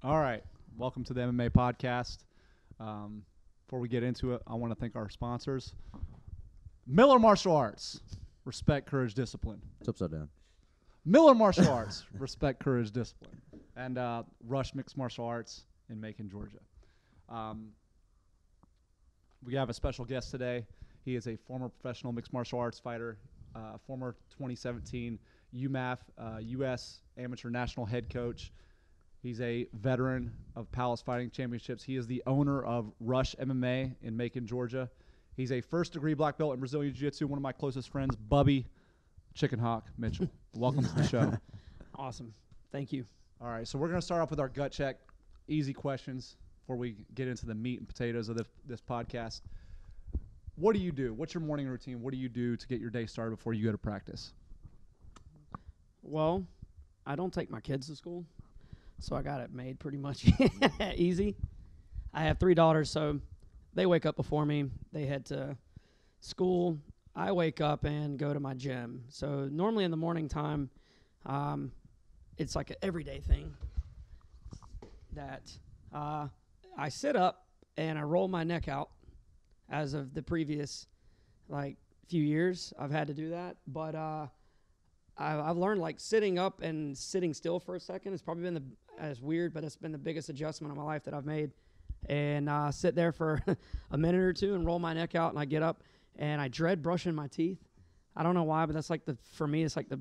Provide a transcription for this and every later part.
All right. Welcome to the MMA podcast. Before we get into it, I want to thank our sponsors. Miller Martial Arts. Respect, courage, discipline. It's upside down. Miller Martial Arts. Respect, courage, discipline. And Rush Mixed Martial Arts in Macon, Georgia. We have a special guest today. He is a former professional mixed martial arts fighter, former 2017 UMAF, U.S. Amateur National Head Coach. He's a veteran of Palace Fighting Championships. He is the owner of Rush MMA in Macon, Georgia. He's a first-degree black belt in Brazilian Jiu-Jitsu, one of my closest friends, Bubby Chicken Hawk Mitchell. Welcome to the show. Awesome. Thank you. All right, so we're going to start off with our gut check. Easy questions before we get into the meat and potatoes of this podcast. What do you do? What's your morning routine? What do you do to get your day started before you go to practice? Well, I don't take my kids to school, so I got it made pretty much easy. I have 3 daughters, so they wake up before me. They head to school. I wake up and go to my gym. So normally in the morning time, it's like an everyday thing that I sit up and I roll my neck out. As of the previous, few years, I've had to do that. But I've learned, sitting up and sitting still for a second has probably been as weird, but it's been the biggest adjustment of my life that I've made. And sit there for a minute or two and roll my neck out, and I get up, and I dread brushing my teeth. I don't know why, but that's for me, it's the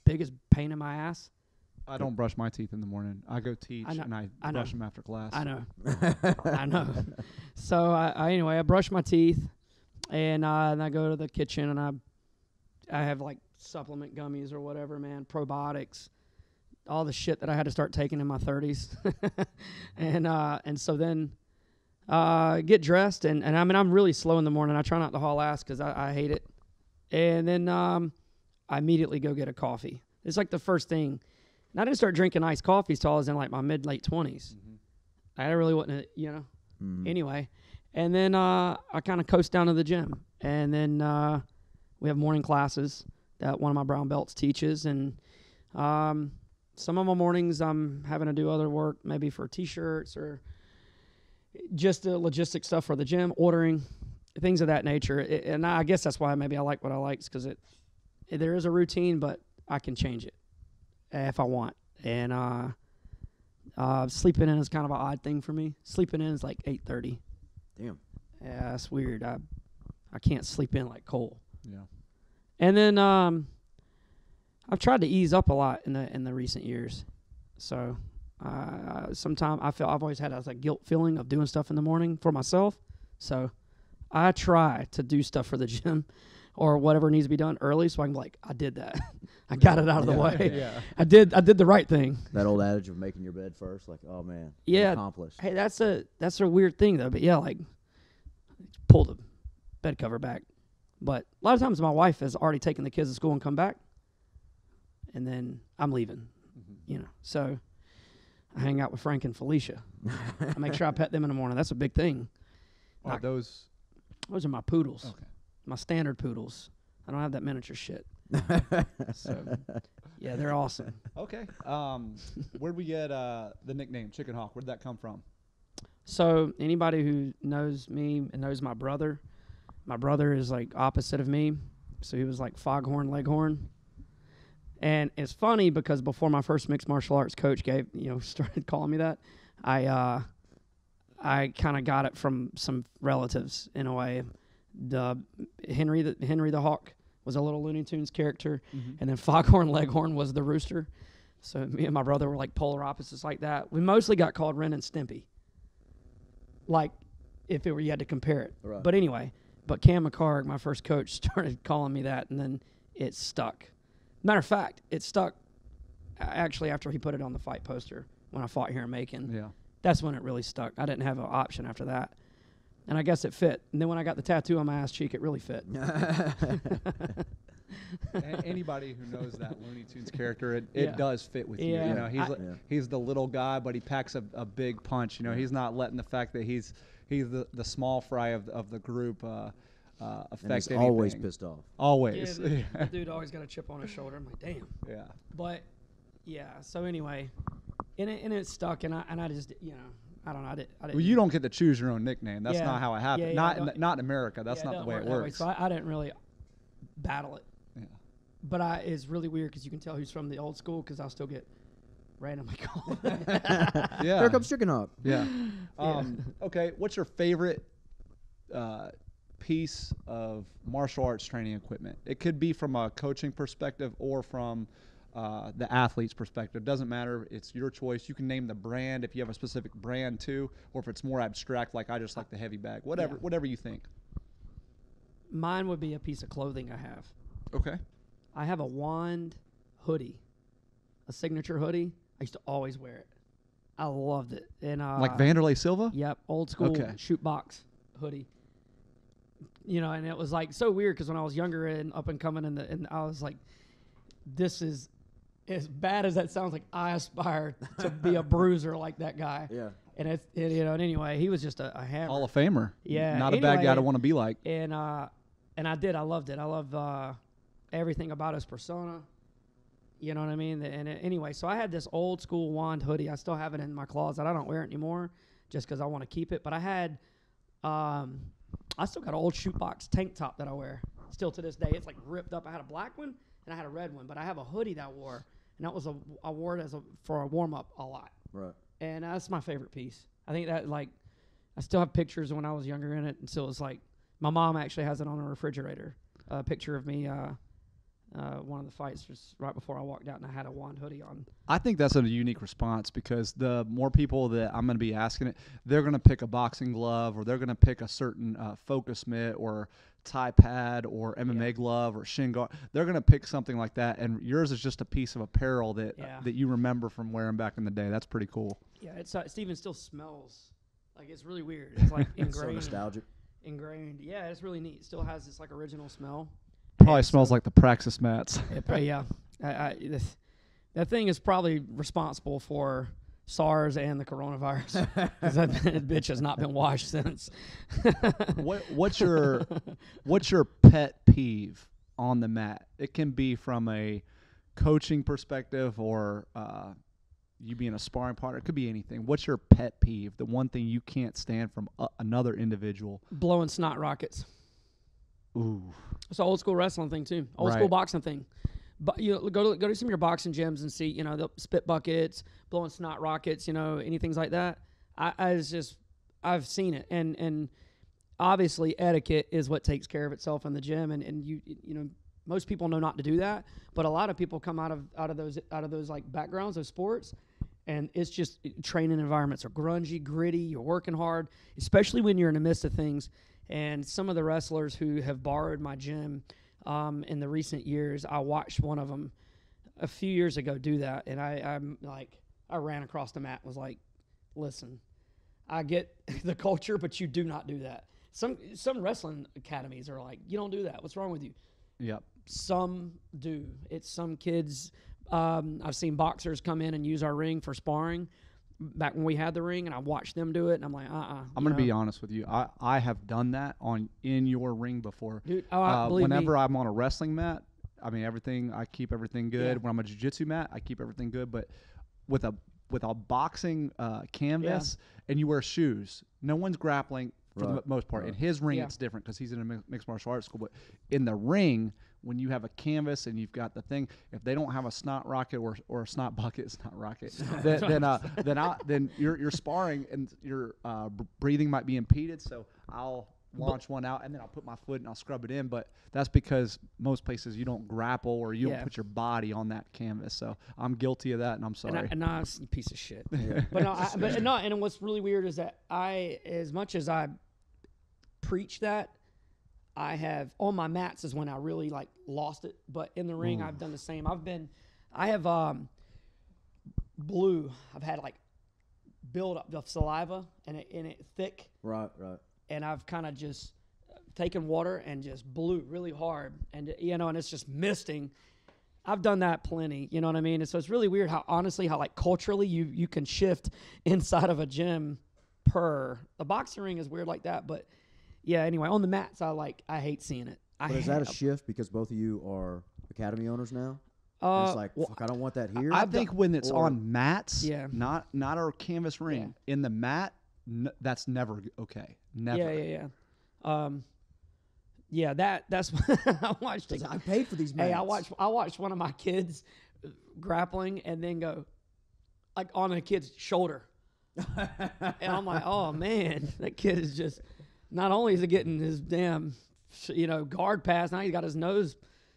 biggest pain in my ass. I don't brush my teeth in the morning. I go teach, and I brush them after class. I know. I know. So, anyway, I brush my teeth, and I go to the kitchen, and I have, supplement gummies or whatever, man, probiotics, all the shit that I had to start taking in my 30s. and so then get dressed, and I mean, I'm really slow in the morning. I try not to haul ass because I hate it. And then I immediately go get a coffee. It's the first thing. And I didn't start drinking iced coffee until I was in my mid-late 20s. Mm-hmm. I really wasn't, Anyway. And then I kind of coast down to the gym. And then we have morning classes that one of my brown belts teaches. And some of my mornings I'm having to do other work, maybe for T-shirts or just the logistic stuff for the gym, ordering, things of that nature. And I guess that's why maybe I like what I like, because there is a routine, but I can change it if I want. And sleeping in is kind of an odd thing for me. Sleeping in is 8:30. Damn. Yeah, that's weird. I can't sleep in like Cole. Yeah. And then I've tried to ease up a lot in the recent years. So sometimes I've always had a guilt feeling of doing stuff in the morning for myself. So I try to do stuff for the gym or whatever needs to be done early, so I can I did that. I got it out of the way. Yeah. I did the right thing. That old adage of making your bed first, oh man, yeah, accomplished. Hey, that's a weird thing though. But yeah, pull the bed cover back. But a lot of times my wife has already taken the kids to school and come back, and then I'm leaving. Mm-hmm. So I hang out with Frank and Felicia. I make sure I pet them in the morning. That's a big thing. Those are my poodles. Okay. My standard poodles. I don't have that miniature shit. So, yeah, they're awesome. Okay. Where'd we get the nickname Chicken Hawk? Where'd that come from? So anybody who knows me and knows my brother is opposite of me. So he was foghorn, leghorn. And it's funny because before my first mixed martial arts coach started calling me that, I kind of got it from some relatives in a way. The Henry the Hawk was a little Looney Tunes character, and then Foghorn Leghorn was the rooster. So me and my brother were polar opposites like that. We mostly got called Ren and Stimpy, if it were you had to compare it. Right. But anyway, Cam McCarg, my first coach, started calling me that, and then it stuck. Matter of fact, it stuck actually after he put it on the fight poster when I fought here in Macon. Yeah. That's when it really stuck. I didn't have an option after that. And I guess it fit. And then when I got the tattoo on my ass cheek, it really fit. Anybody who knows that Looney Tunes character, it does fit with you. He's the little guy, but he packs a big punch. He's not letting the fact that he's the small fry of the group affect and he's anything. Always pissed off. Always. Yeah, the dude always got a chip on his shoulder. I'm like, damn. Yeah. But yeah. So anyway, and it stuck, and I just I don't know. I didn't. Well, you don't get to choose your own nickname. That's not how it happened. Not in America. That's not the way it works. So I didn't really battle it. Yeah. But it's really weird because you can tell who's from the old school because I'll still get randomly called. Yeah. Here comes Chicken Hawk. Yeah. Okay. What's your favorite piece of martial arts training equipment? It could be from a coaching perspective or from the athlete's perspective. Doesn't matter. It's your choice. You can name the brand if you have a specific brand too, or if it's more abstract, like I just like the heavy bag. Whatever you think. Mine would be a piece of clothing I have. Okay. I have a wand hoodie, a signature hoodie. I used to always wear it. I loved it. And like Vanderlei Silva? Yep, old school shoot box hoodie. And it was like so weird because when I was younger and up and coming, and I was like, this is as bad as that sounds. Like I aspire to be a bruiser like that guy. Yeah. And and anyway, he was just a hammer. Hall of Famer. Yeah. Not a bad guy to want to be like. And I loved it. I love everything about his persona. You know what I mean? Anyway, so I had this old school wand hoodie. I still have it in my closet. I don't wear it anymore just because I want to keep it. But I had, I still got an old shootbox tank top that I wear still to this day. It's like ripped up. I had a black one and I had a red one, but I have a hoodie that I wore, and that was I wore it for a warm up a lot. Right. And that's my favorite piece. I think that I still have pictures when I was younger in it, and so it's like my mom actually has it on her refrigerator. A picture of me. One of the fights just right before I walked out, and I had a wand hoodie on. I think that's a unique response because the more people that I'm going to be asking it, they're going to pick a boxing glove, or they're going to pick a certain focus mitt or Thai pad or MMA glove or shin guard. They're going to pick something like that, and yours is just a piece of apparel that that you remember from wearing back in the day. That's pretty cool. Yeah, it's Steven still smells like it's really weird. It's like ingrained. So nostalgic. Ingrained. Yeah, it's really neat. It still has this like original smell. Probably smells like the praxis mats. Yeah. That thing is probably responsible for SARS and the coronavirus because that bitch has not been washed since. What's your pet peeve on the mat? It can be from a coaching perspective or you being a sparring partner. It could be anything. What's your pet peeve? The one thing you can't stand from another individual? Blowing snot rockets. Ooh. It's an old school wrestling thing too. Old school boxing thing. But go to some of your boxing gyms and see, the spit buckets, blowing snot rockets, anything like that. I've seen it, and obviously etiquette is what takes care of itself in the gym, and you most people know not to do that, but a lot of people come out of those like backgrounds of sports, and it's just training environments are grungy, gritty. You're working hard, especially when you're in the midst of things. And some of the wrestlers who have borrowed my gym in the recent years, I watched one of them a few years ago do that, and I ran across the mat and was like, listen, I get the culture, but you do not do that. Some wrestling academies are like, you don't do that. What's wrong with you? Yep. Some do. It's some kids. I've seen boxers come in and use our ring for sparring back when we had the ring, and I watched them do it, and I'm like, I'm going to be honest with you. I have done that in your ring before. Dude, whenever I'm on a wrestling mat, I keep everything good. Yeah. When I'm a jiu-jitsu mat, I keep everything good. But with a boxing canvas and you wear shoes, no one's grappling for the most part. In his ring, it's different because he's in a mixed martial arts school. But in the ring, when you have a canvas and you've got the thing, if they don't have a snot rocket or a snot bucket, snot rocket, then you're sparring and your breathing might be impeded. So I'll launch one out and then I'll put my foot and I'll scrub it in. But that's because most places you don't grapple or you don't put your body on that canvas. So I'm guilty of that, and I'm sorry. And I you piece of shit. And what's really weird is that as much as I preach that, I have on my mats is when I really lost it. But in the ring, I've done the same. I have blue. I've had build up of saliva and it thick. Right. And I've kind of just taken water and just blew really hard, and and it's just misting. I've done that plenty, you know what I mean? And so it's really weird how culturally you can shift inside of a gym per a boxing ring is weird like that. But yeah, anyway, on the mats I hate seeing it. But is that a shift because both of you are academy owners now? And it's like, fuck, I don't want that here. I think when it's on mats, Yeah. not our canvas ring, in the mat, that's never okay. Never. Yeah, that's I watched it. I paid for these mats. Hey, I watched one of my kids grappling and then go like on a kid's shoulder. And I'm like, oh man, that kid is just, not only is he getting his damn, guard pass, now he's got his nose,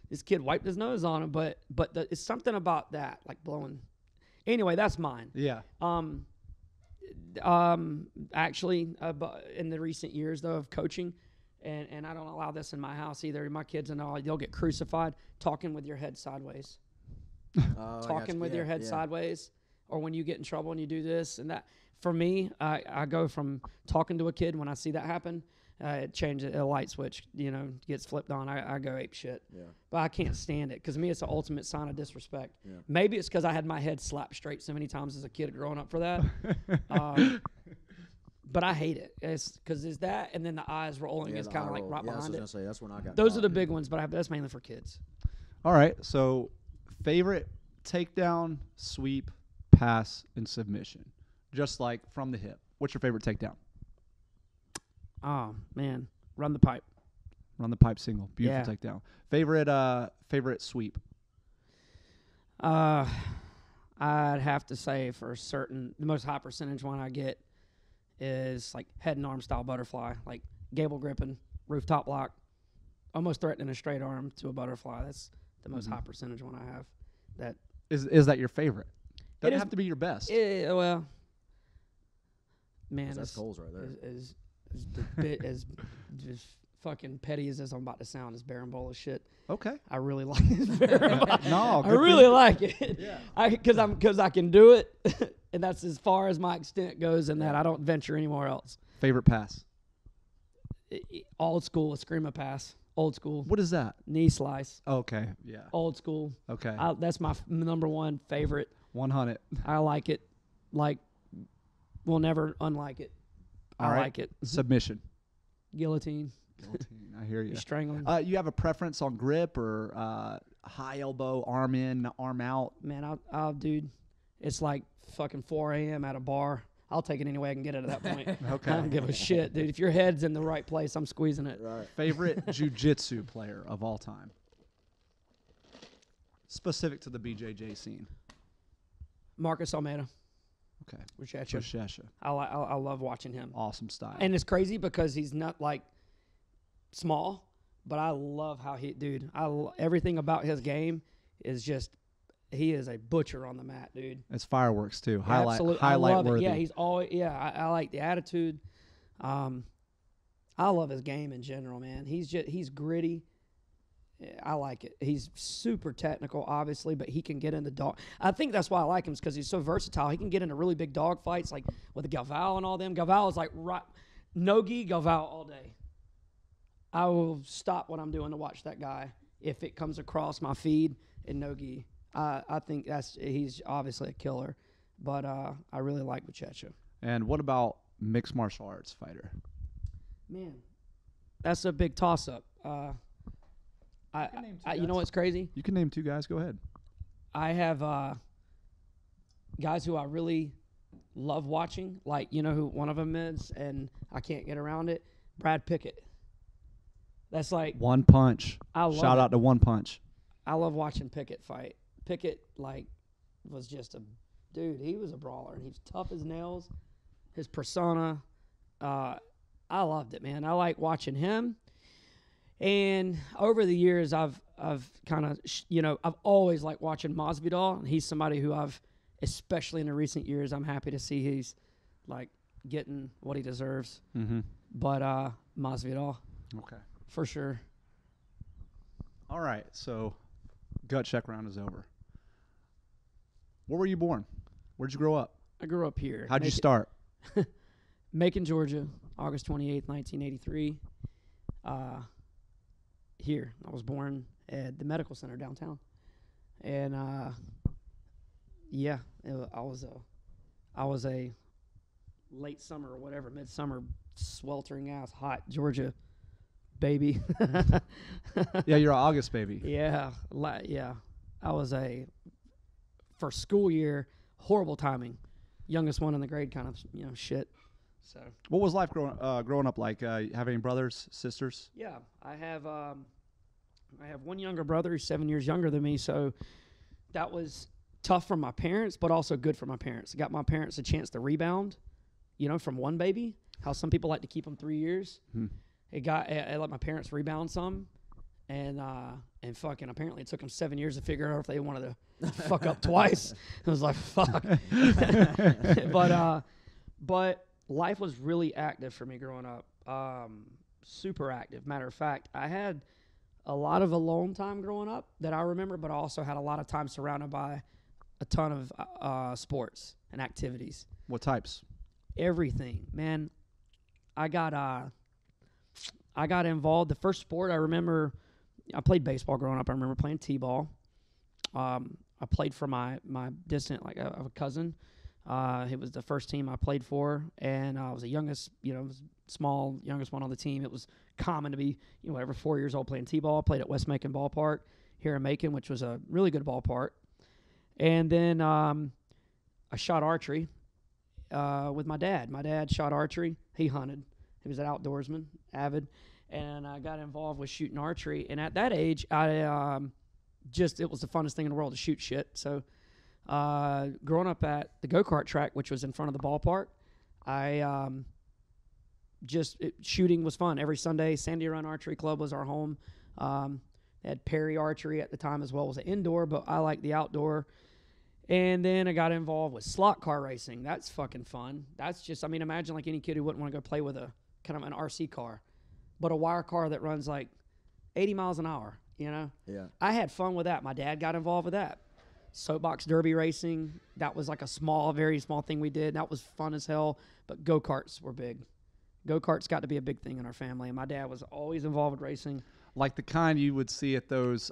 this kid wiped his nose on him, but it's something about that, like blowing. Anyway, that's mine. Yeah. Actually, in the recent years though of coaching, and I don't allow this in my house either. My kids and all, they'll get crucified talking with your head sideways. Talking with your head sideways, or when you get in trouble and you do this and that. For me, I go from talking to a kid when I see that happen, it changes, a light switch, gets flipped on. I go ape shit. Yeah. But I can't stand it because to me it's the ultimate sign of disrespect. Yeah. Maybe it's because I had my head slapped straight so many times as a kid growing up for that. But I hate it. It's because there's that, and then the eyes rolling is kind of like right behind it. That's what I was gonna say. That's when I got. Those are the big ones, but that's mainly for kids. All right. So, favorite takedown, sweep, pass, and submission, just like from the hip. What's your favorite takedown? Oh man, run the pipe. Run the pipe single. Beautiful takedown. Favorite sweep. I'd have to say for certain, the most high percentage one I get is like head and arm style butterfly, like gable gripping, rooftop lock, almost threatening a straight arm to a butterfly. That's the most high percentage one I have. That is that your favorite? Doesn't have to be your best. Well, man, that's goals right there. As just fucking petty as I'm about to sound, is bearing of shit. Okay. I really like it. No, I really like it. Yeah. Because I can do it, and that's as far as my extent goes in that I don't venture anywhere else. Favorite pass? Old school, a screamer pass. Old school. What is that? Knee slice. Okay. Yeah. Old school. Okay. That's my number one favorite. 100. I like it. Like, we'll never unlike it. I like it. Submission. Guillotine. I hear you. You're strangling. You have a preference on grip or high elbow, arm in, arm out? Man, I'll dude, it's like fucking 4 a.m. at a bar. I'll take it any way I can get it at that point. Okay. I don't give a shit, dude. If your head's in the right place, I'm squeezing it. Right. Favorite jiu-jitsu player of all time? Specific to the BJJ scene. Marcus Almeida. Okay. Rashasha. I love watching him. Awesome style. And it's crazy because he's not like small, but I love how everything about his game is just, he is a butcher on the mat, dude. It's fireworks too. Absolutely. Highlight worthy. Yeah, he's always, I like the attitude. I love his game in general, man. He's gritty. I like it. He's super technical, obviously, but he can get in the dog. I think that's why I like him, is because he's so versatile. He can get into really big dog fights, like with the Galvao and all them. Galvao is like no-gi Galvao all day. I will stop what I'm doing to watch that guy if it comes across my feed in no-gi. I think he's obviously a killer, but I really like Buchecha. And what about mixed martial arts fighter? Man, that's a big toss-up. You know what's crazy? You can name 2 guys. Go ahead. I have guys who I really love watching. Like, you know who one of them is, and I can't get around it? Brad Pickett. That's like One Punch. Shout out to One Punch. I love watching Pickett fight. Pickett, was just dude, he was a brawler. He was tough as nails. His persona, I loved it, man. I like watching him. And over the years, I've kind of, I've always liked watching Masvidal. And he's somebody who especially in the recent years, I'm happy to see he's, getting what he deserves. Mm-hmm. But Masvidal. Okay. For sure. All right, so gut check round is over. Where were you born? Where'd you grow up? I grew up here. How'd you start? Macon, Georgia, August 28th, 1983. Here. I was born at the medical center downtown. And, I was a late summer or whatever, midsummer, sweltering ass, hot Georgia baby. Yeah, you're an August baby. Yeah. for school year, horrible timing. Youngest one in the grade kind of, shit. So What was life growing up like? Have any brothers, sisters? yeah, I have one younger brother who's 7 years younger than me, so that was tough for my parents, but also good for my parents. It got my parents a chance to rebound, from one baby. How some people like to keep them 3 years. It let my parents rebound some, and fucking apparently it took them 7 years to figure out if they wanted to fuck up twice. I was like, fuck. But life was really active for me growing up. Super active. Matter of fact, I had a lot of alone time growing up that I remember, but I also had a lot of time surrounded by a ton of sports and activities. What types? Everything, man. I got involved. The first sport I remember, I played baseball growing up. I remember playing t-ball. I played for my distant, a cousin. It was the first team I played for, and I was the youngest, small, youngest one on the team. It was common to be, 4 years old playing t-ball. I played at West Macon Ballpark here in Macon, which was a really good ballpark. And then I shot archery with my dad. My dad shot archery. He hunted. He was an outdoorsman, avid. And I got involved with shooting archery. And at that age, it was the funnest thing in the world to shoot shit. So growing up at the go-kart track, which was in front of the ballpark, shooting was fun. Every Sunday, Sandy Run Archery Club was our home. They had Perry Archery at the time as well. It was an indoor, but I liked the outdoor. And then I got involved with slot car racing. That's fucking fun. That's just, imagine like any kid who wouldn't want to go play with a kind of an RC car, but a wire car that runs like 80 miles an hour, Yeah. I had fun with that. My dad got involved with that. Soapbox derby racing, that was like a very small thing we did. That was fun as hell, but go-karts were big. Go-karts got to be a big thing in our family, and my dad was always involved with racing. Like the kind you would see at those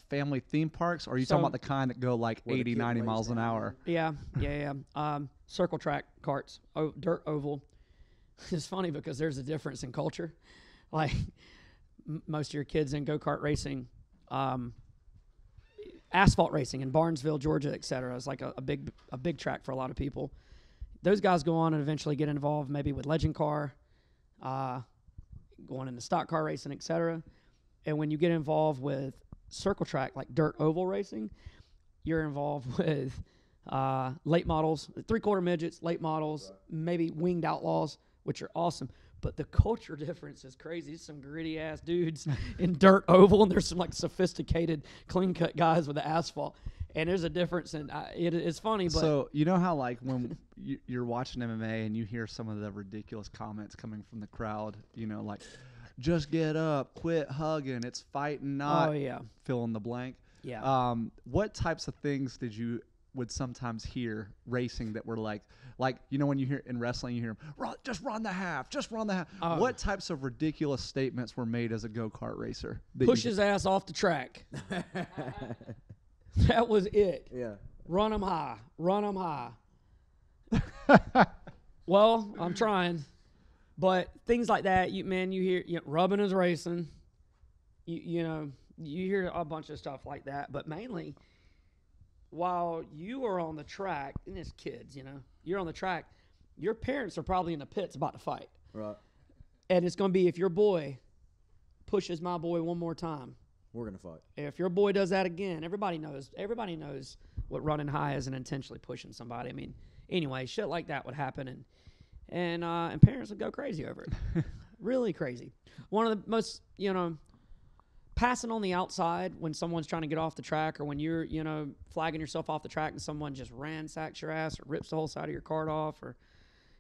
family theme parks, or are you talking about the kind that go like 80, 90 miles an hour? Yeah. Circle track karts, dirt oval. It's funny because there's a difference in culture. Like most of your kids in go-kart racing, asphalt racing in Barnesville, Georgia, et cetera, is like a big track for a lot of people. Those guys go on and eventually get involved maybe with legend car, going into stock car racing, et cetera. And when you get involved with circle track, like dirt oval racing, you're involved with late models, 3/4 midgets, late models, maybe winged outlaws, which are awesome. But the culture difference is crazy. There's some gritty ass dudes in dirt oval, and there's some like sophisticated clean cut guys with the asphalt. And there's a difference, and it's funny. But so you know how like when you're watching MMA and you hear some of the ridiculous comments coming from the crowd, like just get up, quit hugging, it's fighting, not fill in the blank. Yeah. What types of things would sometimes hear racing that were like when you hear in wrestling, you hear them, just run the half. Oh. What types of ridiculous statements were made as a go-kart racer? Push his ass off the track. That was it. Yeah. Run them high. Well, I'm trying. But things like that, you hear, rubbing is racing. You hear a bunch of stuff like that. But mainly, while you are on the track, and it's kids, you're on the track, your parents are probably in the pits about to fight. Right. And it's going to be, if your boy pushes my boy one more time, we're going to fight. if your boy does that again, everybody knows what running high is and intentionally pushing somebody. Anyway, shit like that would happen, and parents would go crazy over it. Really crazy. One of the most, passing on the outside when someone's trying to get off the track, or when you're, flagging yourself off the track and someone just ransacks your ass or rips the whole side of your cart off, or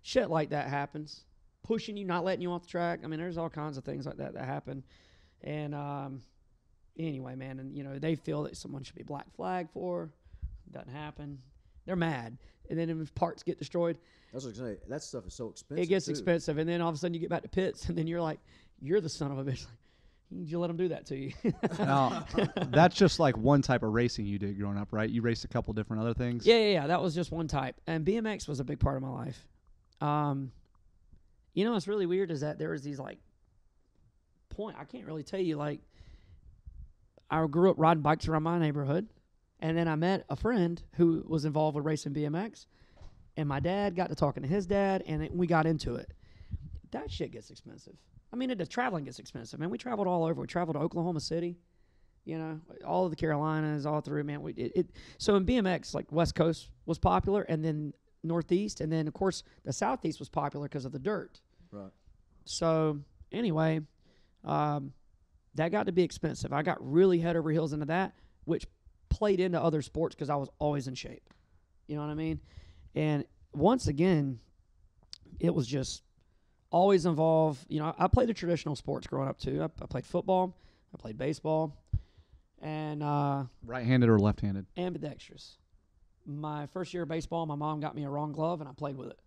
shit like that happens. Pushing you, not letting you off the track. There's all kinds of things like that happen. And anyway, man, and they feel that someone should be black flagged for. Doesn't happen. They're mad. And then if parts get destroyed, That's what I was gonna say. That stuff is so expensive. it gets too. expensive. And then all of a sudden you get back to pits, and then you're like, you're the son of a bitch. Like, did you let them do that to you? Now, that's just like one type of racing you did growing up, right? You raced a couple different other things. Yeah. That was just one type. And BMX was a big part of my life. What's really weird is that there was these like I can't really tell you, like, I grew up riding bikes around my neighborhood, and then I met a friend who was involved with racing BMX, and my dad got to talking to his dad, and we got into it. That shit gets expensive. I mean, the traveling gets expensive, man. We traveled all over. We traveled to Oklahoma City, you know, all of the Carolinas, all through, man. So in BMX, like West Coast was popular, and then Northeast, and then, of course, the Southeast was popular because of the dirt. Right. So anyway, that got to be expensive. I got really head over heels into that, which played into other sports because I was always in shape. You know what I mean? And once again, it was just always involved. You know, I played the traditional sports growing up too. I played football. I played baseball. And right-handed or left-handed? Ambidextrous. My first year of baseball, my mom got me a wrong glove, and I played with it.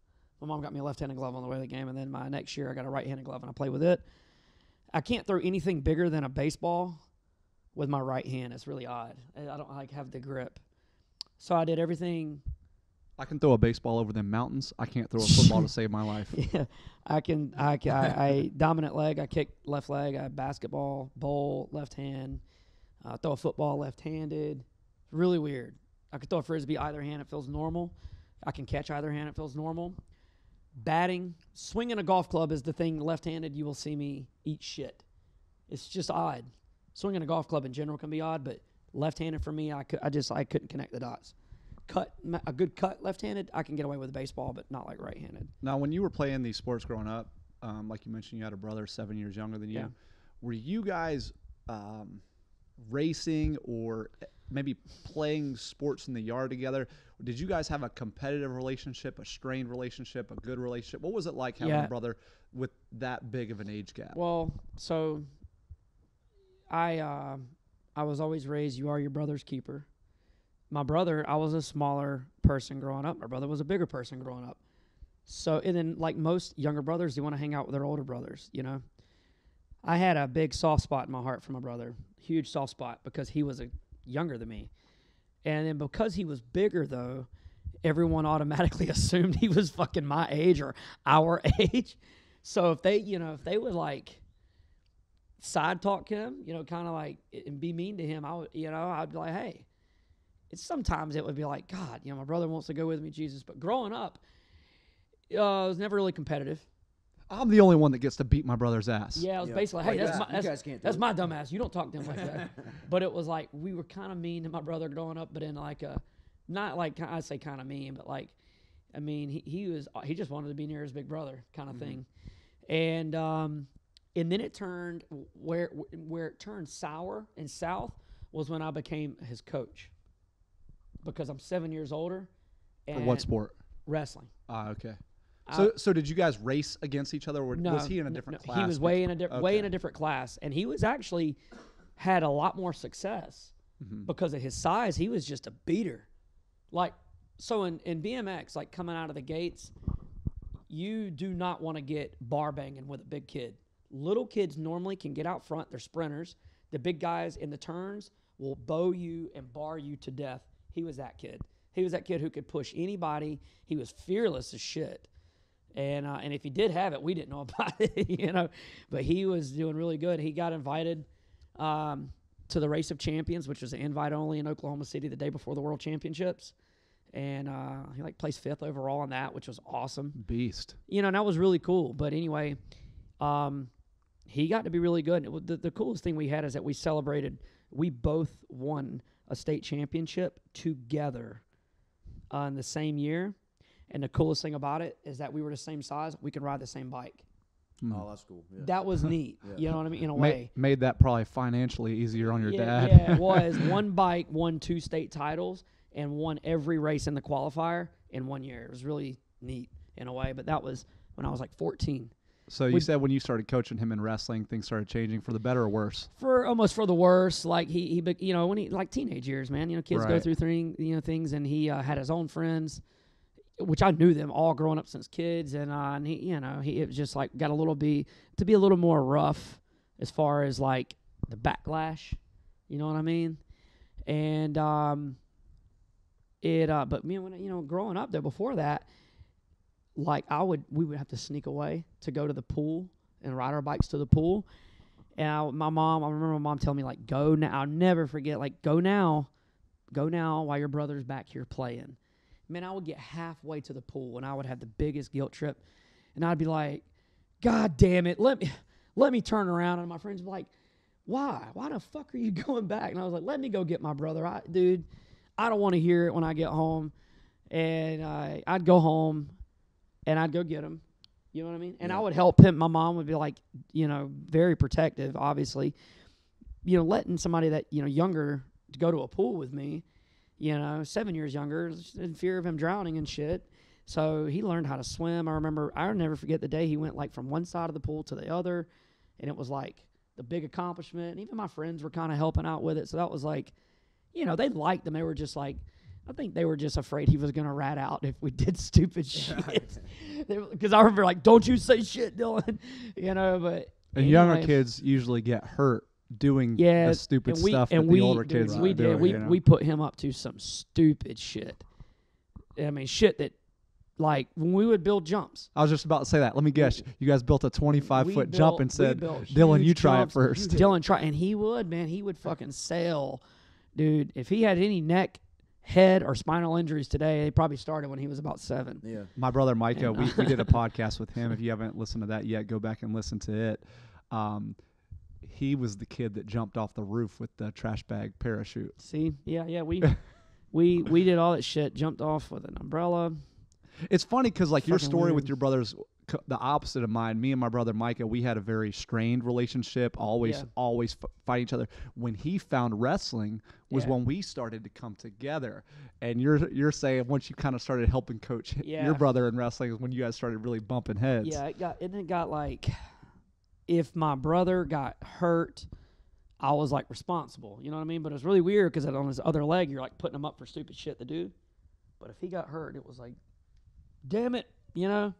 My mom got me a left-handed glove on the way to the game, and then my next year I got a right-handed glove, and I played with it. I can't throw anything bigger than a baseball with my right hand. It's really odd. I don't like have the grip. So I did everything. I can throw a baseball over them mountains. I can't throw a football to save my life. Yeah, I dominant leg. I kick left leg. I basketball, bowl, left hand. Throw a football left-handed. Really weird. I could throw a frisbee either hand. It feels normal. I can catch either hand. It feels normal. Batting, swinging a golf club is the thing. Left-handed, you will see me eat shit. It's just odd. Swinging a golf club in general can be odd, but left-handed for me, I couldn't connect the dots. A good cut left-handed, I can get away with baseball, but not like right-handed. Now, when you were playing these sports growing up, like you mentioned, you had a brother 7 years younger than you. Yeah. Were you guys racing or maybe playing sports in the yard together? Did you guys have a competitive relationship, a strained relationship, a good relationship? What was it like having a brother with that big of an age gap? Well, so I was always raised, you are your brother's keeper. My brother, I was a smaller person growing up. My brother was a bigger person growing up. So, and then like most younger brothers, they want to hang out with their older brothers, you know. I had a big soft spot in my heart for my brother, huge soft spot, because he was younger than me. And then because he was bigger, though, everyone automatically assumed he was fucking my age or our age. So if they would like side talk him, you know, kind of like and be mean to him, I'd be like, hey. Sometimes it would be like, God, you know, my brother wants to go with me, Jesus. But growing up, it was never really competitive. I'm the only one that gets to beat my brother's ass. Yeah, it was basically, hey, that's my dumb ass. You don't talk to him like that. But it was like we were kind of mean to my brother growing up, but in like a, not like I say kind of mean, but like, I mean, he just wanted to be near his big brother kind of thing, and then it turned where it turned sour and south was when I became his coach, because I'm 7 years older. For what sport? Wrestling. Okay. So did you guys race against each other, or was he in a different class? He was way in a different class, and he was actually had a lot more success because of his size. He was just a beater. Like, so in BMX, like coming out of the gates, you do not want to get bar banging with a big kid. Little kids normally can get out front. They're sprinters. The big guys in the turns will bow you and bar you to death. He was that kid. He was that kid who could push anybody. He was fearless as shit. And if he did have it, we didn't know about it, you know. But he was doing really good. He got invited to the Race of Champions, which was an invite only in Oklahoma City the day before the World Championships. And he like placed 5th overall on that, which was awesome. Beast. You know, and that was really cool. But anyway, he got to be really good. The coolest thing we had is that we celebrated. We both won a state championship together in the same year. And the coolest thing about it is that we were the same size. We could ride the same bike. Oh, that's cool. Yeah. That was neat. You know what I mean? In a way. Made that probably financially easier on your dad. Yeah, it was. One bike won 2 state titles and won every race in the qualifier in 1 year. It was really neat in a way. But that was when I was like 14. So you said when you started coaching him in wrestling, things started changing for the better or worse? Almost for the worse. Like he you know, when he like teenage years, man. You know, kids go through things, and he had his own friends, which I knew them all growing up since kids, and he, you know, it was just like got to be a little more rough as far as like the backlash, you know what I mean? And but me, when you know, growing up there before that, like we would have to sneak away to go to the pool and ride our bikes to the pool, And I remember my mom telling me, like, go now. I'll never forget, like, go now while your brother's back here playing. Man, I would get halfway to the pool, and I would have the biggest guilt trip. And I'd be like, God damn it, let me turn around. And my friends would be like, why? Why the fuck are you going back? And I was like, let me go get my brother. Dude, I don't want to hear it when I get home. And I'd go home, and I'd go get him. You know what I mean? And I would help him. My mom would be like, very protective, obviously. Letting somebody that, younger to go to a pool with me, 7 years younger, in fear of him drowning and shit. So he learned how to swim. I'll never forget the day he went like from one side of the pool to the other. And it was like the big accomplishment. And even my friends were kind of helping out with it. So that was like, they liked him. They were just like, I think they were just afraid he was going to rat out if we did stupid shit. Because I remember like, don't you say shit, Dylan. But and younger kids usually get hurt doing the stupid stuff that the older kids we do. We put him up to some stupid shit. I mean, shit that, like, when we would build jumps. I was just about to say that. Let me guess. You guys built a 25-foot jump and said, Dylan, you try it first. Dylan, try. And he would, man. He would fucking sail. Dude, if he had any neck, head, or spinal injuries today, they probably started when he was about 7. Yeah. My brother Micah, we did a podcast with him. If you haven't listened to that yet, go back and listen to it. He was the kid that jumped off the roof with the trash bag parachute. See? Yeah. We did all that shit. Jumped off with an umbrella. It's funny because, like, your story weird. with your brother's the opposite of mine. Me and my brother Micah, we had a very strained relationship, always fight each other. When he found wrestling was when we started to come together. And you're saying once you kind of started helping coach your brother in wrestling is when you guys started really bumping heads. Yeah, it got like, if my brother got hurt, I was like responsible. You know what I mean? But it was really weird because on his other leg, you're like putting him up for stupid shit to do. But if he got hurt, it was like, damn it, you're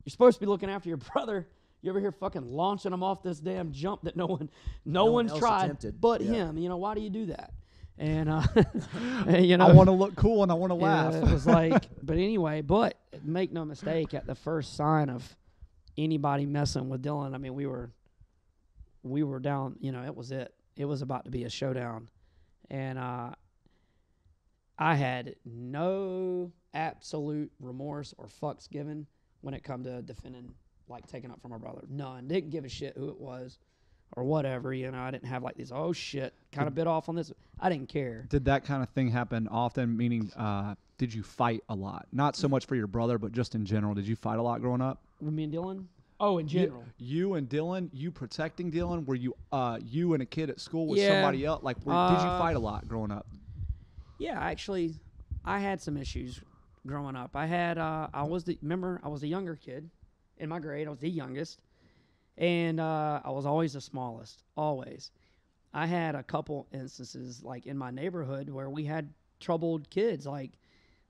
supposed to be looking after your brother. You ever hear fucking launching him off this damn jump that no one's tried attempted. But him? Why do you do that? And I want to look cool and I want to laugh. It was like, but anyway, but make no mistake, at the first sign of anybody messing with Dylan, I mean, we were down. It was it. It was about to be a showdown, and I had no absolute remorse or fucks given when it come to defending, like, taking up from my brother. None. Didn't give a shit who it was or whatever. I didn't have like these, oh shit, kind of bit off on this. I didn't care. Did that kind of thing happen often? Meaning, did you fight a lot? Not so much for your brother, but just in general. Did you fight a lot growing up? With me and Dylan? Oh, in general. You and Dylan, you protecting Dylan? Were you you and a kid at school with somebody else? Like, did you fight a lot growing up? Yeah, actually, I had some issues growing up. I had I was the younger kid in my grade. I was the youngest, and I was always the smallest. Always. I had a couple instances like in my neighborhood where we had troubled kids. Like,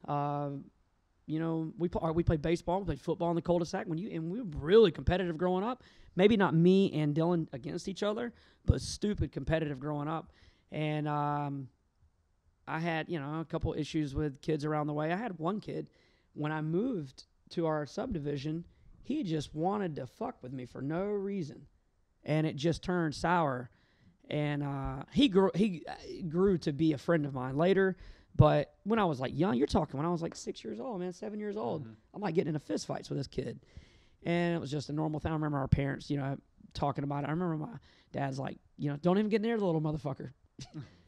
we played baseball, we played football in the cul-de-sac. And we were really competitive growing up. Maybe not me and Dylan against each other, but stupid competitive growing up. And I had, a couple issues with kids around the way. I had one kid, when I moved to our subdivision, he just wanted to fuck with me for no reason. And it just turned sour. And he grew to be a friend of mine later. But when I was like young, you're talking when I was like 6 years old, man, 7 years old. Mm-hmm. I'm like getting into fist fights with this kid. And it was just a normal thing. I remember our parents, talking about it. I remember my dad's like, don't even get near the little motherfucker.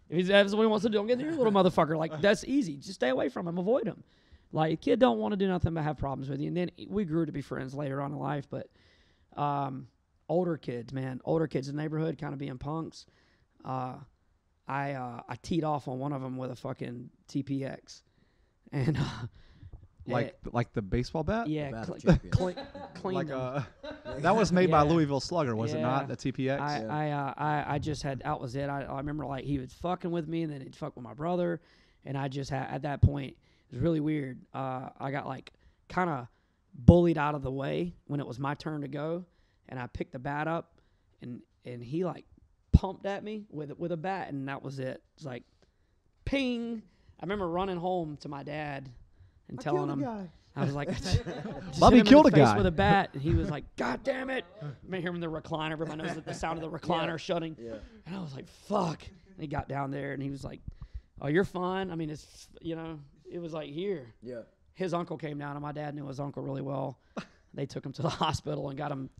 If that's what he wants to do, don't get near the little motherfucker. Like, that's easy. Just stay away from him. Avoid him. Like, kid don't want to do nothing but have problems with you. And then we grew to be friends later on in life. But older kids in the neighborhood kind of being punks. I teed off on one of them with a fucking TPX, and like the baseball bat. Yeah, clean. Like that was made by Louisville Slugger, was it not? The TPX. I just had, that was it. I remember like he was fucking with me, and then he'd fuck with my brother, and I just had, at that point, it was really weird. I got like kind of bullied out of the way when it was my turn to go, and I picked the bat up, and he like pumped at me with a bat, and that was it. It's like ping. I remember running home to my dad and telling him I was like, Bubby killed a guy with a bat, and he was like, God damn it! I hear him in the recliner. Everybody knows the sound of the recliner shutting. Yeah. And I was like, fuck. And he got down there, and he was like, oh, you're fine. I mean, it's, it was like here. Yeah. His uncle came down, and my dad knew his uncle really well. They took him to the hospital and got him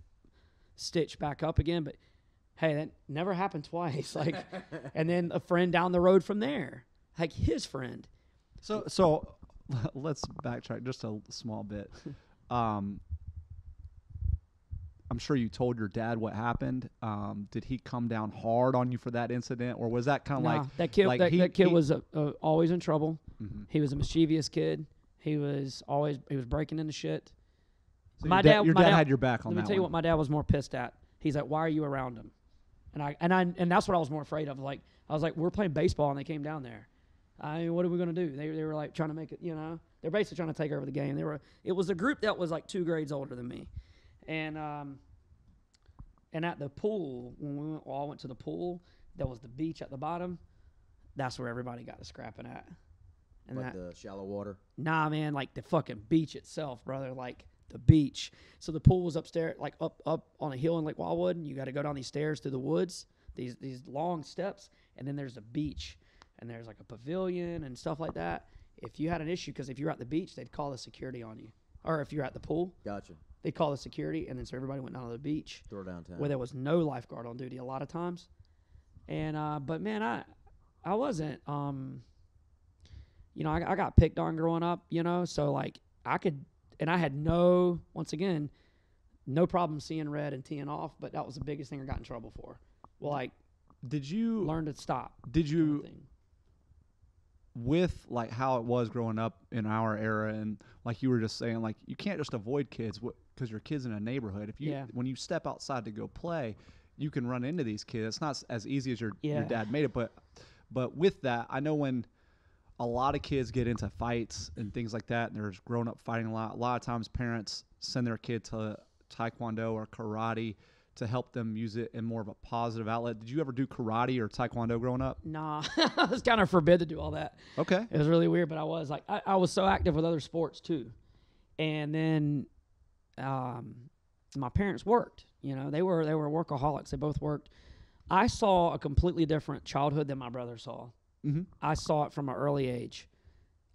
stitched back up again. But hey, that never happened twice. Like, and then a friend down the road from there, like his friend. So let's backtrack just a small bit. I'm sure you told your dad what happened. Did he come down hard on you for that incident, or was that kind of like that kid? Like that kid was always in trouble. Mm-hmm. He was a mischievous kid. He was breaking into shit. So your dad had your back on that. Let me tell you what my dad was more pissed at. He's like, "Why are you around him?" And that's what I was more afraid of. Like, I was like, "We're playing baseball, and they came down there. I mean, what are we gonna do?" They were like trying to make it. They're basically trying to take over the game. It was a group that was like 2 grades older than me, and at the pool when we all went to the pool, there was the beach at the bottom. That's where everybody got to scrapping at. And like the shallow water? Nah, man, like the fucking beach itself, brother. Like the beach. So the pool was upstairs, like up on a hill in Lake Wildwood, and you got to go down these stairs through the woods, these long steps, and then there's a beach, and there's like a pavilion and stuff like that. If you had an issue, because if you're at the beach, they'd call the security on you. Or if you're at the pool, gotcha, they'd call the security, and then so everybody went down to the beach. Throw downtown. Where there was no lifeguard on duty a lot of times. And but man, I wasn't I got picked on growing up, so like I had no problem seeing red and teeing off, but that was the biggest thing I got in trouble for. Well, like, did you learn to stop? Did you, with like how it was growing up in our era, and like you were just saying, like you can't just avoid kids because your kid's in a neighborhood. When you step outside to go play, you can run into these kids. It's not as easy as your dad made it, but with that, I know when a lot of kids get into fights and things like that, and there's grown up fighting a lot of times parents send their kid to taekwondo or karate to help them use it in more of a positive outlet. Did you ever do karate or taekwondo growing up? Nah, I was kind of forbid to do all that. Okay. It was really weird, but I was like, I was so active with other sports too. And then my parents worked, they were workaholics. They both worked. I saw a completely different childhood than my brother saw. Mm-hmm. I saw it from an early age.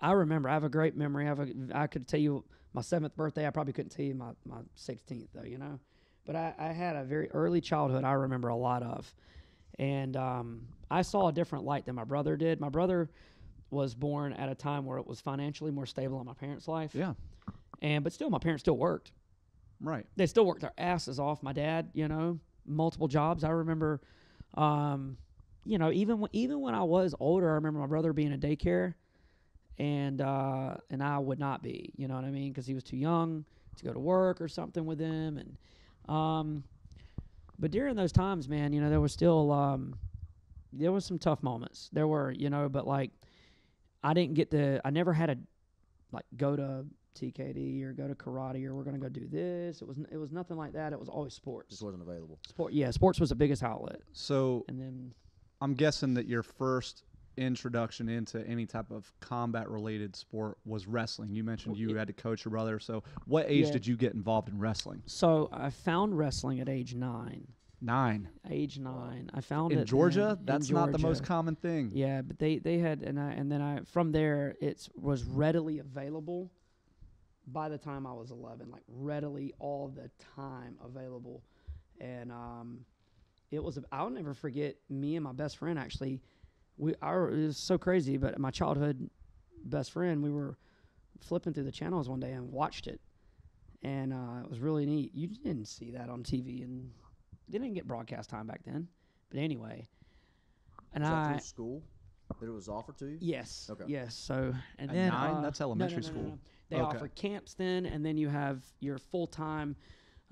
I remember. I have a great memory. I could tell you my 7th birthday. I probably couldn't tell you my 16th though, But I had a very early childhood I remember a lot of. And I saw a different light than my brother did. My brother was born at a time where it was financially more stable in my parents' life. Yeah. But still, my parents still worked. Right. They still worked their asses off. My dad, multiple jobs. I remember even when I was older, I remember my brother being in daycare, and I would not be, you know what I mean, because he was too young to go to work or something with him, and but during those times, man, there was still there was some tough moments. There were, but like I never had to like go to TKD or go to karate or we're gonna go do this. It was nothing like that. It was always sports. Just wasn't available. Sports was the biggest outlet. So and then. I'm guessing that your first introduction into any type of combat-related sport was wrestling. You mentioned you had to coach your brother. So what age did you get involved in wrestling? So I found wrestling at age 9. 9? Age 9. I found it. In Georgia? That's not the most common thing. Yeah, but they had, and then from there, it was readily available by the time I was 11. Like, readily all the time available. And, I'll never forget me and my best friend actually. It was so crazy, but my childhood best friend, we were flipping through the channels one day and watched it, and it was really neat. You didn't see that on TV, and they didn't get broadcast time back then. But anyway, and was that through school that it was offered to you? Yes. Okay. Yes. So and At then 9? That's elementary no. school. They offer camps then, and then you have your full time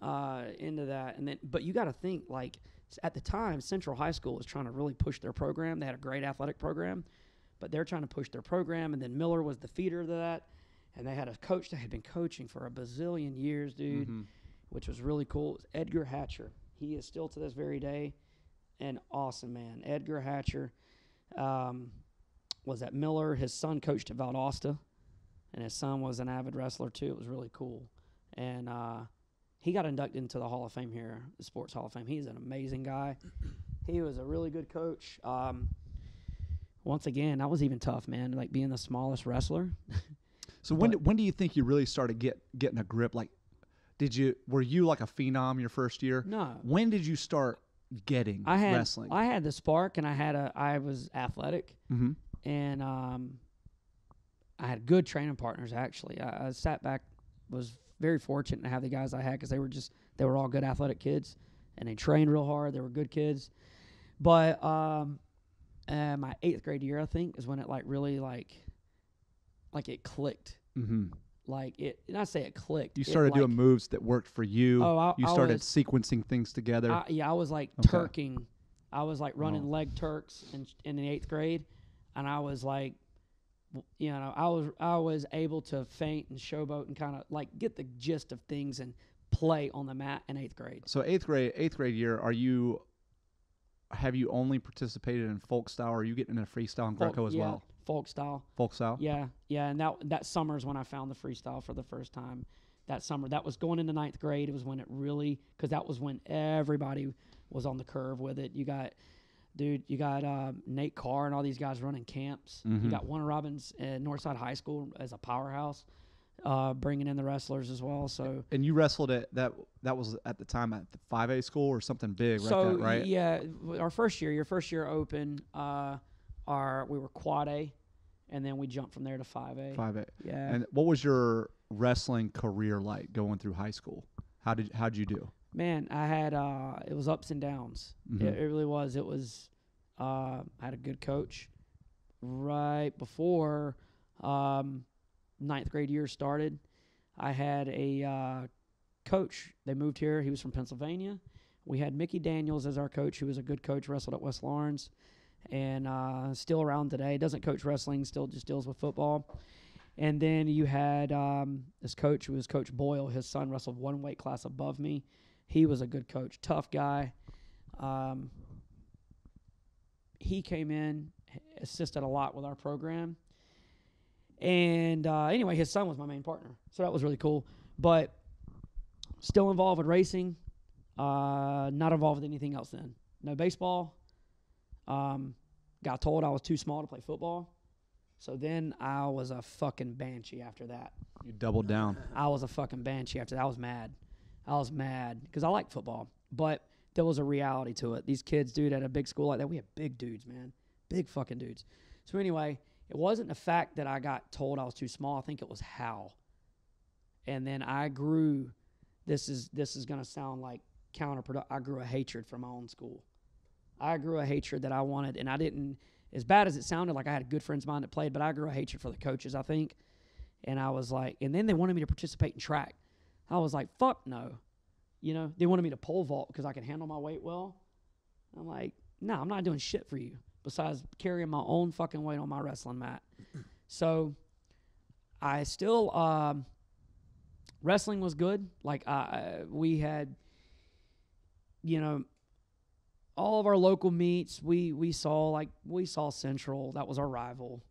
into that, and then but you got to think like. At the time, Central High School was trying to really push their program. They had a great athletic program, but they're trying to push their program. And then Miller was the feeder to that. And they had a coach that had been coaching for a bazillion years, dude, which was really cool. It was Edgar Hatcher. He is still to this very day an awesome man. Edgar Hatcher was at Miller. His son coached at Valdosta. and his son was an avid wrestler too. It was really cool, and he got inducted into the Hall of Fame here, the Sports Hall of Fame. He's an amazing guy. He was a really good coach. Once again, that was even tough, man. Like being the smallest wrestler. So when do you think you really started getting a grip? Like, were you like a phenom your first year? No. When did you start getting wrestling? I had the spark, and I was athletic, Mm-hmm. and I had good training partners. Actually, I sat back, was very fortunate to have the guys I had because they were all good athletic kids, and they trained real hard. They were good kids, but my 8th grade year, I think, is when it like really like it clicked. Mm-hmm. Like it, not say it clicked. You started doing moves that worked for you. You started sequencing things together. I was like Okay. turking. I was like running leg turks in the 8th grade, and I was like, I was able to feint and showboat and kind of like get the gist of things and play on the mat in 8th grade. So 8th grade year, have you only participated in folk style, or are you getting into freestyle and Greco as well? Folk style. Folk style? Yeah, and that summer is when I found the freestyle for the first time. That summer, that was going into 9th grade. It was when it really, because that was when everybody was on the curve with it. You got Nate Carr and all these guys running camps. Mm-hmm. You got Warner Robbins at Northside High School as a powerhouse, bringing in the wrestlers as well. So And you wrestled at that was at the time at the 5A school or something big, right? Yeah, your first year open, we were quad A, and then we jumped from there to 5A. 5A. Yeah. And what was your wrestling career like going through high school? How'd you do? Man, I had it was ups and downs. Mm-hmm. It really was. It was I had a good coach right before 9th grade year started. I had a coach. They moved here. He was from Pennsylvania. We had Mickey Daniels as our coach, who was a good coach, wrestled at West Lawrence, and still around today. Doesn't coach wrestling, still just deals with football. And then you had this coach who was Coach Boyle. His son wrestled one weight class above me. He was a good coach, tough guy. He came in, assisted a lot with our program. And anyway, his son was my main partner. So that was really cool. But still involved with racing. Not involved with anything else then. No baseball. Got told I was too small to play football. So then I was a fucking banshee after that. You doubled down. I was a fucking banshee after that. I was mad because I like football. But there was a reality to it. These kids, dude, at a big school like that, we have big dudes, man. Big fucking dudes. So anyway, it wasn't the fact that I got told I was too small. I think it was how. And then I grew. This is going to sound like counterproductive. I grew a hatred for my own school. I grew a hatred that I wanted, and I didn't, as bad as it sounded, like I had good friends of mine that played, but I grew a hatred for the coaches, I think. And I was like, and then they wanted me to participate in track. I was like, fuck no. You know, they wanted me to pole vault because I could handle my weight well. I'm like, no, I'm not doing shit for you besides carrying my own fucking weight on my wrestling mat. So I still, wrestling was good. Like we had, all of our local meets, we saw Central. That was our rival,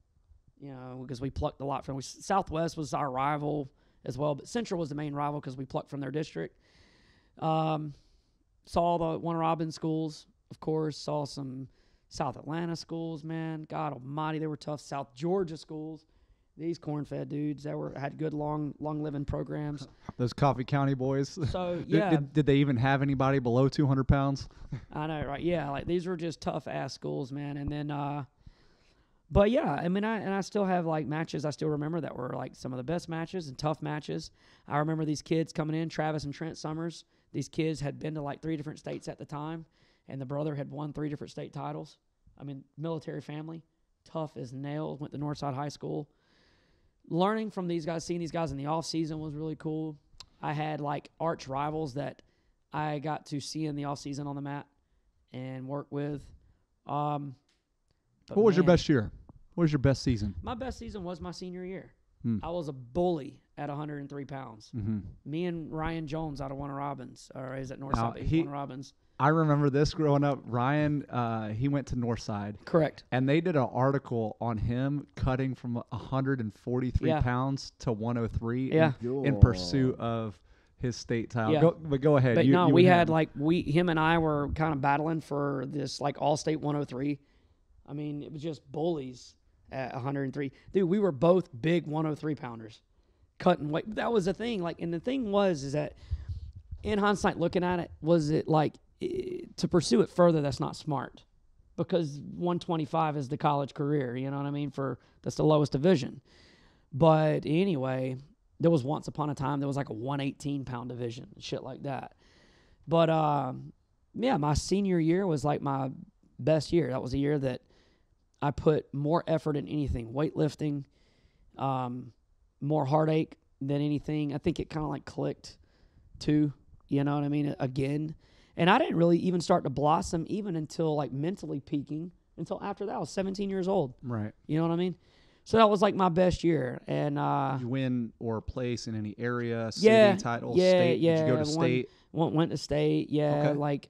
because we plucked a lot from. Southwest was our rival as well, but Central was the main rival because we plucked from their district. Saw the Warner Robbins schools, of course. Saw some South Atlanta schools, man. God almighty, they were tough. South Georgia schools. These corn-fed dudes that had good long living programs. Those Coffee County boys. So yeah, did they even have anybody below 200 pounds? I know, right? Yeah, like these were just tough ass schools, man. And then, but yeah, I mean, I still have like matches I still remember that were like some of the best matches and tough matches. I remember these kids coming in, Travis and Trent Summers. These kids had been to like 3 different states at the time, and the brother had won 3 different state titles. I mean, military family, tough as nails. Went to Northside High School. Learning from these guys, seeing these guys in the off season was really cool. I had like arch rivals that I got to see in the off season on the mat and work with. What was your best year? What was your best season? My best season was my senior year. I was a bully at 103 pounds. Mm-hmm. Me and Ryan Jones out of Warner Robins, or is it North Now, South Warner Robins? I remember this growing up. Ryan, he went to Northside. Correct. And they did an article on him cutting from 143 pounds to 103 in pursuit of his state title. Yeah. But go ahead. But You we and had him. him and I were kind of battling for this like all-state 103. I mean, it was just bullies at 103. Dude, we were both big 103 pounders, cutting weight. That was the thing. Like, and the thing was is that in hindsight, looking at it, was it like to pursue it further? That's not smart, because 125 is the college career. You know what I mean? That's the lowest division. But anyway, there was once upon a time there was like a 118 pound division, shit like that. But yeah, my senior year was like my best year. That was a year that I put more effort in anything, weightlifting, more heartache than anything. I think it kind of like clicked too, you know what I mean, again. And I didn't really even start to blossom even until like mentally peaking until after that. I was 17 years old. Right. You know what I mean? So that was like my best year. And did you win or place in any area, city, title, state? Yeah. Did you go to state? Went to state, yeah. Okay. Like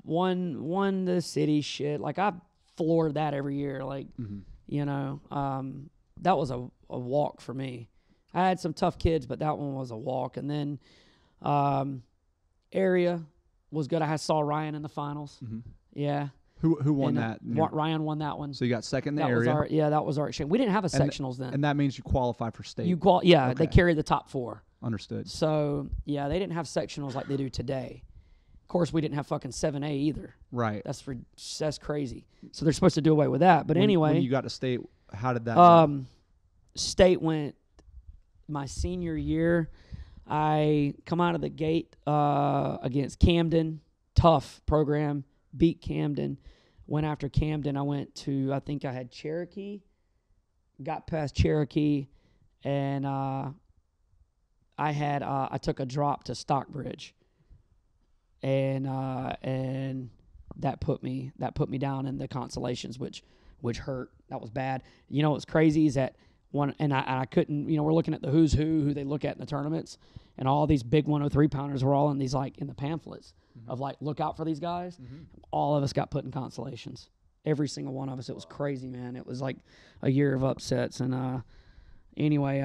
won the city shit. Like I floored that every year. Like, you know, that was a walk for me. I had some tough kids, but that one was a walk. And then area was good. I saw Ryan in the finals. Yeah. Who won And, that? Ryan won that one. So you got second in the That area. that was our exchange. We didn't have a sectionals then. And that means you qualify for state. They Okay. carried the top four. Understood. So, yeah, they didn't have sectionals like they do today. Of course, we didn't have fucking 7A either. Right. That's crazy. So they're supposed to do away with that. But anyway. When you got to state, how did that go? State went my senior year. I come out of the gate against Camden. Tough program. Beat Camden. Went after Camden. I went to, I think I had Cherokee. Got past Cherokee. And I took a drop to Stockbridge. And that put me down in the consolations, which hurt. That was bad. You know what's crazy is that I couldn't, you know, we're looking at the who's who they look at in the tournaments, and all these big 103 pounders were all in these like in the pamphlets of like look out for these guys. All of us got put in consolations. Every single one of us. It was crazy, man. It was like a year of upsets. And anyway,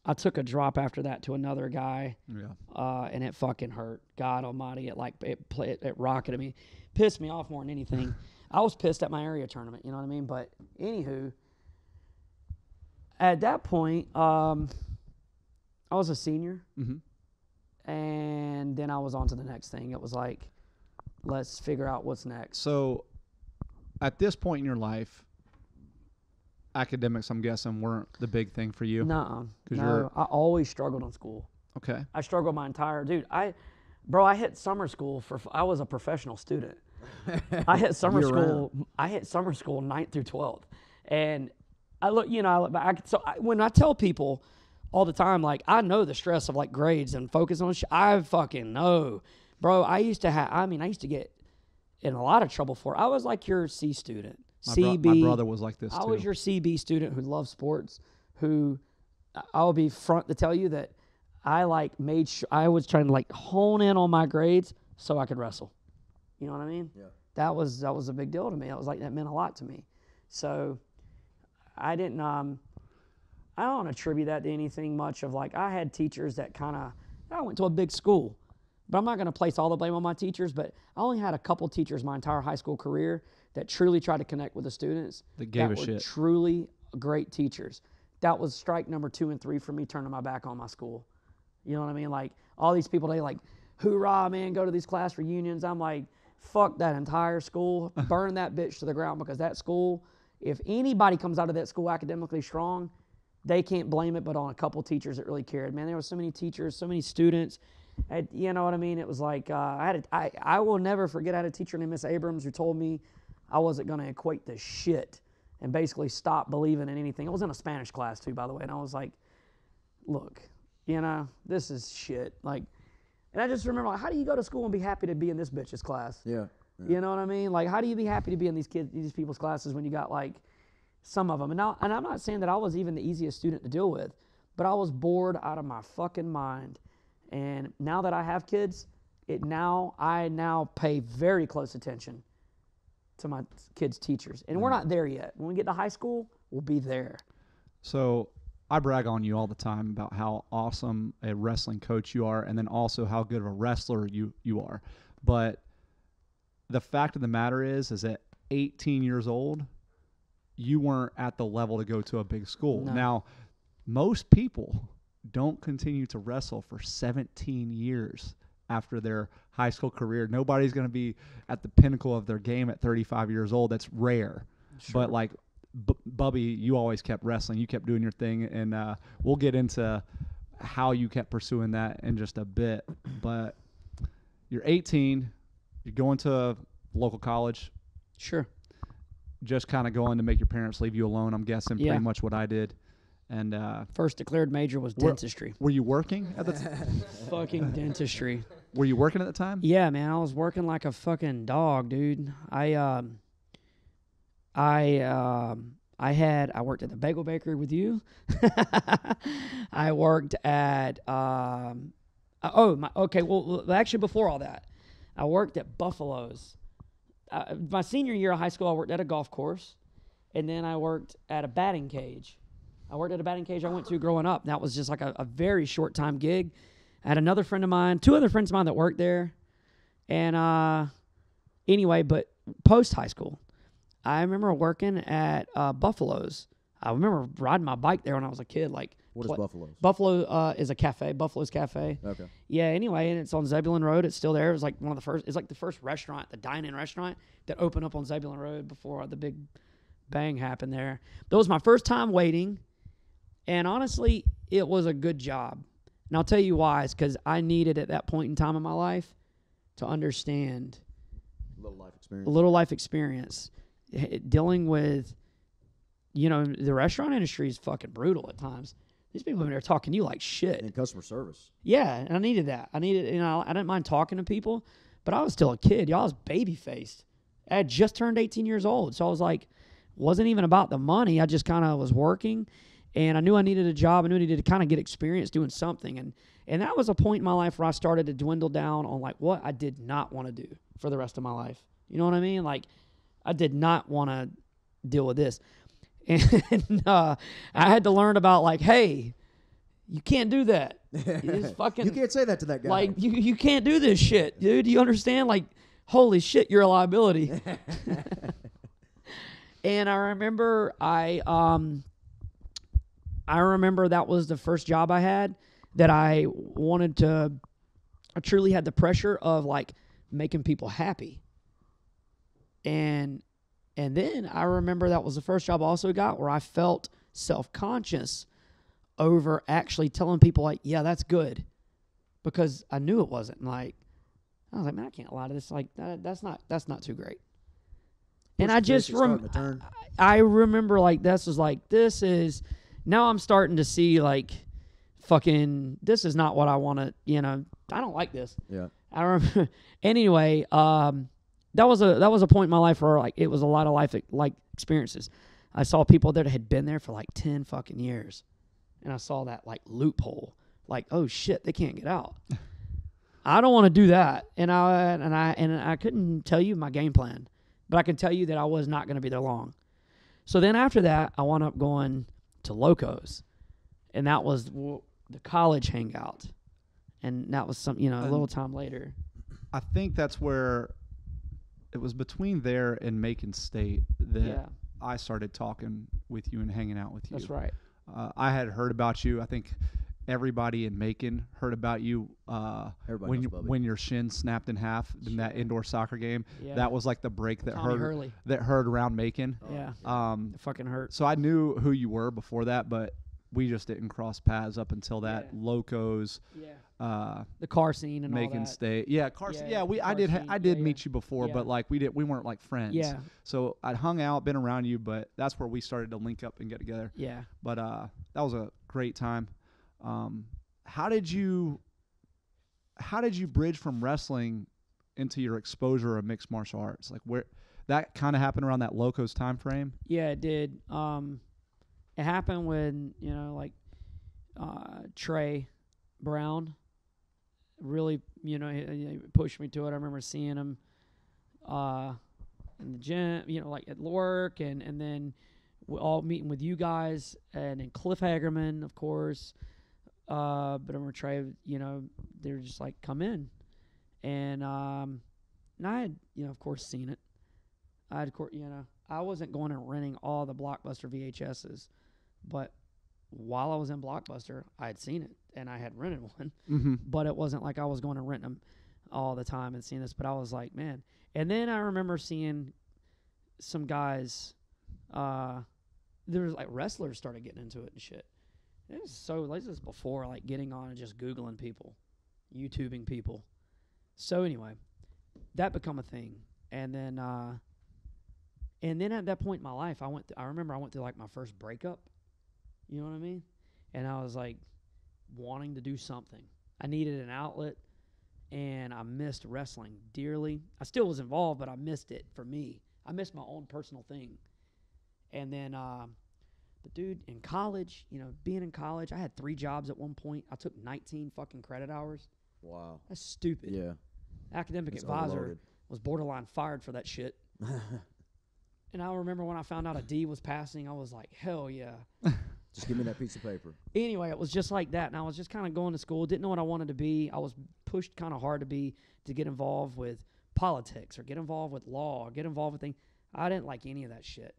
I took a drop after that to another guy. Yeah. And it fucking hurt. God Almighty, it rocketed me, pissed me off more than anything. I was pissed at my area tournament. You know what I mean? But anywho, at that point, I was a senior, and then I was on to the next thing. It was like, let's figure out what's next. So, at this point in your life, academics, I'm guessing, weren't the big thing for you. No. I always struggled in school. Okay. I struggled my entire I hit summer school I was a professional student. I hit summer school. I hit summer school 9th through 12th, and I look back. So when I tell people all the time, like I know the stress of like grades and focus on shit. I fucking know, bro. I used to get in a lot of trouble for it. I was like your C student. CB. My brother was like this too. I was your CB student who loved sports, who I'll be front to tell you that I like made sure I was trying to like hone in on my grades so I could wrestle. You know what I mean? Yeah. That was a big deal to me. It was like that meant a lot to me. So I didn't I don't attribute that to anything much of like I had teachers that I went to a big school. But I'm not going to place all the blame on my teachers, but I only had a couple teachers my entire high school career that truly tried to connect with the students. That gave a were shit. Truly great teachers. That was strike number 2 and 3 for me turning my back on my school. You know what I mean? Like all these people, they like, hoorah, man, go to these class reunions. I'm like, fuck that entire school. Burn that bitch to the ground, because that school, if anybody comes out of that school academically strong, they can't blame it but on a couple teachers that really cared. Man, there were so many teachers, so many students. You know what I mean? It was like I will never forget. I had a teacher named Miss Abrams who told me I wasn't going to equate to shit and basically stop believing in anything. I was in a Spanish class too, by the way, and I was like, look, you know, this is shit. Like, and I just remember, like, how do you go to school and be happy to be in this bitch's class? Yeah. You know what I mean? Like, how do you be happy to be in these people's classes when you got like Some of them. And I'm not saying that I was even the easiest student to deal with, but I was bored out of my fucking mind. And now that I have kids, I now pay very close attention to my kids' teachers. And we're not there yet. When we get to high school, we'll be there. So I brag on you all the time about how awesome a wrestling coach you are, and then also how good of a wrestler you are. But the fact of the matter is at 18 years old, you weren't at the level to go to a big school. No. Now, most people don't continue to wrestle for 17 years after their high school career. Nobody's going to be at the pinnacle of their game at 35 years old. That's rare. Sure. But like Bubby, you always kept wrestling. You kept doing your thing, and we'll get into how you kept pursuing that in just a bit. But you're 18. You're going to a local college. Sure. Just kind of going to make your parents leave you alone, I'm guessing, Yeah. pretty much what I did. And First declared major was dentistry. were you working at the time? Fucking dentistry. Were you working at the time? Yeah, man, I was working like a fucking dog, dude. I worked at the bagel bakery with you. I worked at actually before all that, I worked at Buffalo's. My senior year of high school, I worked at a golf course, and then I worked at a batting cage. I worked at a batting cage I went to growing up. That was just like a very short time gig. I had another friend of mine, two other friends of mine that worked there. And anyway, but post high school, I remember working at Buffalo's. I remember riding my bike there when I was a kid. Like, What is Buffalo's? Buffalo is a cafe. Buffalo's Cafe. Okay. Yeah. Anyway, and it's on Zebulon Road. It's still there. It was like one of the first. It's like the first restaurant, the dine-in restaurant that opened up on Zebulon Road before the big bang happened there. That was my first time waiting, and honestly, it was a good job. And I'll tell you why. It's because I needed at that point in time in my life to understand Little life experience. a little life experience, dealing with, the restaurant industry is fucking brutal at times. These people in there talking to you like shit. And customer service. Yeah, and I needed that. I didn't mind talking to people, but I was still a kid. Y'all was baby-faced. I had just turned 18 years old, so I was like, wasn't even about the money. I just kind of was working, and I knew I needed a job. I knew I needed to kind of get experience doing something, and that was a point in my life where I started to dwindle down on like what I did not want to do for the rest of my life. You know what I mean? Like, I did not want to deal with this. And I had to learn about like, hey, you can't do that. It's fucking, You can't say that to that guy. like, you can't do this shit, dude. You understand? Like, holy shit, you're a liability. And I remember I remember that was the first job I had that I truly had the pressure of like making people happy. And then I remember that was the first job I also got where I felt self-conscious over actually telling people like, yeah, that's good, because I knew it wasn't. Like, I was like, man, I can't lie to this. Like, that's not too great. And I just I remember like this is now I'm starting to see like fucking this is not what I want to, I don't like this. Yeah. I remember anyway, that was a point in my life where like it was a lot of life like experiences. I saw people that had been there for like 10 fucking years, and I saw that like loophole, like, oh shit, they can't get out. I don't want to do that, and I couldn't tell you my game plan, but I can tell you that I was not going to be there long. So then after that, I wound up going to Locos, and that was the college hangout, and that was a little time later. I think that's where it was between there and Macon State that I started talking with you and hanging out with you. That's right. I had heard about you. I think everybody in Macon heard about you when your shin snapped in half in that indoor soccer game. Yeah. That was like the break that heard around Macon. Yeah. It fucking hurt. So I knew who you were before that, but we just didn't cross paths up until that. Yeah. Locos. Yeah. The car scene and Macon all that. State. Yeah, car scene. Yeah, I did meet you before, but like we weren't like friends. Yeah. So I'd hung out, been around you, but that's where we started to link up and get together. Yeah. But that was a great time. How did you bridge from wrestling into your exposure of mixed martial arts? Like that kind of happened around that Locos time frame. Yeah, it did. It happened when, Trey Brown really, he pushed me to it. I remember seeing him in the gym, like at work, and then we all meeting with you guys, and then Cliff Hagerman, of course. But I remember Trey, they were just like, come in. And I had, of course, seen it. I wasn't going and renting all the Blockbuster VHSs, but while I was in Blockbuster, I had seen it and I had rented one. Mm-hmm. But it wasn't like I was going to rent them all the time and seeing this. But I was like, man. And then I remember seeing some guys. There was like wrestlers started getting into it and shit. It was so like this is before like getting on and just Googling people, YouTubing people. So anyway, that become a thing. And then at that point in my life, I remember I went through like my first breakup. You know what I mean? And I was like wanting to do something. I needed an outlet, and I missed wrestling dearly. I still was involved, but I missed it for me. I missed my own personal thing. And then, but dude, in college, being in college, I had 3 jobs at one point. I took 19 fucking credit hours. Wow. That's stupid. Yeah. Academic It's advisor overloaded. was borderline fired for that shit. And I remember when I found out a D was passing, I was like, hell yeah. Just give me that piece of paper. Anyway, it was just like that. And I was just kind of going to school, didn't know what I wanted to be. I was pushed kind of hard to get involved with politics or get involved with law or get involved with things. I didn't like any of that shit.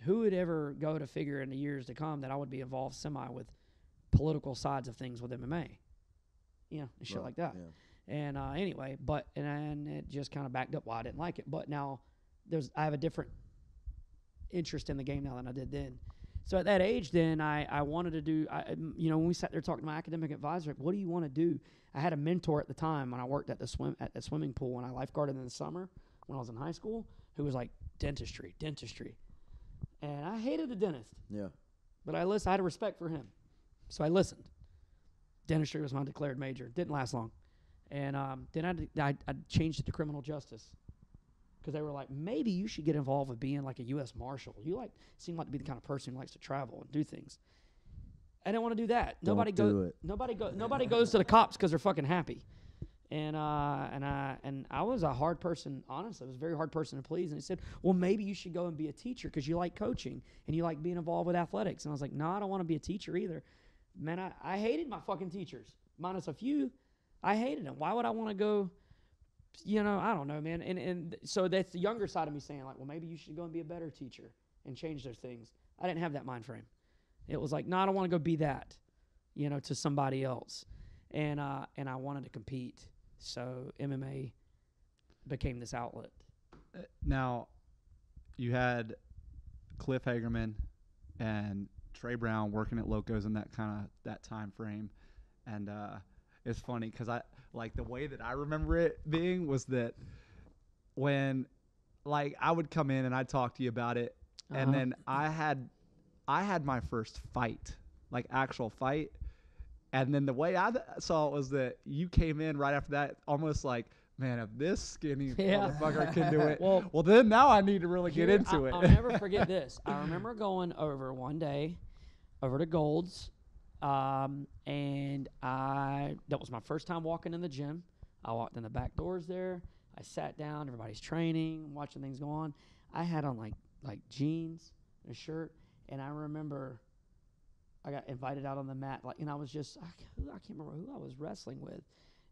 Who would ever go to figure in the years to come that I would be involved semi with political sides of things with MMA? And shit like that. Yeah. And anyway, and it just kind of backed up why I didn't like it. But now I have a different interest in the game now than I did then. So at that age, then I wanted to do, when we sat there talking to my academic advisor, like, what do you want to do? I had a mentor at the time when I worked at the swimming pool when I lifeguarded in the summer when I was in high school, who was like dentistry, and I hated the dentist. Yeah. But I had a respect for him, so I listened. Dentistry was my declared major. Didn't last long, and then I changed it to criminal justice. Because they were like, maybe you should get involved with being like a U.S. Marshal. You seem like to be the kind of person who likes to travel and do things. I didn't want to do that. Nobody goes to the cops because they're fucking happy. And I was a hard person. Honestly, I was a very hard person to please. And he said, well, maybe you should go and be a teacher because you like coaching and you like being involved with athletics. And I was like, no, I don't want to be a teacher either. Man, I hated my fucking teachers, minus a few. I hated them. Why would I want to go? I don't know, man. And so that's the younger side of me saying, like, well, maybe you should go and be a better teacher and change those things. I didn't have that mind frame. It was like, no, I don't want to go be that, to somebody else. And I wanted to compete. So MMA became this outlet. Now, you had Cliff Hagerman and Trey Brown working at Locos in that time frame. And it's funny because the way that I remember it being was that when I would come in and I'd talk to you about it, and then I had my first fight, actual fight, and then the way I saw it was that you came in right after that, almost like, man, if this skinny motherfucker can do it, well then now I need to really get into it. I'll never forget this. I remember going over one day over to Gold's. And that was my first time walking in the gym. I walked in the back doors there. I sat down, everybody's training, watching things go on. I had on like jeans and a shirt. And I remember I got invited out on the mat. And I was just, I can't remember who I was wrestling with. It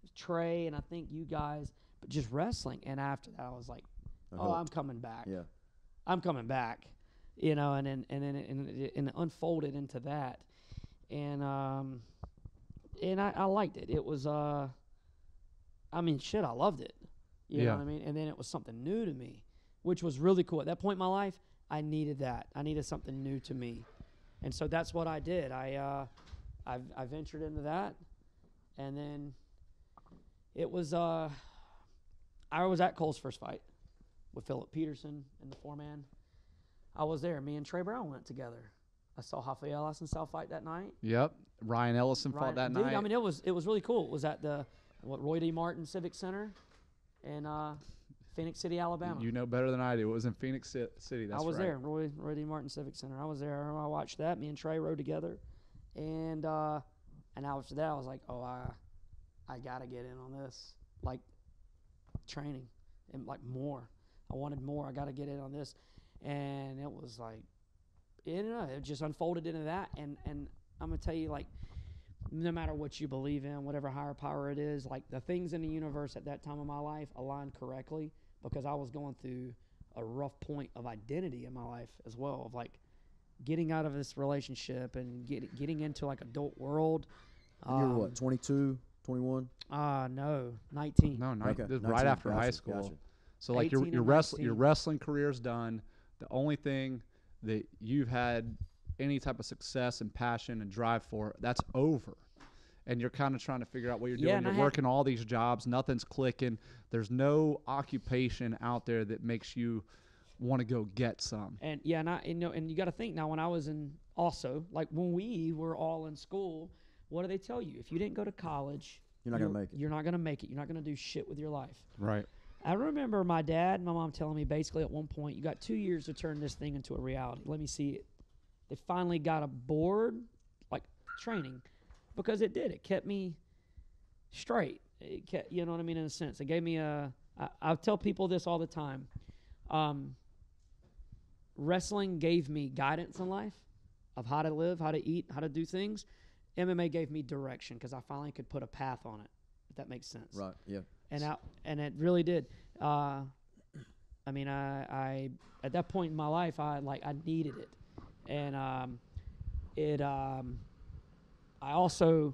was Trey and I think you guys, but just wrestling. And after that, I was like, I'm coming back. Yeah. I'm coming back, and then it unfolded into that. And I liked it. It was, I loved it. You know what I mean? And then it was something new to me, which was really cool. At that point in my life, I needed that. I needed something new to me. And so that's what I did. I ventured into that. And then it was, I was at Cole's first fight with Philip Peterson and the 4-man. I was there. Me and Trey Brown went together. I saw Rafael Assunção fight that night. Yep. Ryan Ellison fought that night. I mean, it was really cool. It was at the Roy D. Martin Civic Center. And Phoenix City, Alabama. You know better than I do. It was in Phoenix City. That's I was right. there, Roy D. Martin Civic Center. I was there. I watched that. Me and Trey rode together, and after that, I was like, oh, I gotta get in on this, like training and like more. I wanted more. I gotta get in on this, and it was like, it just unfolded into that. And I'm gonna tell you, like, no matter what you believe in, whatever higher power it is, like the things in the universe at that time of my life aligned correctly because I was going through a rough point of identity in my life as well, of like getting out of this relationship and getting into like adult world. And you were what, 22, 21? No, 19. No, Okay, this 19, right after high gotcha, school. gotcha. So like 18 your and wrestling career's done. The only thing that you've had any type of success and passion and drive for, that's over. And you're kind of trying to figure out what you're doing. You're working all these jobs. Nothing's clicking. There's no occupation out there that makes you want to go get some. And yeah, and you got to think now. When I was in, also like when we were all in school, what do they tell you? If you didn't go to college, You're not going to make it. You're not gonna make it. You're not gonna do shit with your life. Right. I remember my dad and my mom telling me basically at one point, you got 2 years to turn this thing into a reality. Let me see it. They finally got a board, like training, because it did. It kept me straight. It kept, you know what I mean, in a sense. It gave me I tell people this all the time. Wrestling gave me guidance in life of how to live, how to eat, how to do things. MMA gave me direction because I finally could put a path on it, if that makes sense. Right, yeah. And it really did. I mean, I at that point in my life, I needed it, and I also,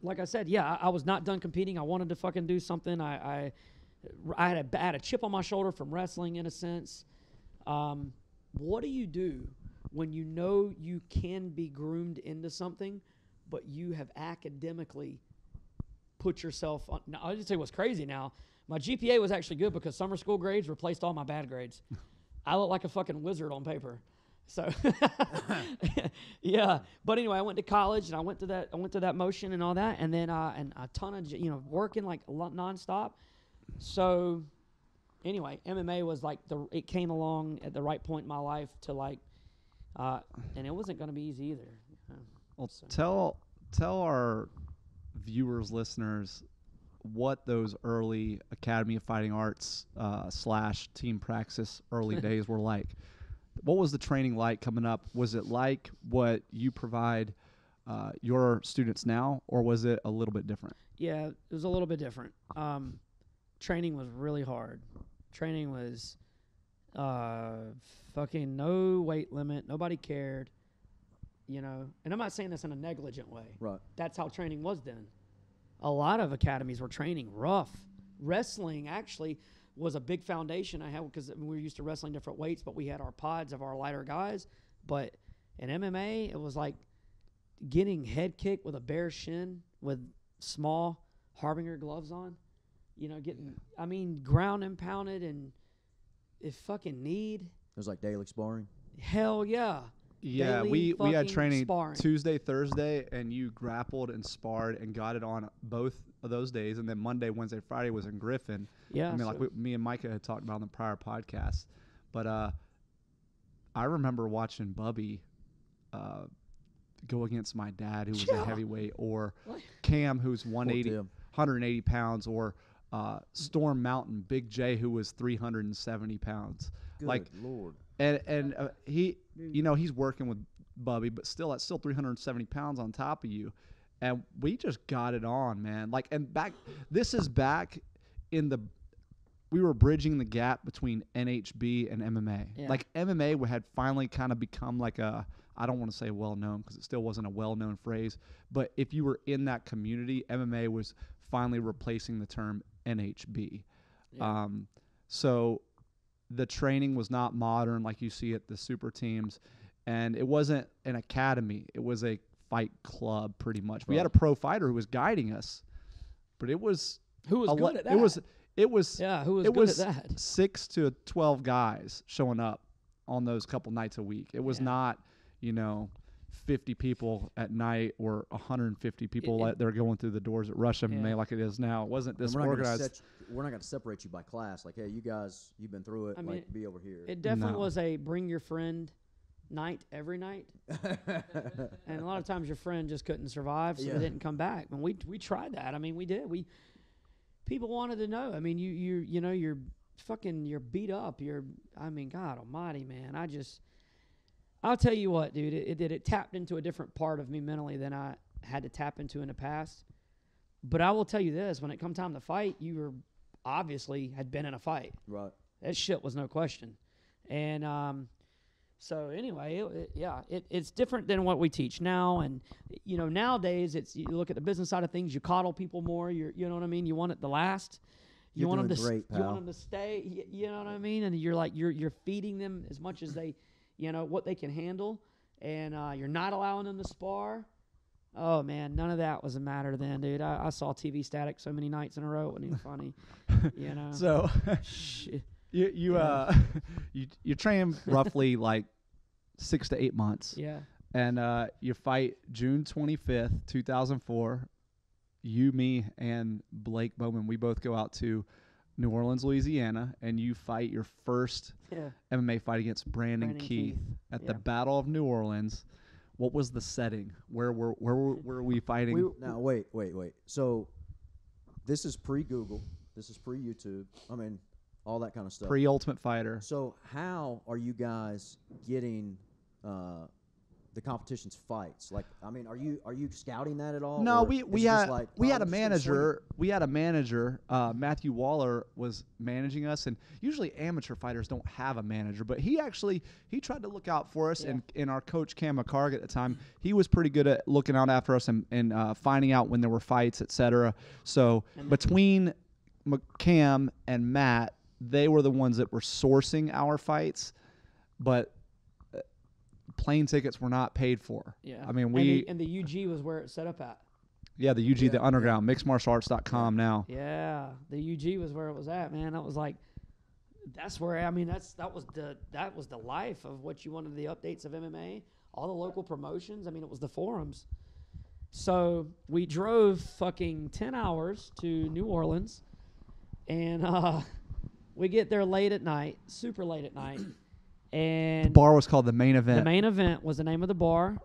like I said, yeah, I was not done competing. I wanted to fucking do something. I had a chip on my shoulder from wrestling, in a sense. What do you do when you know you can be groomed into something, but you have academically put yourself on? Now, I'll just tell you what's crazy now. My GPA was actually good because summer school grades replaced all my bad grades. I look like a fucking wizard on paper. So, yeah. But anyway, I went to college and I went to that motion and all that, and then and a ton of working like nonstop. So, anyway, MMA was like it came along at the right point in my life to like, and it wasn't going to be easy either. Well, tell our viewers, listeners, what those early Academy of Fighting Arts / Team Praxis early days were like. What was the training like coming up? Was it like what you provide your students now, or was it a little bit different? Yeah, it was a little bit different. Training was really hard. Training was fucking no weight limit. Nobody cared, you know. And I'm not saying this in a negligent way. Right. That's how training was then. A lot of academies were training rough. Wrestling actually was a big foundation I had because we were used to wrestling different weights, but we had our pods of our lighter guys. But in MMA, it was like getting head kicked with a bare shin with small Harbinger gloves on. You know, ground and pounded, and if fucking need. It was like daily sparring. Hell yeah. Yeah, Daily we had fucking training sparring. Tuesday, Thursday, and you grappled and sparred and got it on both of those days. And then Monday, Wednesday, Friday was in Griffin. Yeah. I mean, like me and Micah had talked about in the prior podcast. But I remember watching Bubby go against my dad, who was a heavyweight, or Cam, who's 180 pounds, or Storm Mountain, Big J, who was 370 pounds. Good Lord. And he, you know, he's working with Bubby, but that's still 370 pounds on top of you. And we just got it on, man. Like, and this is back in we were bridging the gap between NHB and MMA. Yeah. Like, MMA had finally kind of become like I don't want to say well-known because it still wasn't a well-known phrase, but if you were in that community, MMA was finally replacing the term NHB. Yeah. So the training was not modern like you see at the super teams, and it wasn't an academy. It was a fight club pretty much. We had a pro fighter who was guiding us, but it was who was good at that? It was who was good at that? 6 to 12 guys showing up on those couple nights a week. It was not, 50 people at night or 150 people It- they're going through the doors at Rush MMA Yeah. like it is now. It wasn't this And organized. we're not going to separate you by class. Like, hey, you guys, you've been through it. I mean, be over here. It definitely No. was a bring your friend night every night. And a lot of times your friend just couldn't survive, so Yeah. they didn't come back. And we tried that. I mean, we did. People wanted to know. I mean, you know, you're beat up. I mean, God Almighty, man. I'll tell you what, dude. It tapped into a different part of me mentally than I had to tap into in the past. But I will tell you this: when it come time to fight, you were obviously had been in a fight. Right. That shit was no question. And so anyway, it's different than what we teach now. And you know, nowadays you look at the business side of things. You coddle people more. You know what I mean. You want it to last. You You're want them doing to great, you want pal. them to stay. You know what I mean. And you're like you're feeding them as much as they, you know, what they can handle. And you're not allowing them to spar. Oh man, none of that was a matter then, dude. I saw TV static so many nights in a row. It wasn't even funny. You know. So Shit. you train roughly like 6 to 8 months. Yeah. And you fight June 25th, 2004. You, me, and Blake Bowman, we both go out to New Orleans, Louisiana, and you fight your first Yeah. MMA fight against Brandon Keith at the Yeah. Battle of New Orleans. What was the setting? Where were we fighting? Now, wait. So this is pre-Google. This is pre-YouTube. I mean, all that kind of stuff. Pre-Ultimate Fighter. So how are you guys getting the competition's fights? Like, I mean, are you scouting that at all? No, Or we is it just had like, we oh, had a we're just gonna swing it? manager. We had a manager. Matthew Waller was managing us, and usually amateur fighters don't have a manager, but he tried to look out for us. Yeah. And our coach Cam McCarg at the time, he was pretty good at looking out after us and finding out when there were fights, etc. So between Cam and Matt, they were the ones that were sourcing our fights, but plane tickets were not paid for. Yeah. I mean, and the UG was where it set up at. yeah, the UG, Yeah, the underground, mixedmartialarts.com now. Yeah, the UG was where it was at, man. That was like, that's where that was the life of what you wanted. The updates of MMA, all the local promotions. I mean, it was the forums. So we drove fucking 10 hours to New Orleans, and we get there late at night, super late at night, and The bar was called the Main Event. the Main Event was the name of the bar.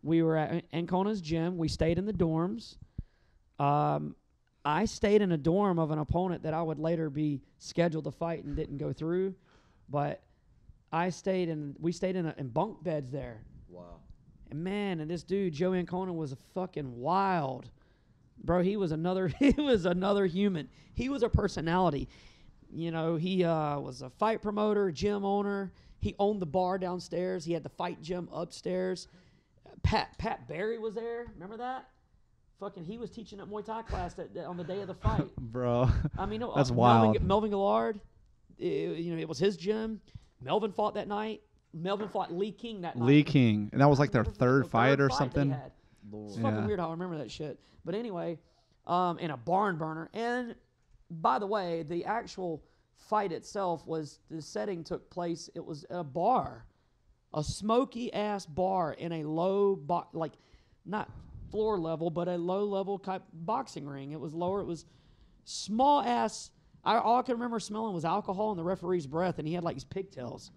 We were at Ancona's gym. We stayed in the dorms. I stayed in a dorm of an opponent that I would later be scheduled to fight and didn't go through. But we stayed in bunk beds there. Wow. And man, and this dude, Joe Ancona, was a fucking wild. Bro, he was another human. He was a personality. You know, he was a fight promoter, gym owner. He owned the bar downstairs. He had the fight gym upstairs. Pat Barry was there. Remember that? Fucking, he was teaching at Muay Thai class on the day of the fight. Bro. I mean, That's wild. Melvin Gillard, it was his gym. Melvin fought that night. Melvin fought Lee King that night. Lee King. And that was like their third fight or that something. they had. Lord. It's fucking Yeah. weird how I remember that shit. But anyway, in a barn burner. And by the way, the actual fight itself the setting took place, it was a bar. A smoky ass bar in a low, like not floor level, but a low level type boxing ring. It was lower. It was small ass. All I could remember smelling was alcohol and the referee's breath, and he had like his pigtails.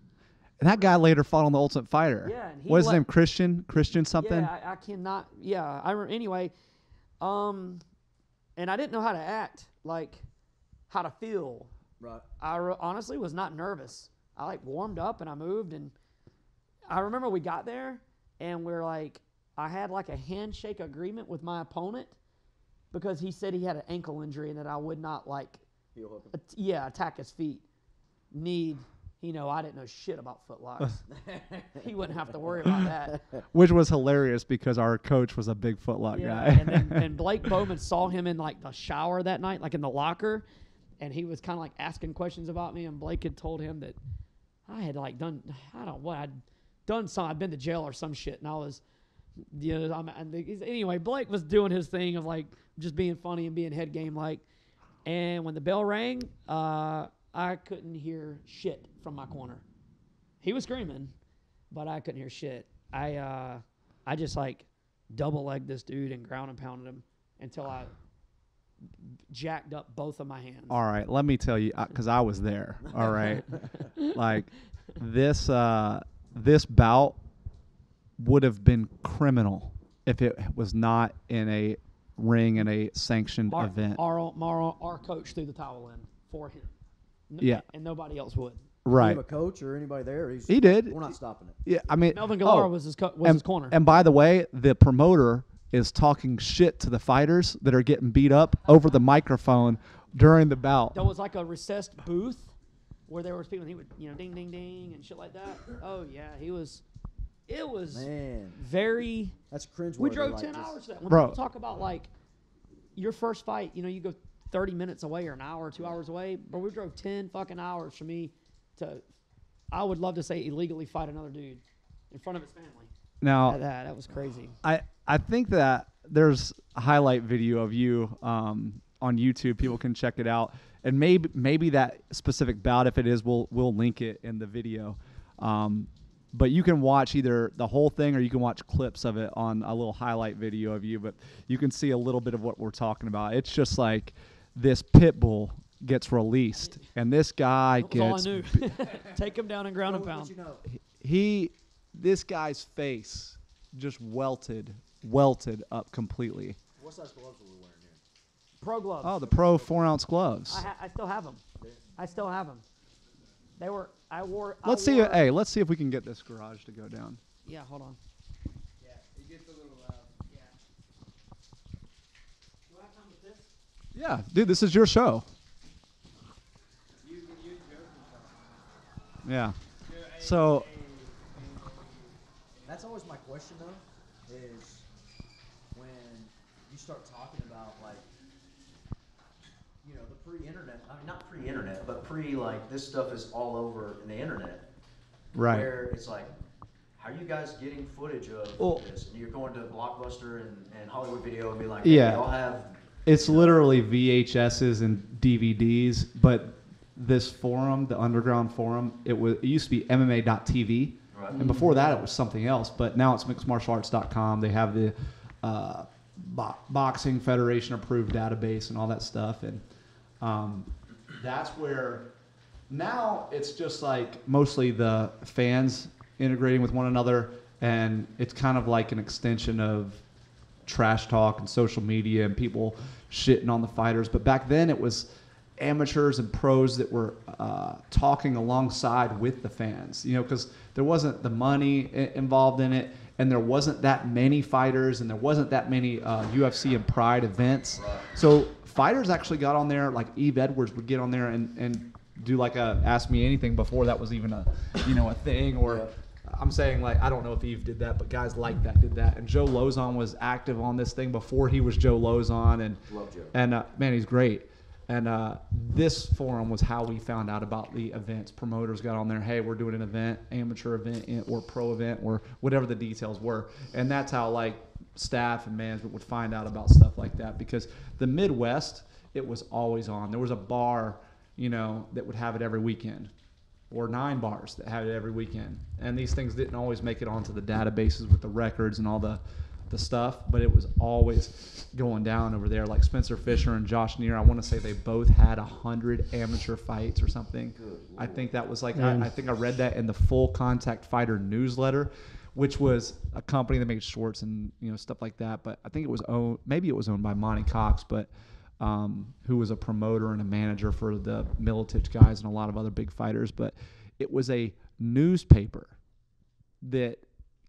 And that guy later fought on the Ultimate Fighter. Yeah, and he What's his name? Christian something? Yeah, I cannot. Yeah, anyway, and I didn't know how to act, like how to feel. Right. I honestly was not nervous. I like warmed up and I moved, and I remember we got there and we're like, I had like a handshake agreement with my opponent because he said he had an ankle injury and that I would not like, Heel hook attack his feet. I didn't know shit about footlocks. He wouldn't have to worry about that. Which was hilarious because our coach was a big footlock guy. And Blake Bowman saw him in like the shower that night, like in the locker, and he was kind of like asking questions about me. And Blake had told him that I had like done, I don't know what I'd done. I'd been to jail or some shit, and I was, anyway. Blake was doing his thing of like just being funny and being head game like. And when the bell rang, I couldn't hear shit from my corner. He was screaming, but I couldn't hear shit. I I just like double legged this dude and ground and pounded him until I jacked up both of my hands. All right, let me tell you, because I was there. All right, like this bout would have been criminal if it was not in a ring in a sanctioned event. Our coach threw the towel in for him. Yeah, and nobody else would. Right. A coach or anybody there? He did. We're not stopping it. Yeah, I mean, Melvin Gallara was his corner. And by the way, the promoter is talking shit to the fighters that are getting beat up over the microphone during the bout. There was like a recessed booth where there was people, and he would, ding, ding, ding, and shit like that. Oh, yeah, it was very. That's cringeworthy. We drove 10 hours to that. When people talk about, like, your first fight, you go 30 minutes away or an hour, 2 hours away, but we drove 10 fucking hours for me to, I would love to say, illegally fight another dude in front of his family. Now, that was crazy. I think that there's a highlight video of you on YouTube. People can check it out, and maybe that specific bout, if it is, we'll link it in the video. But you can watch either the whole thing or you can watch clips of it on a little highlight video of you. But you can see a little bit of what we're talking about. It's just like this pit bull gets released, and this guy gets. All I knew. Take him down and ground and pound. This guy's face just welted up completely. What size gloves were we wearing here? Pro gloves. Oh, the pro 4-ounce gloves. I still have them. They were. Let's see if we can get this garage to go down. Yeah, hold on. Yeah, it gets a little loud. Yeah. Do I have time with this? Yeah, dude, this is your show. You can use yours. Yeah. So. That's always my question, though, is when you start talking about, like, the pre-internet. I mean, not pre-internet, but like, this stuff is all over in the internet. Right. Where it's like, how are you guys getting footage of this? And you're going to Blockbuster and Hollywood Video and be like, hey, y'all have... It's literally VHSs and DVDs, but this forum, the underground forum, it used to be MMA.tv. Right. And before that, it was something else. But now it's mixedmartialarts.com. They have the Boxing Federation approved database and all that stuff. And that's where now it's just like mostly the fans integrating with one another. And it's kind of like an extension of trash talk and social media and people shitting on the fighters. But back then it was amateurs and pros that were talking alongside with the fans, because there wasn't the money involved in it, and there wasn't that many fighters, and there wasn't that many UFC and Pride events. Right. So fighters actually got on there, like Eve Edwards would get on there and do like a Ask Me Anything before that was even a thing. Or I'm saying, like, I don't know if Eve did that, but guys like that did that. And Joe Lozon was active on this thing before he was Joe Lozon, and love Joe. And man, he's great. And this forum was how we found out about the events. Promoters got on there, hey, we're doing an event, amateur event or pro event or whatever the details were. And that's how, like, staff and management would find out about stuff like that, because the Midwest, it was always on. There was a bar, that would have it every weekend, or 9 bars that had it every weekend. And these things didn't always make it onto the databases with the records and all the stuff, but it was always going down over there. Like Spencer Fisher and Josh Neer, I want to say they both had 100 amateur fights or something. I think that was like, I think I read that in the Full Contact Fighter newsletter, which was a company that made shorts and stuff like that. But I think it was owned by Monty Cox, but who was a promoter and a manager for the Militich guys and a lot of other big fighters. But it was a newspaper that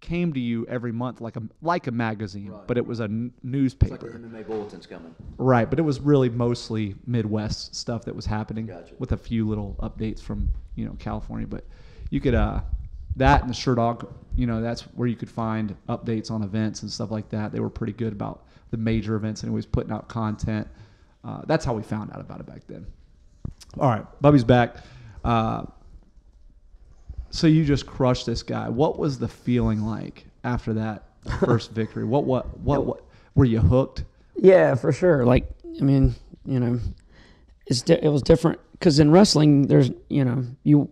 came to you every month like a magazine, right. But it was a newspaper. It's like the MMA bulletins coming. Right, but it was really mostly Midwest stuff that was happening, with a few little updates from California. But you could that and the Sherdog, that's where you could find updates on events and stuff like that. They were pretty good about the major events and always putting out content. That's how we found out about it back then. All right, Bubby's back. So you just crushed this guy. What was the feeling like after that first victory? What were you hooked? Yeah, for sure. Like, I mean, it was different because in wrestling, there's you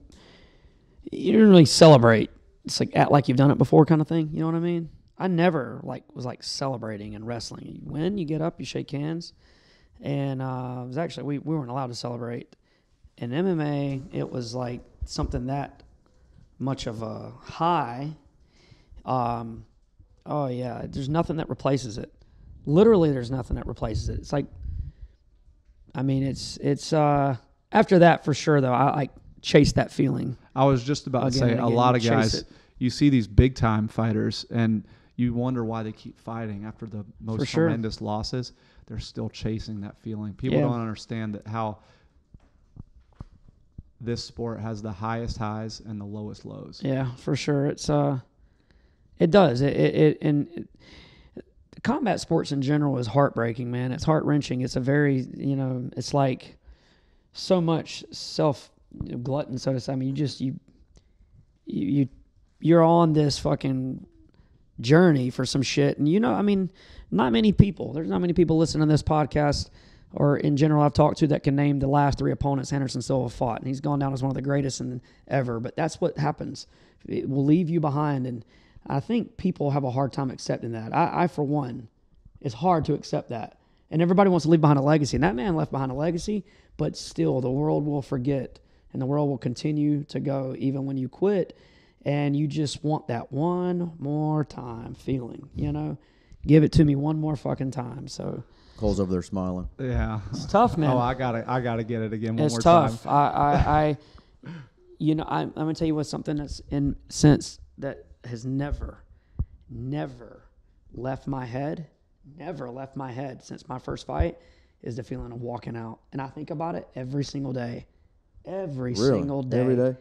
didn't really celebrate. It's like act like you've done it before kind of thing. You know what I mean? never was celebrating in wrestling. You win, you get up, you shake hands, and it was actually we weren't allowed to celebrate. In MMA, it was like something that much of a high. Oh yeah, there's nothing that replaces it. Literally, there's nothing that replaces it. It's like, I mean, it's after that for sure though. I chase that feeling. I was just about to say, a lot of guys, you see these big time fighters and you wonder why they keep fighting after the most horrendous losses. They're still chasing that feeling. People don't understand that how this sport has the highest highs and the lowest lows. Yeah, for sure. It does. Combat sports in general is heartbreaking, man. It's heart-wrenching. It's a very, it's like so much glutton, so to say. I mean, you're on this fucking journey for some shit. And, I mean, there's not many people listening to this podcast or in general I've talked to that can name the last 3 opponents Anderson Silva fought. And he's gone down as one of the greatest ever. But that's what happens. It will leave you behind. And I think people have a hard time accepting that. I for one, it's hard to accept that. And everybody wants to leave behind a legacy. And that man left behind a legacy, but still the world will forget and the world will continue to go even when you quit. And you just want that one more time feeling, Give it to me one more fucking time. So Cole's over there smiling. Yeah. It's tough, man. Oh, I gotta get it again one more tough. time. I'm gonna tell you what's something that's in sense that has never left my head since my first fight is the feeling of walking out. And I think about it every single day. Every single day. Every day?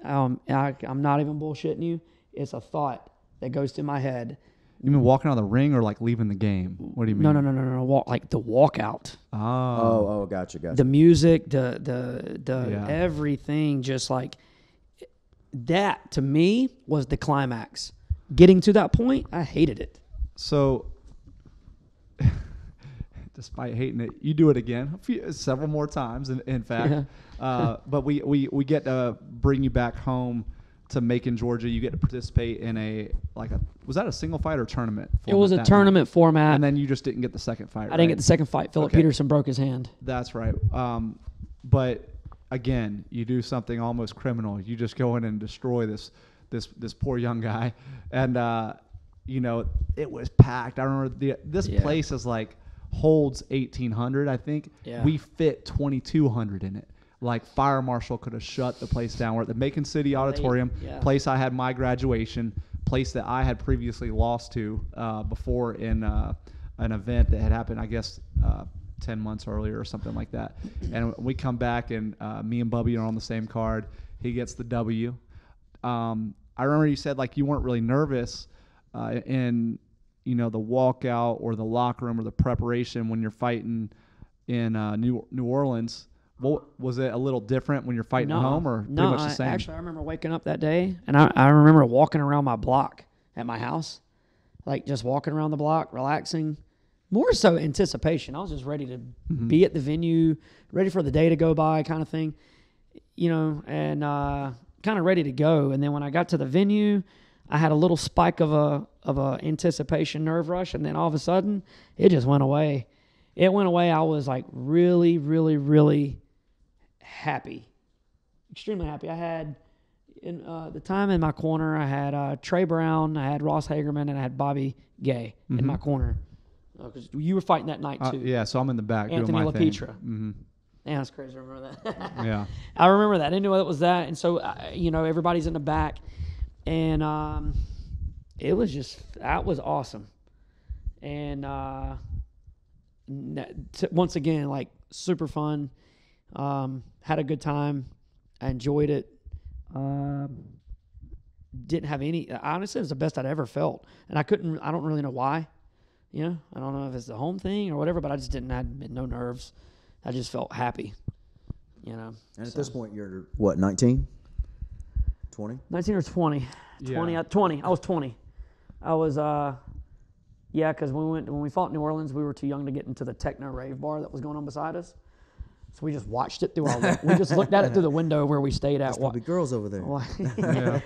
I'm not even bullshitting you. It's a thought that goes through my head. You mean walking out of the ring or like leaving the game? What do you mean? No. Walk the walkout. Oh, gotcha. The music, the everything, just like that to me was the climax. Getting to that point, I hated it. So, despite hating it, you do it again several more times. In fact, but we get to bring you back home to Macon, Georgia. You get to participate in was that a single fight or tournament format? It was a tournament format. And then you just didn't get the second fight, I didn't get the second fight. Philip Peterson broke his hand. That's right. But again, you do something almost criminal. You just go in and destroy this poor young guy. And, it was packed. I remember this place is holds 1,800, I think. Yeah. We fit 2,200 in it. Like fire marshal could have shut the place down. We're at the Macon City Auditorium, place I had my graduation, place that I had previously lost to before in an event that had happened, I guess, 10 months earlier or something like that. And we come back and me and Bubby are on the same card. He gets the W. I remember you said you weren't really nervous in the walkout or the locker room or the preparation when you're fighting in New Orleans. What, was it a little different when you're fighting at home or pretty much the same? Actually, I remember waking up that day, and I remember walking around my block at my house, just walking around the block, relaxing. More so anticipation. I was just ready to be at the venue, ready for the day to go by kind of thing, and kind of ready to go. And then when I got to the venue, I had a little spike of a anticipation nerve rush, and then all of a sudden, it just went away. It went away. I was really, really, really happy, extremely happy. I had in the time in my corner, I had Trey Brown, I had Ross Hagerman, and I had Bobby Gay in my corner. Because you were fighting that night too. Yeah, so I'm in the back Anthony doing my thing. LaPetra. Mm-hmm. Yeah, that's crazy. I remember that. Yeah, I remember that. I didn't know it was that, and so everybody's in the back, and it was that was awesome, and once again, super fun. Had a good time. I enjoyed it. Didn't have any. Honestly, it was the best I'd ever felt, and I don't really know why. I don't know if it's the home thing or whatever, but I just I had no nerves. I just felt happy. And at this point, you're what, 19? 20? 19 or 20? 20. Yeah. 20. I was 20. I was because when we fought in New Orleans, we were too young to get into the techno rave bar that was going on beside us. So we just watched it through we just looked at it through the window where we stayed at. There's probably girls over there.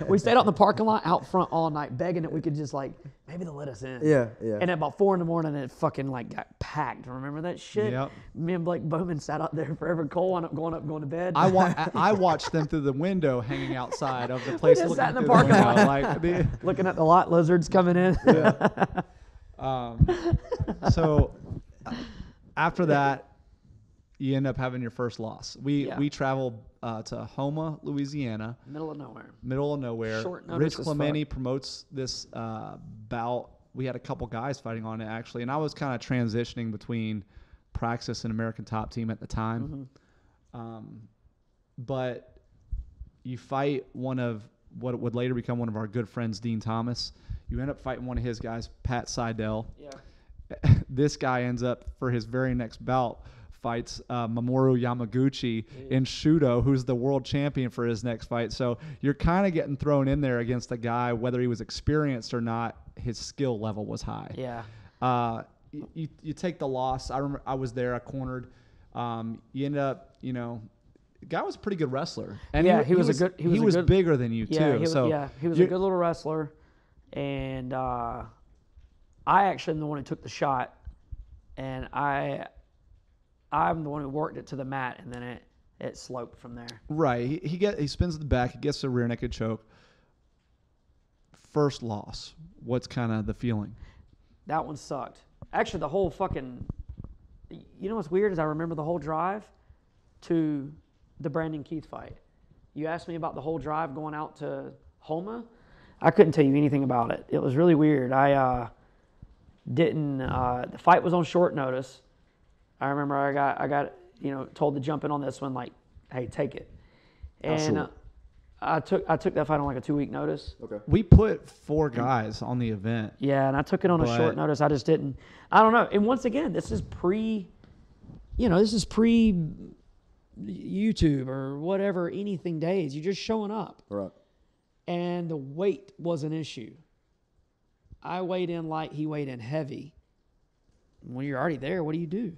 We stayed out in the parking lot out front all night begging that we could just like, maybe they'll let us in. Yeah. And at about 4 a.m, it fucking like got packed. Remember that shit? Yep. Me and Blake Bowman sat out there forever. Cole wound up going to bed. I watched them through the window hanging outside of the place. just Looking sat in the through parking window, lot. like looking at the lot lizards coming in. so after that, you end up having your first loss. We traveled to Houma, Louisiana. Middle of nowhere. Short notice Rich as Clemente fuck. promotes this bout. We had a couple guys fighting on it actually, and I was kind of transitioning between Praxis and American Top Team at the time. But you fight one of what would later become one of our good friends, Dean Thomas. You end up fighting one of his guys, Pat Seidel. Yeah. This guy ends up, for his very next bout, fights Mamoru Yamaguchi in Shudo, who's the world champion for his next fight. So you're kind of getting thrown in there against a guy, whether he was experienced or not, his skill level was high. Yeah. You take the loss. I remember I was there. I cornered. You end up, the guy was a pretty good wrestler. And he was bigger than you too. He was a good little wrestler. And I actually am the one who took the shot. And I'm the one who worked it to the mat, and then it sloped from there. Right. He spins to the back. He gets the rear naked choke. First loss. What's kind of the feeling? That one sucked. Actually, the whole fucking. You know what's weird is I remember the whole drive to the Brandon Keith fight. You asked me about the whole drive going out to Houma. I couldn't tell you anything about it. It was really weird. I didn't. The fight was on short notice. I remember I got told to jump in on this one, like, hey, take it. And I took that fight on like a 2-week notice. Okay. We put 4 guys on the event. Yeah, and I took it on a short notice. I just didn't. I don't know. And once again, this is pre YouTube or whatever, anything days. You're just showing up. Right. And the weight was an issue. I weighed in light, he weighed in heavy. When you're already there, what do?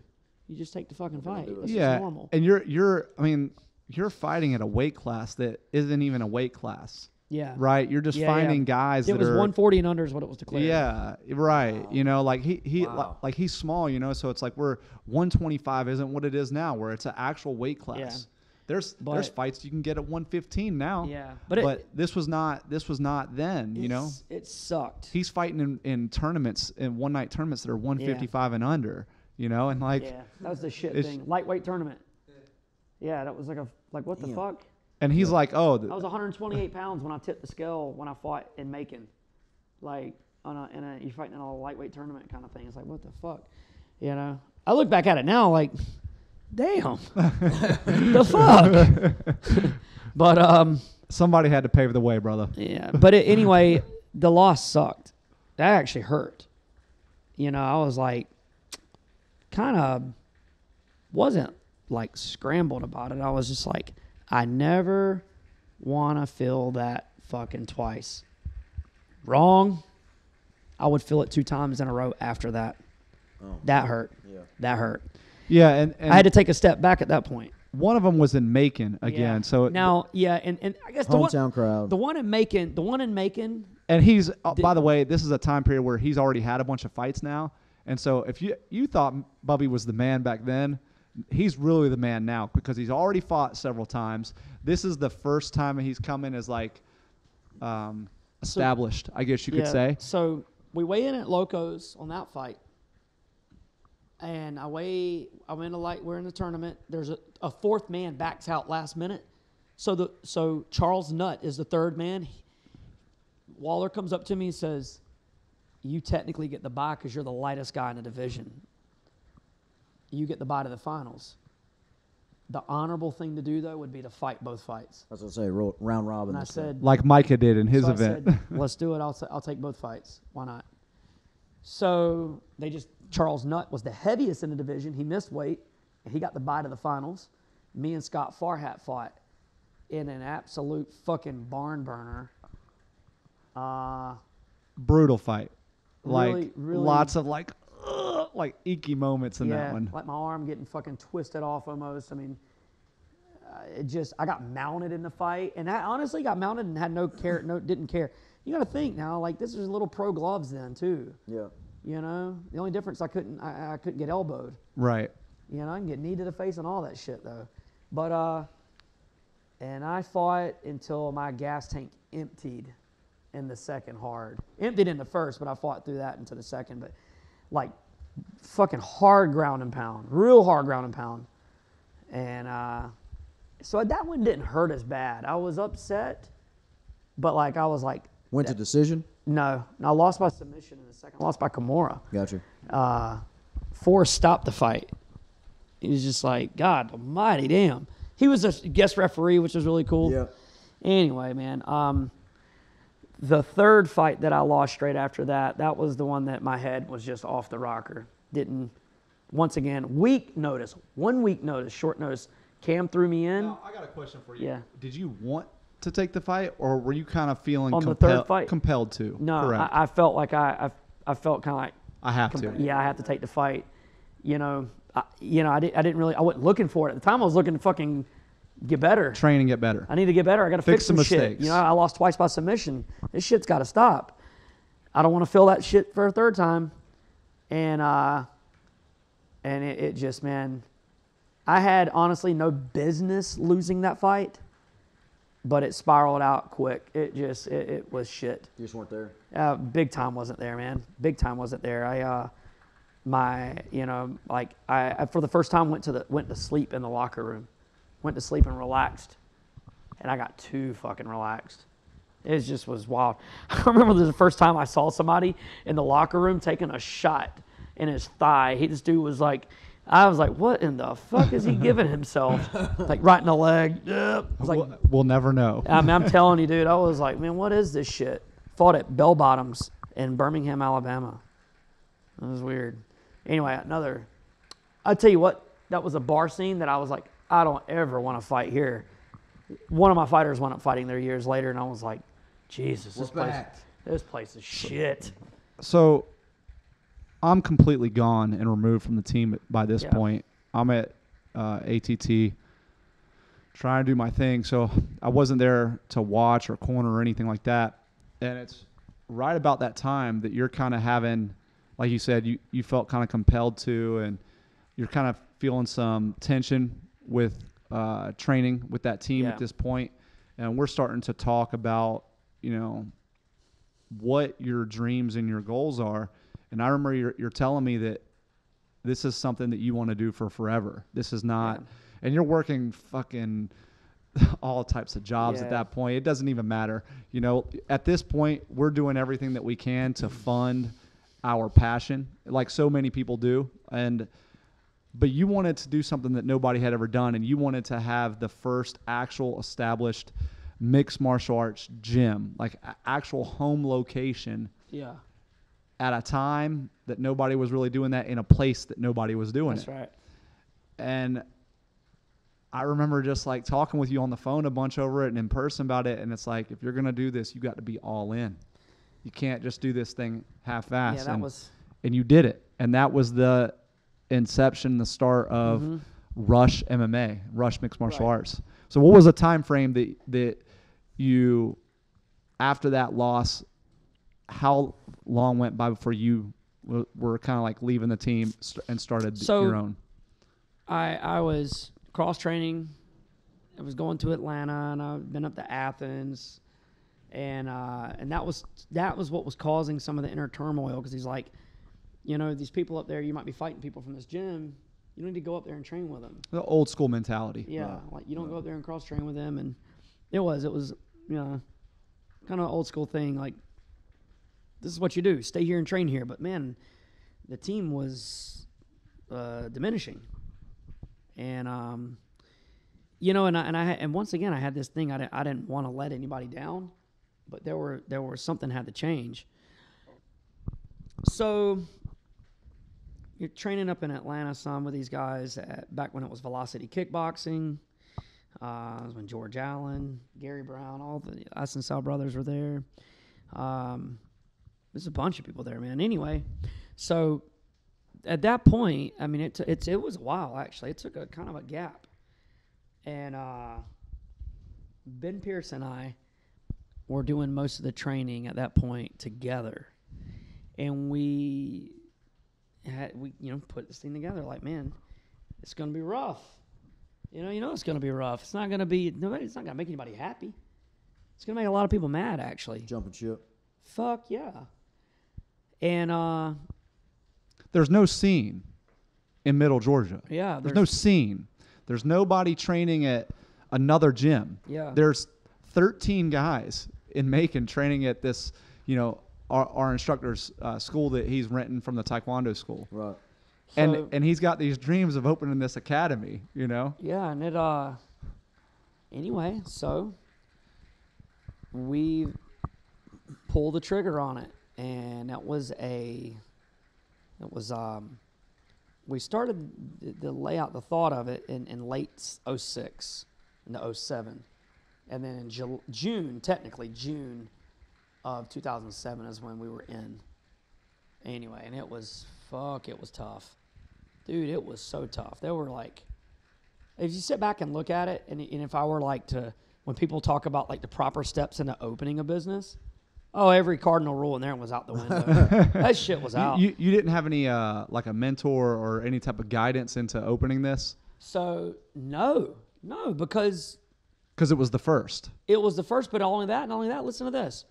You just take the fucking fight. That's just normal. And you're fighting at a weight class that isn't even a weight class. Yeah. Right? You're just finding guys that are... It was 140 and under is what it was declared. Yeah, right. Wow. Like like he's small, so it's like 125 isn't what it is now, where it's an actual weight class. Yeah. There's fights you can get at 115 now. Yeah. But this was not then, It sucked. He's fighting in tournaments, in one night tournaments that are 155 and under, and like... Yeah, that was the shit thing. Lightweight tournament. Yeah, that was like what the fuck? And he's like, oh... I was 128 pounds when I tipped the scale when I fought in Macon. Like, you're fighting in a lightweight tournament kind of thing. It's like, what the fuck? I look back at it now like, damn. The fuck? But, somebody had to pave the way, brother. Yeah, but anyway, the loss sucked. That actually hurt. I was like, kind of wasn't like scrambled about it. I was just like, I never want to feel that fucking twice. Wrong. I would feel it 2 times in a row after that. Oh. That hurt. Yeah. That hurt. Yeah, and I had to take a step back at that point. One of them was in Macon again. Yeah. So now, and I guess Hometown crowd. The one in Macon. And he's by the way, this is a time period where he's already had a bunch of fights now. And so if you thought Bubby was the man back then, he's really the man now because he's already fought several times. This is the first time he's come in as like established, I guess you could say. So we weigh in at Locos on that fight. And we're in the tournament. There's a 4th man backs out last minute. So Charles Nutt is the 3rd man. Waller comes up to me and says, you technically get the bye because you're the lightest guy in the division. You get the bye to the finals. The honorable thing to do, though, would be to fight both fights. I was going to say, round robin. And I said... Like Micah did in his event. I said, let's do it. I'll take both fights. Why not? So Charles Nutt was the heaviest in the division. He missed weight, and he got the bye to the finals. Me and Scott Farhat fought in an absolute fucking barn burner. Brutal fight. Really, Like, really, lots of like... like icky moments in that one. Like my arm getting fucking twisted off almost. I mean, I got mounted in the fight, and I honestly got mounted and had didn't care. You got to think now, like this is little pro gloves then too. Yeah. You know, the only difference I couldn't get elbowed. Right. You know, I can get knee to the face and all that shit though. But and I fought until my gas tank emptied in the second hard. Emptied in the first, but I fought through that into the second. But like fucking hard ground and pound, real hard ground and pound. And so that one didn't hurt as bad. I was upset, but like I was like. Went to decision? No, I lost by submission in the second. I lost by Kimura. Gotcha. Forrest stopped the fight. He was just like, God almighty, damn. He was a guest referee, which was really cool. Yeah. Anyway, man, the third fight that I lost straight after that was the one that my head was just off the rocker. Once again, 1 week notice, short notice. Cam threw me in. Now, I got a question for you. Yeah. Did you want to take the fight, or were you kind of feeling On the third fight? compelled to? No, Correct. I felt like I felt kind of like, I have to. yeah, I have to take the fight. You know, I wasn't looking for it at the time. I was looking to fucking get better. Train and get better. I need to get better. I got to fix some shit. mistakes. You know, I lost twice by submission. This shit's got to stop. I don't want to feel that shit for a third time. And it just, man, I had honestly no business losing that fight, but it spiraled out quick. It was shit. You just weren't there? Big time wasn't there, man. Big time wasn't there. I for the first time went to sleep in the locker room. Went to sleep and relaxed. And I got too fucking relaxed. It just was wild. I remember the first time I saw somebody in the locker room taking a shot in his thigh. This dude was like, I was like, what in the fuck is he giving himself? Like right in the leg. Yep. I was like, We'll never know. I mean, I'm telling you, dude, I was like, man, what is this shit? Fought at Bell Bottoms in Birmingham, Alabama. It was weird. Anyway, I'll tell you what, that was a bar scene that I was like, I don't ever want to fight here. One of my fighters wound up fighting there years later, and I was like, Jesus, this place is shit. So I'm completely gone and removed from the team by this point. I'm at ATT trying to do my thing. So I wasn't there to watch or corner or anything like that. And it's right about that time that you're kind of having, like you said, you felt kind of compelled to, and you're kind of feeling some tension with training with that team at this point. And we're starting to talk about, you know, what your dreams and your goals are. And I remember you're telling me that this is something that you want to do for forever. This is not, and you're working fucking all types of jobs at that point. It doesn't even matter. You know, at this point, we're doing everything that we can to fund our passion, like so many people do. But you wanted to do something that nobody had ever done, and you wanted to have the first actual established mixed martial arts gym, like actual home location. Yeah. At a time that nobody was really doing that, in a place that nobody was doing That's it. right. And I remember just like talking with you on the phone a bunch over it and in person about it. And it's like, if you're going to do this, you got to be all in. You can't just do this thing half-assed. Yeah, and you did it. And that was the inception, the start of Rush MMA, Rush Mixed Martial Arts. So what was the time frame that you, after that loss, how long went by before you were kind of like leaving the team and started your own? I was cross-training. I was going to Atlanta, and I've been up to Athens. And that was what was causing some of the inner turmoil, because he's like, you know, these people up there, you might be fighting people from this gym. You need to go up there and train with them. The old school mentality. Yeah, like you don't go up there and cross-train with them. And it was, you know, kind of old school thing, like, this is what you do. Stay here and train here. But, man, the team was diminishing. And, you know, and once again, I had this thing. I didn't want to let anybody down. But there were something had to change. So you're training up in Atlanta some with these guys back when it was Velocity Kickboxing. It was when George Allen, Gary Brown, all the Eisenhower brothers were there. There's a bunch of people there, man. Anyway, so at that point, I mean, it was a while, actually. It took a kind of a gap. And Ben Pierce and I were doing most of the training at that point together. And we put this thing together like, man, it's going to be rough. You know it's going to be rough. It's not going to make anybody happy. It's going to make a lot of people mad, actually. Jumping ship. Fuck yeah. And There's no scene in Middle Georgia. yeah, There's no scene. There's nobody training at another gym. Yeah. There's 13 guys in Macon training at this, our instructor's school that he's renting from the Taekwondo school. Right. And he's got these dreams of opening this academy, Yeah, and it anyway, so we pulled the trigger on it, and we started the layout, the thought of it in late 06 into 07, and then in June of 2007 is when we were in. Anyway, and it was tough. Dude, it was so tough. They were like, if you sit back and look at it, and if I were like when people talk about like the proper steps into opening a business, every cardinal rule in there was out the window. That shit was out. You didn't have any like a mentor or any type of guidance into opening this? So no, because it was the first. It was the first, but not only that, listen to this.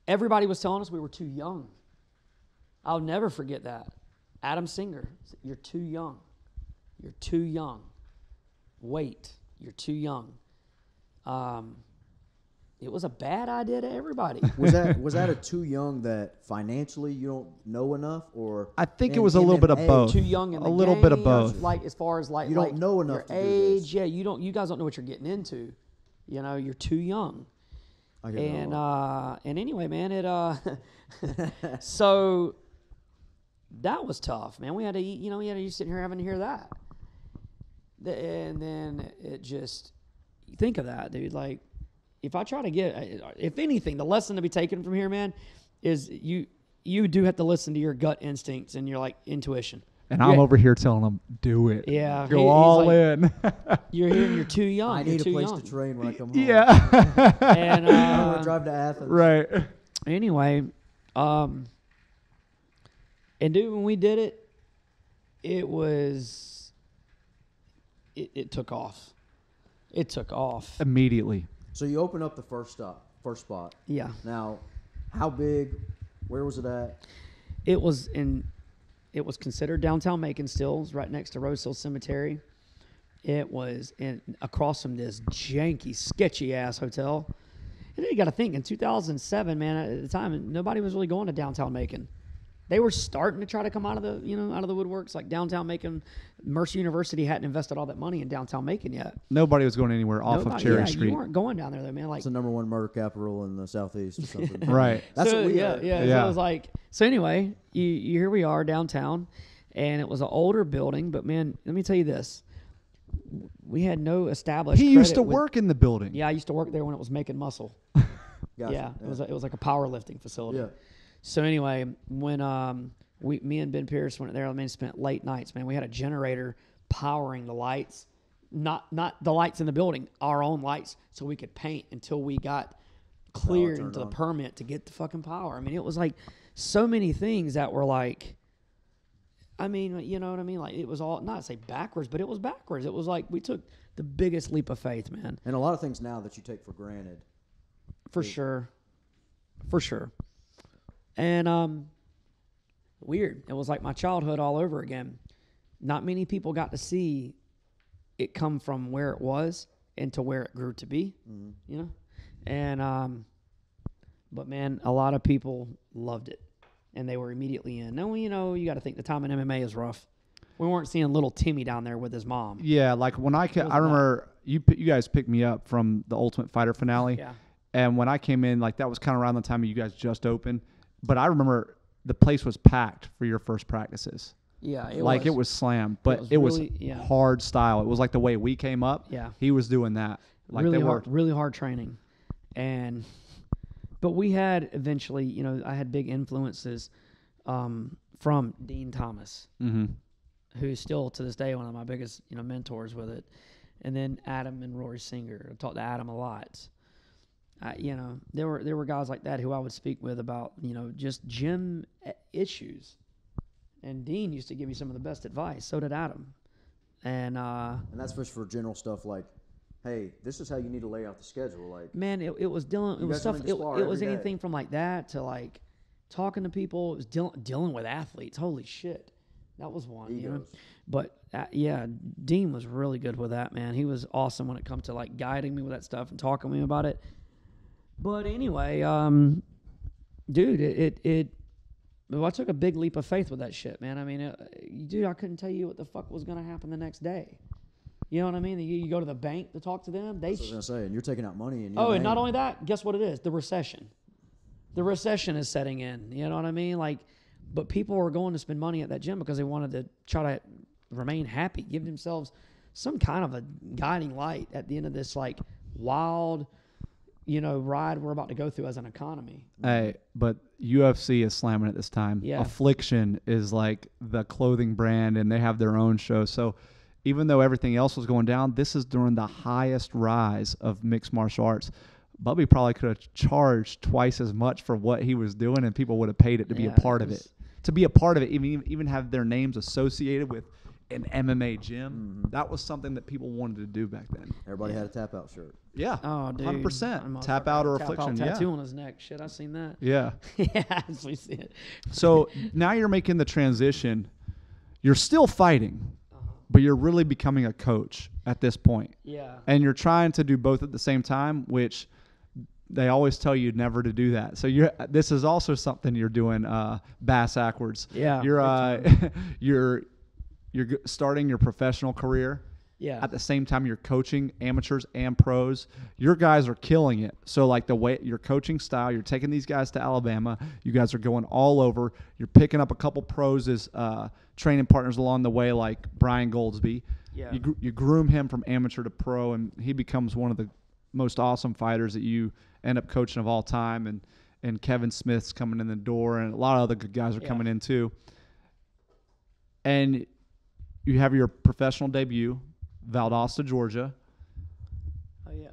Everybody was telling us we were too young. I'll never forget that. Adam Singer, you're too young. You're too young. Wait, you're too young. It was a bad idea to everybody. Was that a too young that financially you don't know enough, or I think it was a little bit of both. Too young in the a little bit of game, both. Like as far as like you don't know enough your to do age. this. Yeah, you guys don't know what you're getting into. You're too young. And anyway, man, it so that was tough, man. We had to eat. We had to sit here having to hear that, and then it just think of that, dude. Like, if I try to if anything, the lesson to be taken from here, man, is you do have to listen to your gut instincts and your like intuition. And I'm over here telling them, do it. Yeah, go all like, in. You're too young. I need a place to train when I come home. Yeah. And I don't want to drive to Athens. Right. Anyway, and dude, when we did it, it took off. It took off Immediately. So you open up the first spot. Yeah. Now, how big? Where was it at? It was considered downtown Macon still. It was right next to Rose Hill Cemetery. It was across from this janky, sketchy ass hotel. And then you got to think, in 2007, man, at the time, nobody was really going to downtown Macon. They were starting to try to come out of the woodworks. Like downtown Macon, Mercer University hadn't invested all that money in downtown Macon yet. Nobody was going anywhere off of Cherry Street. You weren't going down there though, man. Like it's the number one murder capital in the southeast or something. Right. That's what we heard. Yeah. So it was like, so anyway, here we are downtown, and it was an older building. But man, let me tell you this: we had no established. He used to work in the building. Yeah, I used to work there when it was making muscle. Gotcha. Yeah, it was like a powerlifting facility. Yeah. So anyway, when me and Ben Pierce went there, spent late nights, man. We had a generator powering the lights, not the lights in the building, our own lights, so we could paint until we got cleared into the permit to get the fucking power. I mean, it was like so many things that were like, I mean, you know what I mean? Like it was all, not to say backwards, but it was backwards. It was like we took the biggest leap of faith, man. And a lot of things now that you take for granted. For sure. And weird. It was like my childhood all over again. Not many people got to see it come from where it was into where it grew to be. Mm-hmm. And but man, a lot of people loved it, and they were immediately in. Now, you got to think the time in MMA is rough. We weren't seeing little Timmy down there with his mom. Yeah, like when I remember you guys picked me up from the Ultimate Fighter finale. Yeah. And when I came in, like that was kind of around the time you guys just opened. But I remember the place was packed for your first practices. Yeah, it was slammed, but it was hard style. It was like the way we came up. Yeah, he was doing that. Like really hard training, but we had eventually, I had big influences from Dean Thomas, Mm-hmm. who's still to this day one of my biggest, mentors with it. And then Adam and Rory Singer. I talked to Adam a lot. There were guys like that who I would speak with about, just gym issues. And Dean used to give me some of the best advice. So did Adam. And that's just for general stuff like, hey, this is how you need to lay out the schedule. Like, man, it was dealing. It was stuff. It was anything from like that to like talking to people. It was dealing with athletes. Holy shit, that was one. Egos. But yeah, Dean was really good with that, man. He was awesome when it comes to like guiding me with that stuff and talking to me about it. But anyway, dude, I took a big leap of faith with that shit, man. I mean, dude, I couldn't tell you what the fuck was gonna happen the next day. You know what I mean? You go to the bank to talk to them. That's what I was gonna say, and you're taking out money. And and not only that, guess what it is? The recession. The recession is setting in. You know what I mean? Like, but people were going to spend money at that gym because they wanted to try to remain happy, give themselves some kind of a guiding light at the end of this like wild, ride we're about to go through as an economy. Hey, but UFC is slamming it this time. Yeah. Affliction is like the clothing brand, and they have their own show. So even though everything else was going down, this is during the highest rise of mixed martial arts. Bubby probably could have charged twice as much for what he was doing, and people would have paid it to be a part of it. To be a part of it, even have their names associated with an MMA gym. Mm-hmm. That was something that people wanted to do back then. Everybody had a tap out shirt. Yeah. Oh, dude. 100%. Tap out or affliction. Tattoo on his neck. Shit, I've seen that. Yeah. Yeah, we see it. So now you're making the transition. You're still fighting, but you're really becoming a coach at this point. Yeah. And you're trying to do both at the same time, which they always tell you never to do that. So this is also something you're doing bass backwards. Yeah. You're starting your professional career. Yeah. At the same time, you're coaching amateurs and pros. Your guys are killing it. So, like the way your coaching style, you're taking these guys to Alabama. You guys are going all over. You're picking up a couple pros as training partners along the way, like Brian Goldsby. Yeah. You groom him from amateur to pro, and he becomes one of the most awesome fighters that you end up coaching of all time. And Kevin Smith's coming in the door, and a lot of other good guys are coming in too. And you have your professional debut, Valdosta, Georgia. Oh, yeah.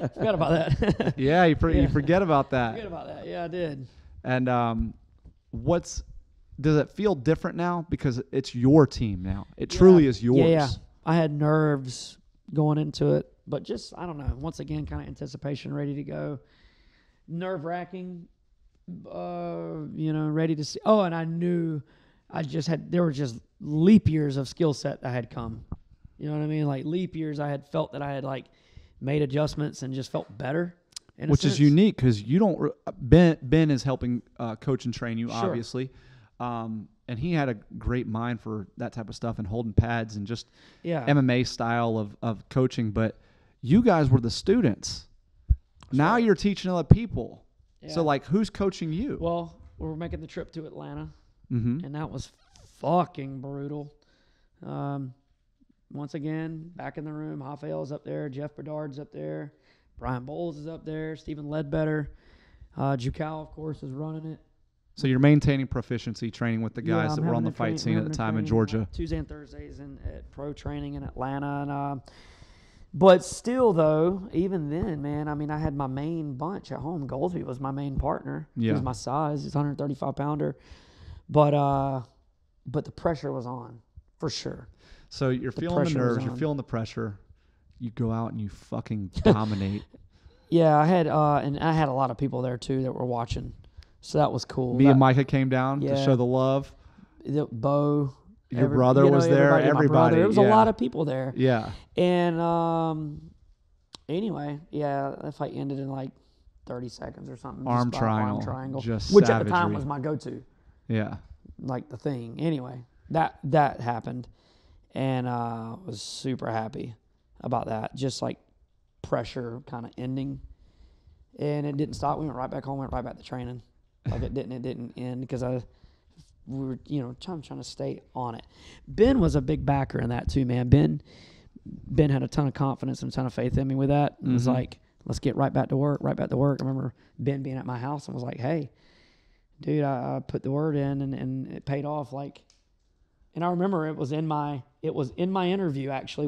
Forgot about that. Yeah, you forget about that. Forget about that. Yeah, I did. And does it feel different now? Because it's your team now. It truly is yours. Yeah. I had nerves going into it, but just, I don't know, once again, kind of anticipation, ready to go. Nerve-wracking, ready to see. Oh, and I knew there were just leap years of skill set that had come. You know what I mean? Like leap years, I had felt that I had like made adjustments and just felt better. Which is unique because you don't. Ben is helping coach and train you, sure. obviously, and he had a great mind for that type of stuff and holding pads and just MMA style of coaching. But you guys were the students. That's now right. You're teaching other people. Yeah. So like, who's coaching you? Well, we're making the trip to Atlanta, and that was fucking brutal. Once again, back in the room, Rafael's up there, Jeff Bedard's up there, Brian Bowles is up there, Stephen Ledbetter, Jucao, of course, is running it. So you're maintaining proficiency training with the guys that were on the fight scene at the time in Georgia. Tuesday and Thursdays at pro training in Atlanta. And, but still, though, even then, man, I mean, I had my main bunch at home. Goldsby was my main partner. Yeah. He was my size. He's 135-pounder. But the pressure was on, for sure. So you're feeling the nerves, you're feeling the pressure. You go out and you fucking dominate. Yeah, I had a lot of people there too that were watching, so that was cool. Me and Micah came down to show the love. Bo, your brother was there. Everybody. There was a lot of people there. Yeah. And anyway, that fight ended in like 30 seconds or something. Arm triangle. Just which savagery. At the time was my go-to. Yeah. Like the thing. Anyway, that happened. And was super happy about that. Just like pressure kind of ending. And it didn't stop. We went right back home, went right back to training. Like it didn't end because we were, trying to stay on it. Ben was a big backer in that too, man. Ben had a ton of confidence and a ton of faith in me with that. And was like, let's get right back to work. I remember Ben being at my house and was like, hey, dude, I put the word in and it paid off. Like, and I remember it was in my interview actually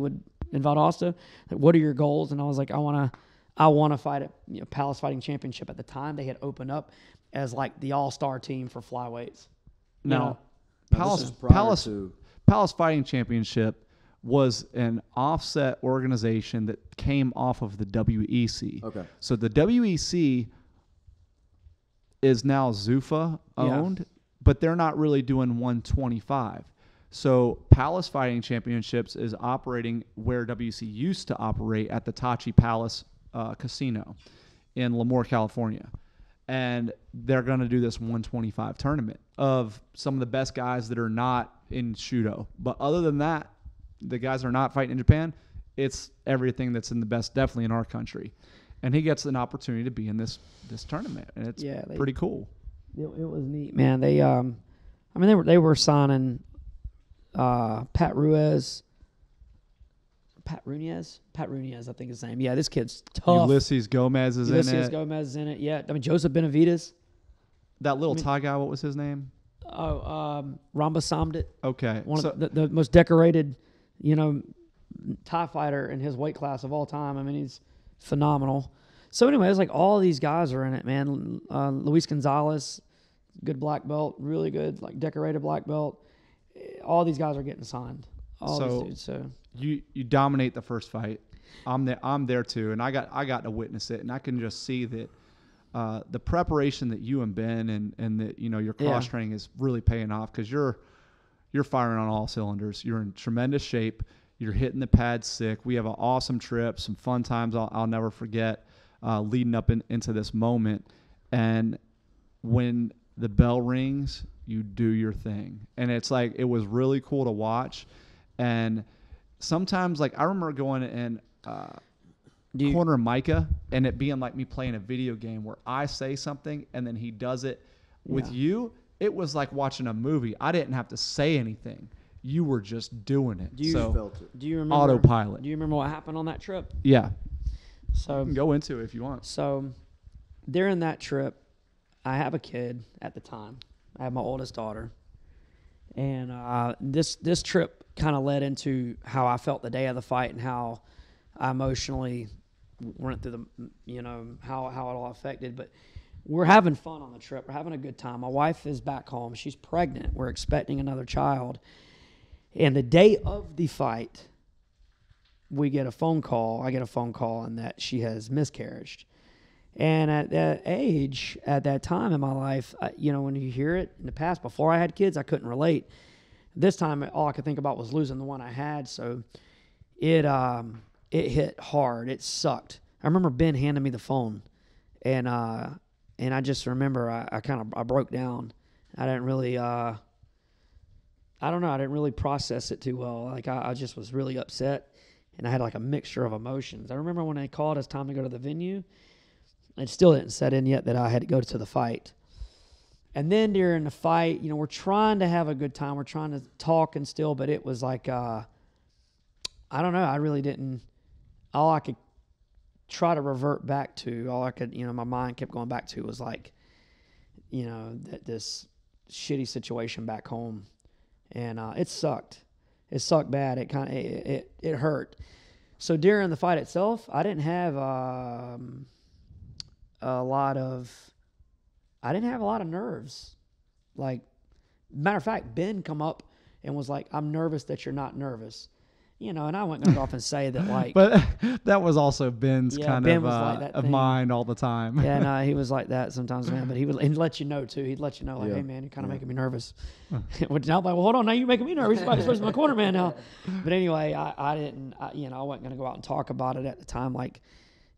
in Valdosta. Like, what are your goals? And I was like, I want to fight at Palace Fighting Championship. At the time, they had opened up as like the all-star team for flyweights. Now, Now, this is prior to- Palace Fighting Championship was an offset organization that came off of the WEC. Okay. So the WEC is now Zuffa owned, but they're not really doing 125. So Palace Fighting Championships is operating where WEC used to operate at the Tachi Palace Casino in Lemoore, California. And they're going to do this 125 tournament of some of the best guys that are not in Shudo. But other than that, the guys that are not fighting in Japan, it's everything that's in the best, definitely in our country. And he gets an opportunity to be in this tournament, and it's pretty cool. It was neat, man. They, they were signing Pat Ruiz, I think his name. Yeah, this kid's tough. Ulysses Gomez is in it. Gomez is in it. Yeah, Joseph Benavides. That little Thai guy, what was his name? Ramba Samdit. Okay, One of the most decorated, Thai fighter in his weight class of all time. I mean, he's phenomenal. So anyway, it's like all these guys are in it, man. Luis Gonzalez, good black belt, really good, like decorated black belt. All these guys are getting signed. All these dudes. So you dominate the first fight. I'm there too, and I got to witness it, and I can just see that the preparation that you and Ben and that your cross training is really paying off, because you're firing on all cylinders. You're in tremendous shape. You're hitting the pads sick. We have an awesome trip, some fun times I'll never forget leading up into this moment. And when the bell rings, you do your thing. And it's like, it was really cool to watch. And sometimes, like, I remember going in corner Micah and it being like me playing a video game where I say something and then he does it. With you, it was like watching a movie. I didn't have to say anything. You were just doing it. Do you remember autopilot? Do you remember what happened on that trip? Yeah. So you can go into it if you want. So during that trip, I have a kid at the time. I have my oldest daughter, and this trip kind of led into how I felt the day of the fight and how I emotionally went through how it all affected. But we're having fun on the trip. We're having a good time. My wife is back home. She's pregnant. We're expecting another child. And the day of the fight, we get a phone call. I get a phone call and that she has miscarried. And at that age, at that time in my life, when you hear it in the past, before I had kids, I couldn't relate. This time, all I could think about was losing the one I had. So it hit hard. It sucked. I remember Ben handing me the phone, and I just remember I broke down. I didn't really I didn't really process it too well. Like I just was really upset, and I had like a mixture of emotions. I remember when they called us time to go to the venue, it still didn't set in yet that I had to go to the fight. And then during the fight, we're trying to have a good time. We're trying to talk and still, but it was like, I don't know. I really didn't. All I could try to revert back to, my mind kept going back to was like, this shitty situation back home. And it sucked. It sucked bad. It kind of it hurt. So during the fight itself, I didn't have a lot of nerves. Like, matter of fact, Ben come up and was like, "I'm nervous that you're not nervous." And I wasn't going to go off and say that, like. But that was also Ben's kind Ben of was like that of thing. mind all the time. Yeah, no, he was like that sometimes, man. But he'd let you know too. He'd let you know, like, "Hey, man, you're kind of making me nervous." Which now I'm like, "Well, hold on, now you're making me nervous. You're supposed to be my corner man now." But anyway, I didn't. I wasn't going to go out and talk about it at the time. Like,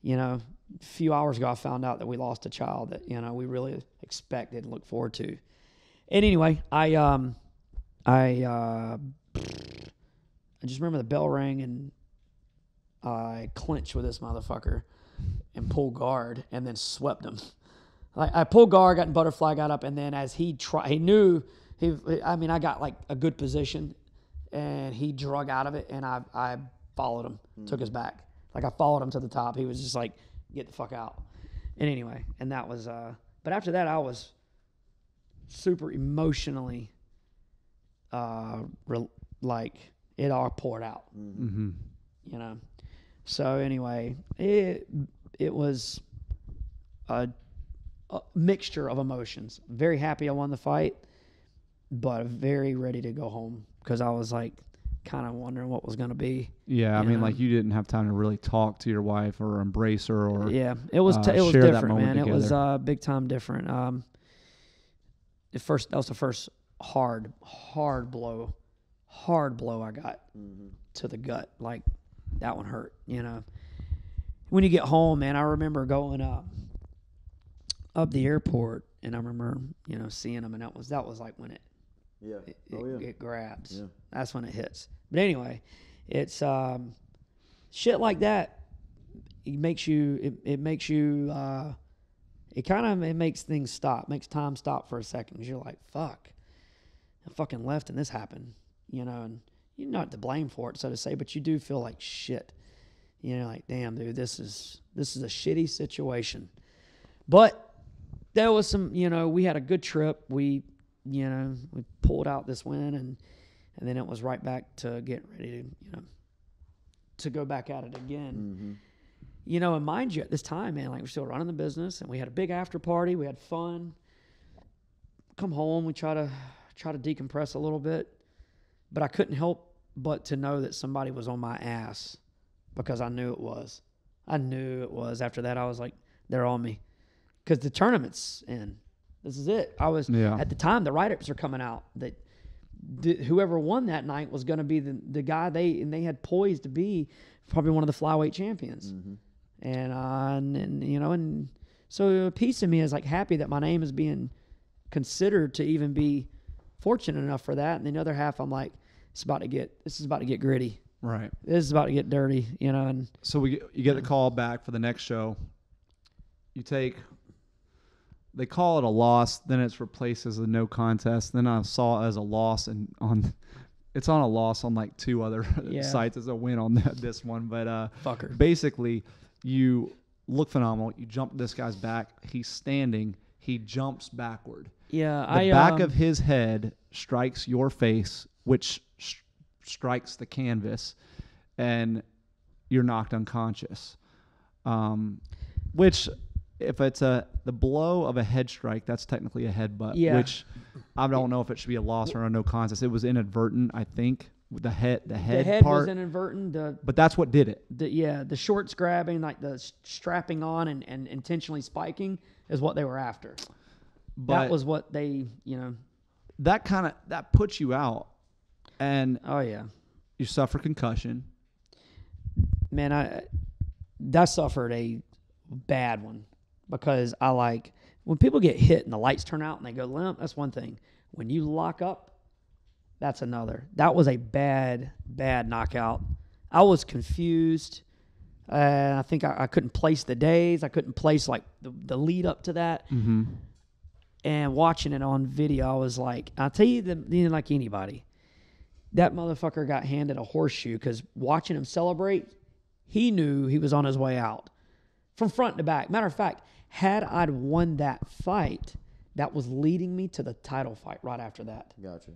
a few hours ago, I found out that we lost a child that we really expected and looked forward to. And anyway, I just remember the bell rang and I clinched with this motherfucker and pulled guard and then swept him. Like, I pulled guard, got in butterfly, got up, and then as he knew I got like a good position, and he drug out of it, and I followed him, took his back. Like, I followed him to the top. He was just like, "Get the fuck out." And anyway, and that was, but after that, super emotionally, like it all poured out. Mm-hmm. You know. So anyway, it was a mixture of emotions. Very happy I won the fight, but very ready to go home because I was like kind of wondering what was going to be. Yeah, I mean, like you didn't have time to really talk to your wife or embrace her or yeah, it was it was share that different, moment man. It was together. big time different. That was the first hard blow I got to the gut. Like that one hurt, you know. When you get home, man, I remember going up the airport, and I remember, you know, seeing them, and that was like when it grabs. Yeah. That's when it hits. But anyway, it's shit like that. It makes you. It makes things stop. Makes time stop for a second because you're like, fuck, I fucking left and this happened, you know, and you're not to blame for it, so to say, but you do feel like shit. You know, like, damn, dude, this is a shitty situation. But there was some, you know, we had a good trip. We pulled out this win, and then it was right back to getting ready to, you know, to go back at it again. Mm-hmm. You know, and mind you, at this time, man, like we're still running the business, and we had a big after party. We had fun. Come home, we try to decompress a little bit, but I couldn't help but to know that somebody was on my ass because I knew it was. After that, I was like, they're on me because the tournament's in. This is it. At the time, the write-ups are coming out that whoever won that night was going to be the guy they had poised to be probably one of the flyweight champions. Mm-hmm. And you know, and so a piece of me is like happy that my name is being considered to even be fortunate enough for that. And the other half, I'm like, this is about to get gritty. Right. This is about to get dirty, you know. And so you get the call back for the next show. They call it a loss, then it's replaced as a no contest. Then I saw it as a loss, and it's on a loss on like two other sites as a win on this one. But basically, you look phenomenal. You jump this guy's back. He's standing. He jumps backward. Yeah, the back of his head strikes your face, which strikes the canvas, and you're knocked unconscious. Which, if it's the blow of a head strike, that's technically a headbutt. Yeah. Which I don't know if it should be a loss or a no contest. It was inadvertent, I think. The head part was inadvertent. But that's what did it. The shorts grabbing, like the strapping on and intentionally spiking is what they were after. But that was what they, you know. That puts you out. And oh yeah, you suffer concussion. Man, I suffered a bad one because when people get hit and the lights turn out and they go limp, that's one thing. When you lock up, that's another. That was a bad knockout. I was confused. I think I couldn't place the days. I couldn't place like the lead up to that. Mm-hmm. And watching it on video, I was like, I'll tell you, like anybody, that motherfucker got handed a horseshoe because watching him celebrate, he knew he was on his way out from front to back. Matter of fact, had I won that fight, that was leading me to the title fight right after that. Gotcha.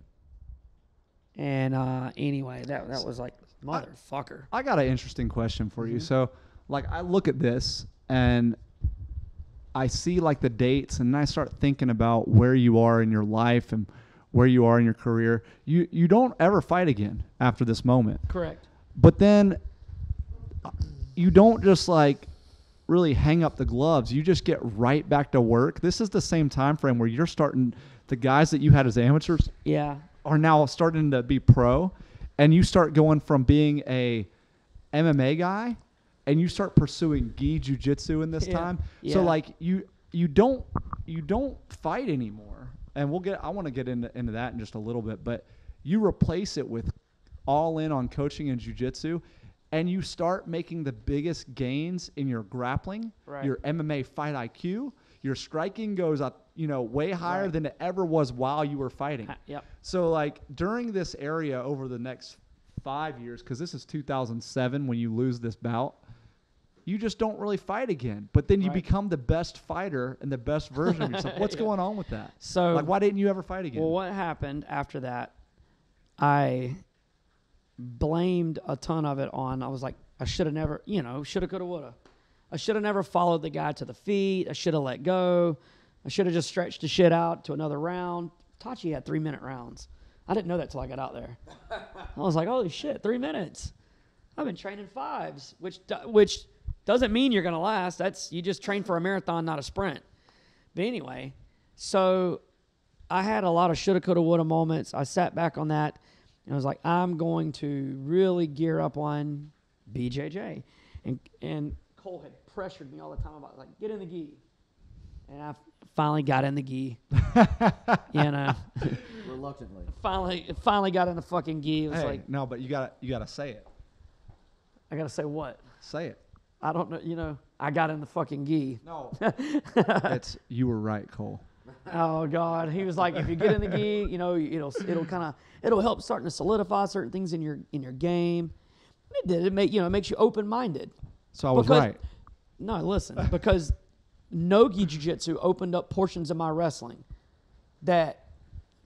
And anyway, that was like, motherfucker. I got an interesting question for you. So, like, I look at this and I see like the dates, and I start thinking about where you are in your life and where you are in your career. You don't ever fight again after this moment. Correct. But then you don't just like really hang up the gloves. You just get right back to work. This is the same time frame where you're starting, the guys that you had as amateurs are now starting to be pro, and you start going from being a MMA guy and you start pursuing gi jiu-jitsu in this time. Yeah. So like you don't fight anymore. And I want to get into that in just a little bit, but you replace it with all in on coaching and jiu-jitsu, and you start making the biggest gains in your grappling, your MMA fight IQ, your striking goes up, way higher than it ever was while you were fighting. Yep. So like during this area over the next 5 years, because this is 2007 when you lose this bout, you just don't really fight again. But then you Right. become the best fighter and the best version of yourself. What's Yeah. going on with that? So Like, why didn't you ever fight again? well, what happened after that? I blamed a ton of it on. I was like, I should have never, shoulda, coulda, woulda. I should have never followed the guy to the feet. I should have let go. I should have just stretched the shit out to another round. Tachi had 3-minute rounds. I didn't know that till I got out there. I was like, holy shit, 3 minutes. I've been training 5s, which doesn't mean you're gonna last. You just train for a marathon, not a sprint. But anyway, so I had a lot of shoulda, coulda, woulda moments. I sat back on that, and I was like, I'm going to really gear up on BJJ. And Cole had pressured me all the time about, like, get in the gi. And I finally got in the gi. Reluctantly. Finally got in the fucking gi. It was Hey, like, no, but you gotta say it. I got to say what? Say it. I don't know. I got in the fucking gi. No. You were right, Cole. Oh God, he was like, if you get in the gi, it'll help starting to solidify certain things in your game. It did. It makes you open minded. So I was right. No, listen, because no-gi jiu-jitsu opened up portions of my wrestling that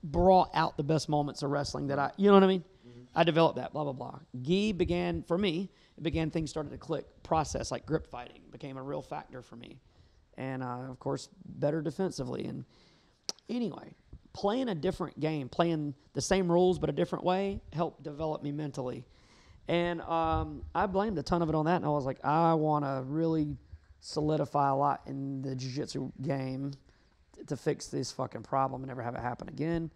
brought out the best moments of wrestling that you know what I mean? Mm-hmm. I developed that, blah, blah, blah. Gi began, for me, things started to click. Process, like grip fighting, became a real factor for me. And, of course, better defensively. And anyway, playing a different game, playing the same rules but a different way, helped develop me mentally. And I blamed a ton of it on that. And I was like, I want to really solidify a lot in the jiu-jitsu game to fix this fucking problem and never have it happen again.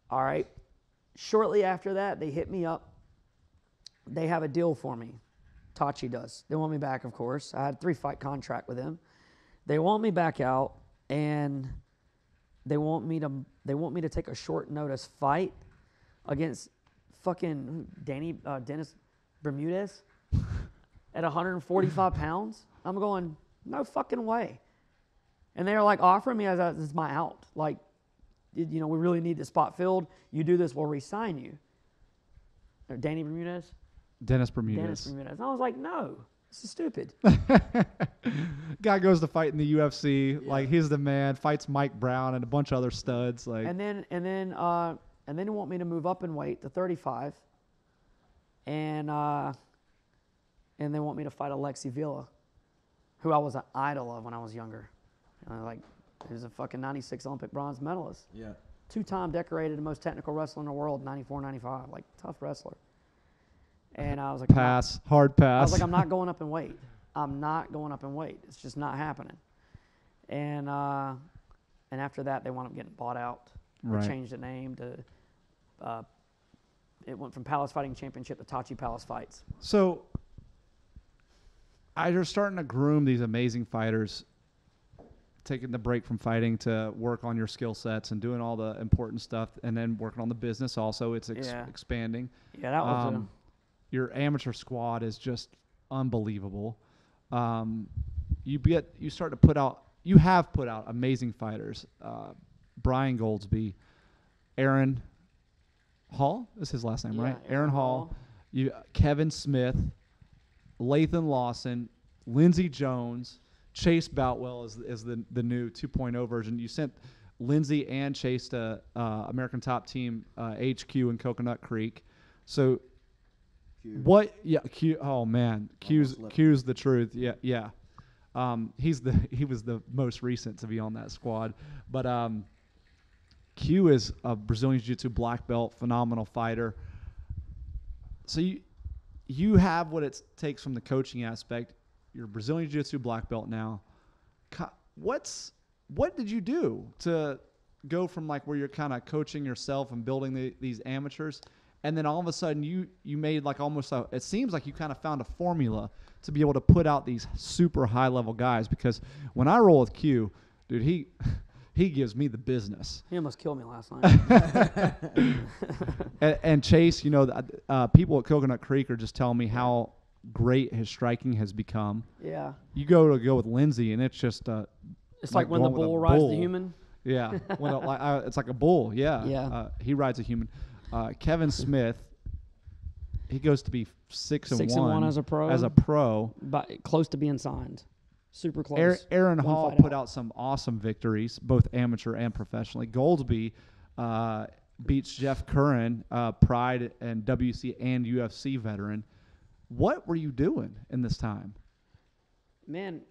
All right. Shortly after that, they hit me up. They have a deal for me. Tachi does. They want me back, of course. I had a 3-fight contract with them. They want me back out, and they want me to take a short notice fight against fucking Dennis Bermudez at 145 pounds. I'm going, no fucking way. And they're like offering me as this is my out. Like, we really need the spot filled. You do this, we'll re-sign you. Or Dennis Bermudez. And I was like, no, this is stupid. Guy goes to fight in the UFC, like he's the man. Fights Mike Brown and a bunch of other studs. Like, And then they want me to move up in weight to 35, and they want me to fight Alexi Villa, who I was an idol of when I was younger. He was a fucking 96 Olympic bronze medalist. Yeah. 2-time decorated the most technical wrestler in the world, 94, 95, like tough wrestler. And I was like, hard pass. I was like, I'm not going up in weight. It's just not happening. And after that, they wound up getting bought out. Right. They changed the name to. It went from Palace Fighting Championship to Tachi Palace Fights. So, you're starting to groom these amazing fighters, taking the break from fighting to work on your skill sets and doing all the important stuff, and then working on the business also. It's expanding. Yeah, that was your amateur squad is just unbelievable. You have put out amazing fighters. Brian Goldsby, Aaron Hall is his last name, right? Aaron Hall. Kevin Smith, Lathan Lawson, Lindsey Jones, Chase Boutwell is the new 2.0 version. You sent Lindsey and Chase to American Top Team HQ in Coconut Creek. So what? Yeah, Q. Oh man, Q's the truth. Yeah. He was the most recent to be on that squad, but Q is a Brazilian Jiu-Jitsu black belt, phenomenal fighter. So you have what it takes from the coaching aspect. You're a Brazilian Jiu-Jitsu black belt now. What did you do to go from like where you're kind of coaching yourself and building these amateurs, and then all of a sudden you made like almost it seems like you kind of found a formula to be able to put out these super high level guys? Because when I roll with Q, dude, he gives me the business. He almost killed me last night. and Chase, people at Coconut Creek are just telling me how great his striking has become. Yeah. You go with Lindsey, and it's just it's like when the bull rides the human. Yeah, it's like a bull. Yeah. Yeah. He rides a human. Kevin Smith he goes to be 6-1 as a pro. As a pro, but close to being signed. Super close. Aaron One Hall fight put out some awesome victories, both amateur and professionally. Goldsby beats Jeff Curran, Pride and WC and UFC veteran. What were you doing in this time? Man,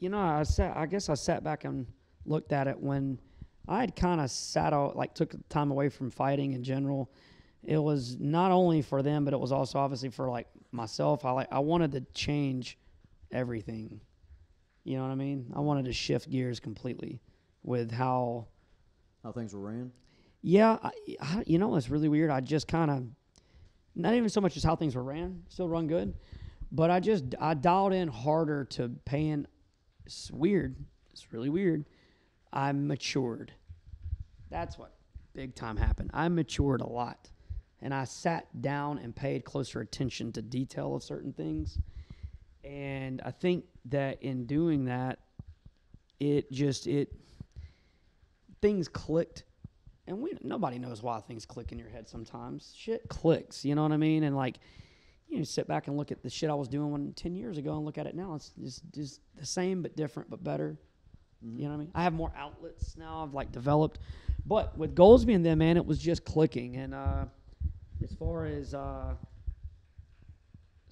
I guess I sat back and looked at it when I had kind of sat out, like took time away from fighting in general. It was not only for them, but it was also obviously for like myself. I wanted to change everything. You know what I mean? I wanted to shift gears completely with how things were ran. Yeah, it's really weird. I just kind of, not even so much as how things were ran, still run good, but I dialed in harder to paying. It's weird. It's really weird. I matured. That's what big time happened. I matured a lot. And I sat down and paid closer attention to detail of certain things. And I think that in doing that, things clicked. And nobody knows why things click in your head sometimes. Shit clicks, you know what I mean? And like, sit back and look at the shit I was doing 10 years ago and look at it now. It's just the same but different but better. Mm-hmm. You know what I mean? I have more outlets now. I've like developed. But with Goldsby and them, man, it was just clicking. And as far as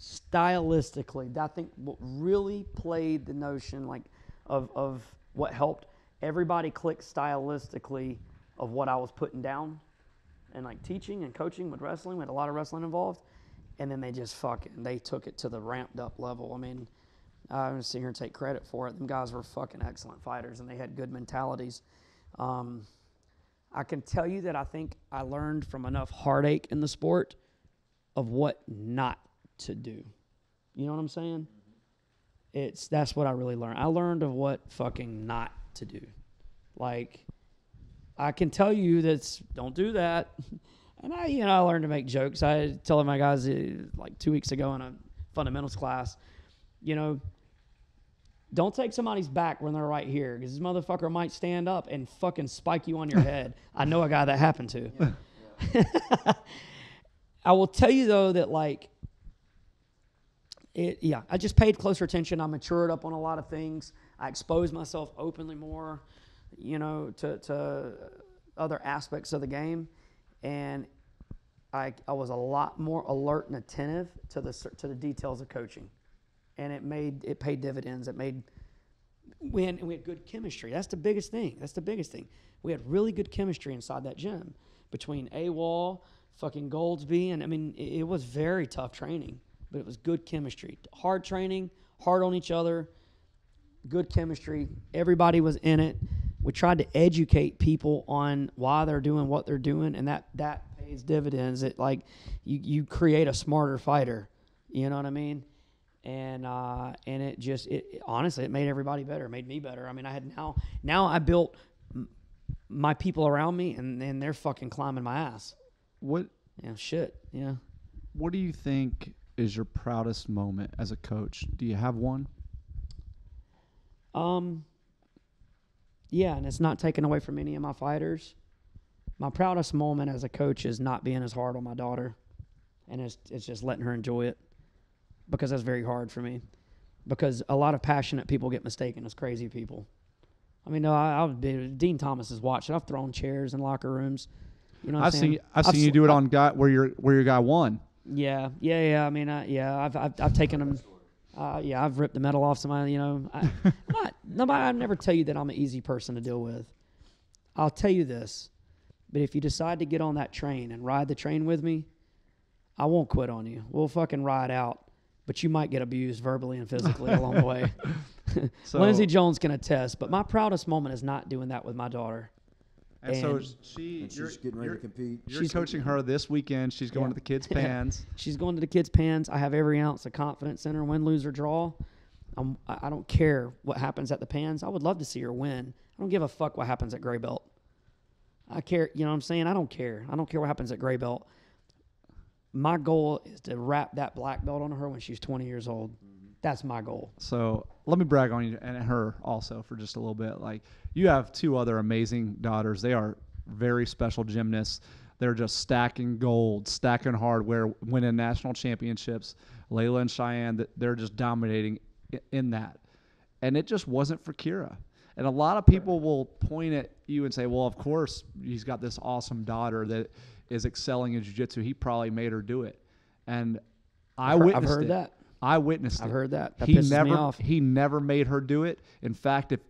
stylistically, I think what really played the notion like of what helped everybody click stylistically of what I was putting down and like teaching and coaching with wrestling. We had a lot of wrestling involved. And then they took it to the ramped up level. I mean, I'm going to sit here and take credit for it. Them guys were fucking excellent fighters and they had good mentalities. I can tell you that I think I learned from enough heartache in the sport of what not to do. You know what I'm saying? That's what I really learned. I learned of what fucking not to do. Like, I can tell you don't do that. And I learned to make jokes. I tell my guys like 2 weeks ago in a fundamentals class, don't take somebody's back when they're right here because this motherfucker might stand up and fucking spike you on your head. I know a guy that happened to. Yeah. I will tell you though that like, I just paid closer attention. I matured up on a lot of things. I exposed myself openly more, to other aspects of the game. And I was a lot more alert and attentive to the details of coaching, and it paid dividends. We had good chemistry. That's the biggest thing. We had really good chemistry inside that gym between AWOL, fucking Goldsby, and I mean it was very tough training, but it was good chemistry. Hard training, hard on each other, good chemistry. Everybody was in it. We tried to educate people on why they're doing what they're doing, and that pays dividends. It like you create a smarter fighter, you know what I mean? And honestly, it made everybody better. It made me better. I mean, I had now I built my people around me, and they're fucking climbing my ass. What? Yeah, shit. Yeah. What do you think is your proudest moment as a coach? Do you have one? Yeah, and it's not taken away from any of my fighters. My proudest moment as a coach is not being as hard on my daughter, and it's just letting her enjoy it, because that's very hard for me. Because a lot of passionate people get mistaken as crazy people. I mean, no, Dean Thomas has watched it. I've thrown chairs in locker rooms. You know what I'm saying? I've seen you do it on where your guy won. Yeah. I mean, I've taken him. I've ripped the metal off somebody. I'd never tell you that I'm an easy person to deal with. I'll tell you this, but if you decide to get on that train and ride the train with me, I won't quit on you. We'll fucking ride out, but you might get abused verbally and physically along the way. So, Lindsey Jones can attest, but my proudest moment is not doing that with my daughter. And so she's getting ready to compete. You're coaching her this weekend. She's going to the kids' pans. She's going to the kids' pans. I have every ounce of confidence in her, win, lose, or draw. I don't care what happens at the pans. I would love to see her win. I don't give a fuck what happens at gray belt. I care, you know what I'm saying? I don't care. I don't care what happens at gray belt. My goal is to wrap that black belt on her when she's 20 years old. That's my goal. So let me brag on you and her also for just a little bit. Like, you have two other amazing daughters. They are very special gymnasts. they're just stacking gold, stacking hardware, winning national championships. Layla and Cheyenne, they're just dominating in that. And it just wasn't for Kira. And a lot of people will point at you and say, well, of course, he's got this awesome daughter that is excelling in jiu-jitsu. He probably made her do it. And I witnessed I've heard it. that. I witnessed it. I've heard that. That pisses me off. He never made her do it. In fact, if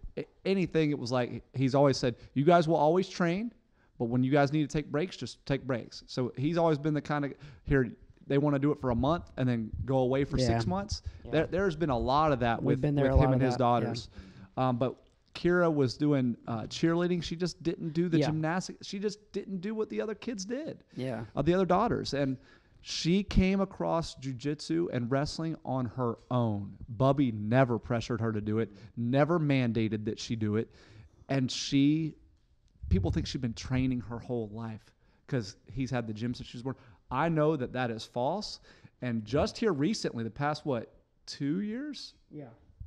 anything, it was like he's always said, you guys will always train, but when you guys need to take breaks, just take breaks. So he's always been the kind of, here, they want to do it for a month and then go away for 6 months. Yeah. There's been a lot of that with him and his daughters. Yeah. But Kira was doing cheerleading. She just didn't do the gymnastics. She just didn't do what the other kids did. Yeah. The other daughters. And she came across jiu-jitsu and wrestling on her own. Bubby never pressured her to do it, never mandated that she do it. And people think she's been training her whole life because he's had the gym since she was born. I know that is false. And just here recently, the past, 2 years? Yeah.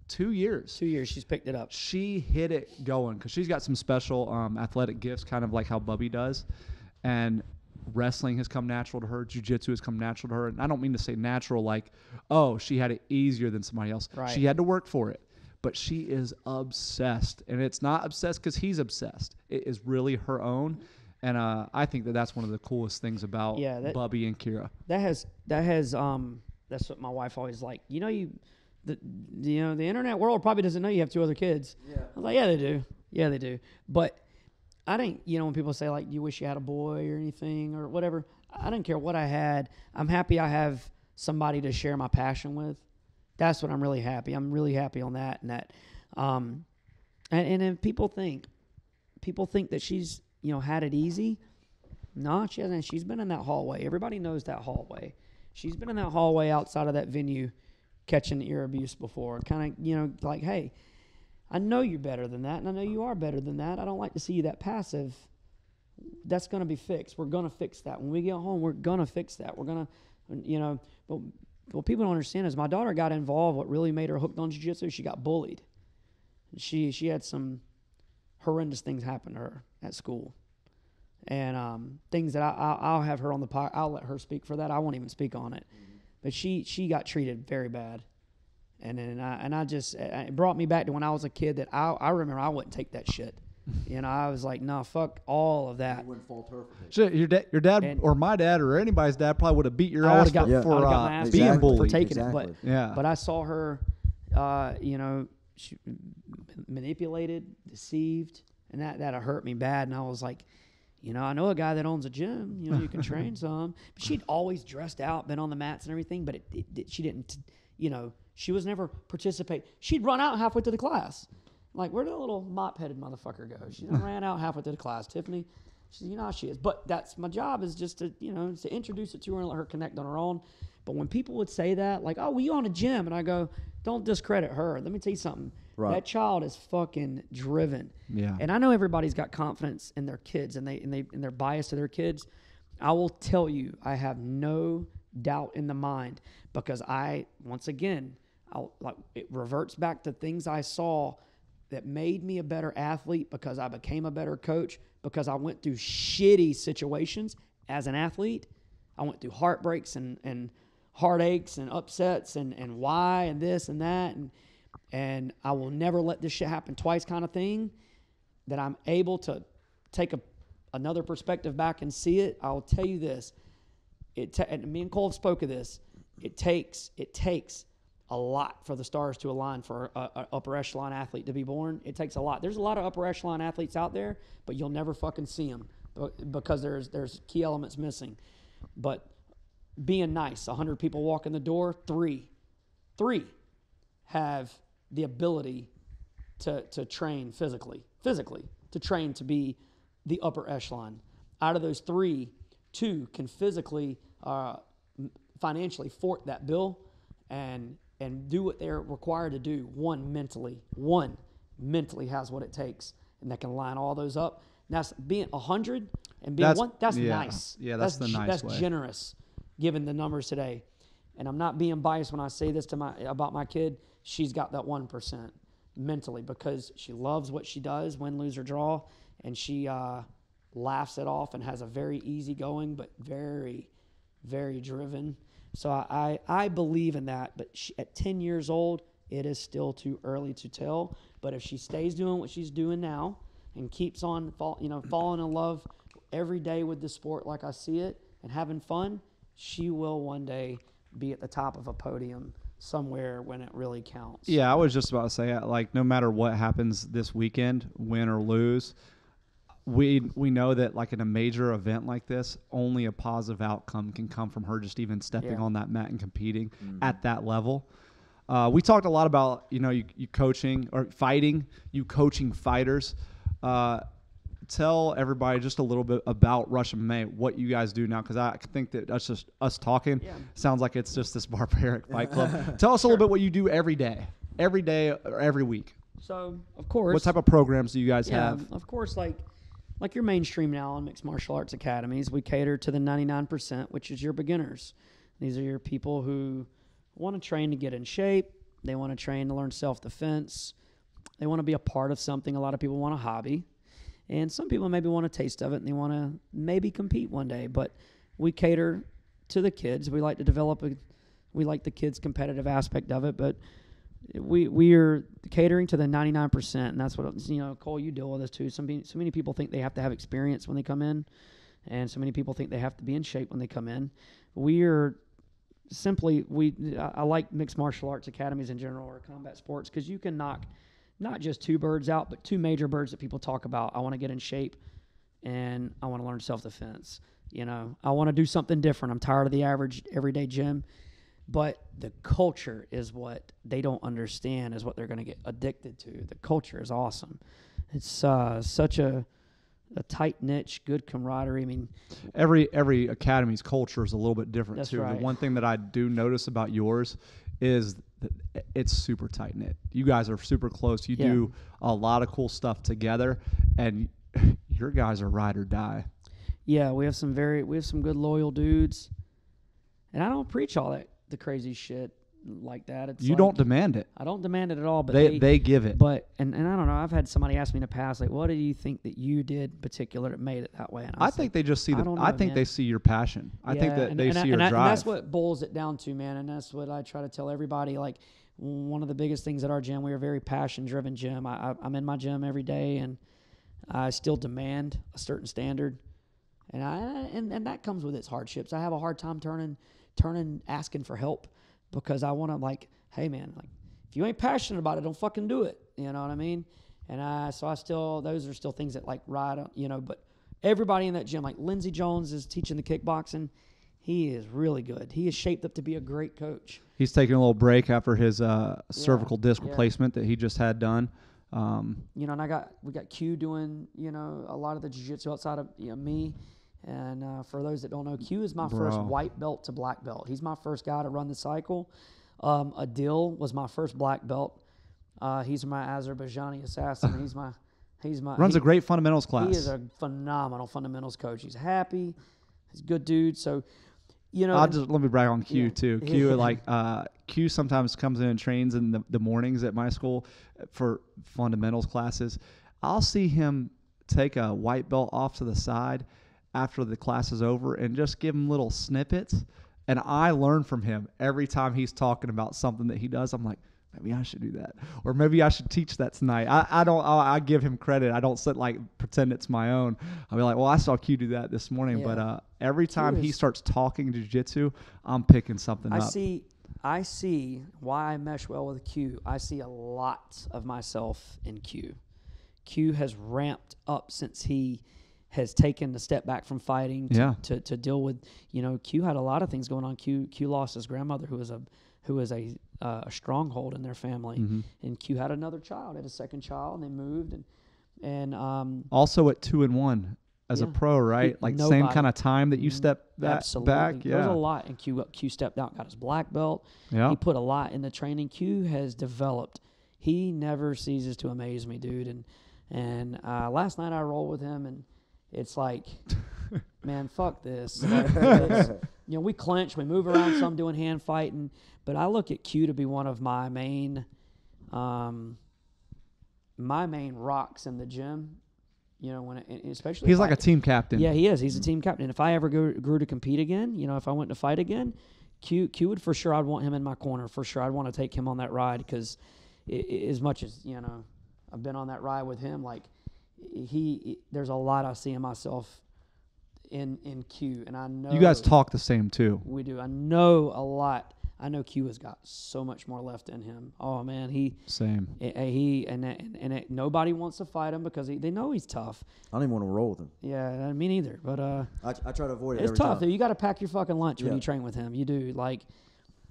2 years. 2 years, she's picked it up. She hit it going because she's got some special athletic gifts, kind of like how Bubby does. And wrestling has come natural to her. Jiu-jitsu has come natural to her. And I don't mean to say natural like, oh, she had it easier than somebody else. Right. She had to work for it. But she is obsessed. And it's not obsessed because he's obsessed. It is really her own. And I think that's one of the coolest things about Bubby and Kira. That's what my wife always liked. The internet world probably doesn't know you have 2 other kids. Yeah. I was like, yeah, they do. Yeah, they do. But I didn't, when people say like, you wish you had a boy or anything or whatever, I didn't care what I had. I'm happy I have somebody to share my passion with. That's what I'm really happy. I'm really happy on that. And then people think that she's, had it easy. No, she hasn't. She's been in that hallway. Everybody knows that hallway. She's been in that hallway outside of that venue catching ear abuse before. Kind of, like, hey, I know you're better than that, and I know you are better than that. I don't like to see you that passive. That's going to be fixed. We're going to fix that. When we get home, we're going to fix that. We're going to, but what people don't understand is my daughter got involved. What really made her hooked on jiu-jitsu, she got bullied. She had some horrendous things happen to her at school. And things that I'll have her on the pod. I'll let her speak for that. I won't even speak on it. But she got treated very bad. And then it brought me back to when I was a kid that I remember I wouldn't take that shit. I was like, no, fuck all of that. You wouldn't fault her for Shit, your dad or my dad or anybody's dad probably would have beat your ass for being bullied. For taking it. But I saw her, she manipulated, deceived, and that hurt me bad. And I was like, I know a guy that owns a gym. You can train some. But she'd always dressed out, been on the mats and everything, but she didn't, she was never participate. She'd run out halfway to the class. Like, where'd the little mop-headed motherfucker go? She done ran out halfway to the class. Tiffany, she, how she is. But that's my job is just to, to introduce it to her and let her connect on her own. But when people would say that, like, oh, well, you on a gym. And I go, don't discredit her. Let me tell you something. Right. That child is fucking driven. Yeah. And I know everybody's got confidence in their kids and they're biased to their kids. I will tell you, I have no doubt in the mind because it reverts back to things I saw that made me a better athlete because I became a better coach because I went through shitty situations as an athlete. I went through heartbreaks and heartaches and upsets and why and this and that and I will never let this shit happen twice kind of thing, that I'm able to take another perspective back and see it. I'll tell you this. And me and Cole have spoke of this. It takes a lot for the stars to align for an upper echelon athlete to be born. It takes a lot. There's a lot of upper echelon athletes out there, but you'll never fucking see them because there's key elements missing. But being nice, 100 people walk in the door, three have the ability to train physically, to train to be the upper echelon. Out of those 3, 2 can physically, financially fort that bill and do what they're required to do. One mentally has what it takes, and that can line all those up. And that's being 100 and being one. That's nice. Yeah, that's the nice way. That's generous, given the numbers today. And I'm not being biased when I say this about my kid. She's got that 1% mentally because she loves what she does, win, lose, or draw, and she laughs it off and has a very easygoing but very, very driven. So I believe in that. But at 10 years old, it is still too early to tell. But if she stays doing what she's doing now and keeps on falling in love every day with the sport like I see it and having fun, she will one day be at the top of a podium somewhere when it really counts. Yeah, I was just about to say, like, no matter what happens this weekend, win or lose, we know that, like, in a major event like this, only a positive outcome can come from her just even stepping on that mat and competing at that level. We talked a lot about, you coaching or fighting, you coaching fighters. Tell everybody just a little bit about Rush MMA, what you guys do now, because I think that that's just us talking. Sounds like it's just this barbaric fight club. Tell us a little bit what you do every day or every week. So, of course. What type of programs do you guys have? Of course, like your mainstream now in mixed martial arts academies, we cater to the 99%, which is your beginners. These are your people who want to train to get in shape. They want to train to learn self-defense. They want to be a part of something. A lot of people want a hobby. And some people maybe want a taste of it and they want to maybe compete one day. But we cater to the kids. We like to we like the kids' competitive aspect of it. But we are catering to the 99%. And that's what, Cole, you deal with this too. So many people think they have to have experience when they come in. And so many people think they have to be in shape when they come in. We are simply, I like mixed martial arts academies in general or combat sports because you can knock not just two birds out, but two major birds that people talk about. I want to get in shape and I want to learn self-defense. I want to do something different. I'm tired of the average everyday gym, but the culture is what they don't understand is what they're going to get addicted to. The culture is awesome. It's such a tight niche, good camaraderie. I mean, every academy's culture is a little bit different That's too. right. The one thing that I do notice about yours is that it's super tight knit. You guys are super close. You do a lot of cool stuff together, and your guys are ride or die. Yeah, we have some good loyal dudes, and I don't preach all the crazy shit like that. It's You don't demand it. I don't demand it at all, but they give it. But and I don't know. I've had somebody ask me in the past, like, what do you think that you did in particular that made it that way? And I think they just see they see your passion. I think that they see your drive. And that's what boils it down to, man. And that's what I try to tell everybody. Like, one of the biggest things at our gym, we are a very passion-driven gym. I'm in my gym every day, and I still demand a certain standard. And that comes with its hardships. I have a hard time asking for help because I want to, like, hey, man, like, if you ain't passionate about it, don't fucking do it. You know what I mean? And those are still things that, like, ride on, but everybody in that gym, like Lindsey Jones is teaching the kickboxing. He is really good. He is shaped up to be a great coach. He's taking a little break after his cervical disc replacement that he just had done. And we got Q doing, a lot of the jiu-jitsu outside of me. And for those that don't know, Q is my first white belt to black belt. He's my first guy to run the cycle. Adil was my first black belt. He's my Azerbaijani assassin. He's my runs a great fundamentals class. He is a phenomenal fundamentals coach. He's happy. He's a good dude. So, let me brag on Q too. Q sometimes comes in and trains in the mornings at my school for fundamentals classes. I'll see him take a white belt off to the side after the class is over and just give him little snippets. And I learn from him every time he's talking about something that he does. I'm like, maybe I should do that, or maybe I should teach that tonight. I give him credit. I don't pretend it's my own. I'll be like, well, I saw Q do that this morning. Yeah. But every time he starts talking jiu-jitsu, I'm picking something up. I see why I mesh well with Q. I see a lot of myself in Q. Q has ramped up since he has taken a step back from fighting to deal with, Q had a lot of things going on. Q lost his grandmother who was a stronghold in their family. Mm-hmm. And Q had another child, had a second child, and they moved and also at 2-1 as a pro, right? Same kind of time that you stepped back. Yeah. There's a lot. And Q stepped out, got his black belt. Yeah. He put a lot in the training. Q has developed. He never ceases to amaze me, dude. And last night I rolled with him, and it's like, man, fuck this. We clinch, we move around some doing hand fighting, but I look at Q to be one of my main rocks in the gym. You know, especially He's like a team captain. Yeah, he is. He's a team captain. If I ever grew to compete again, you know, if I went to fight again, Q would for sure. I'd want him in my corner for sure. I'd want to take him on that ride because, as much as you know, I've been on that ride with him. Like there's a lot I see in myself in Q, and I know You guys talk the same too. we do. I know a lot. I know Q has got so much more left in him. Oh man, Same. Nobody wants to fight him because they know he's tough. I don't even want to roll with him. Yeah, me neither. But I try to avoid it. it's every tough. time. You got to pack your fucking lunch when Yeah. you train with him. You do.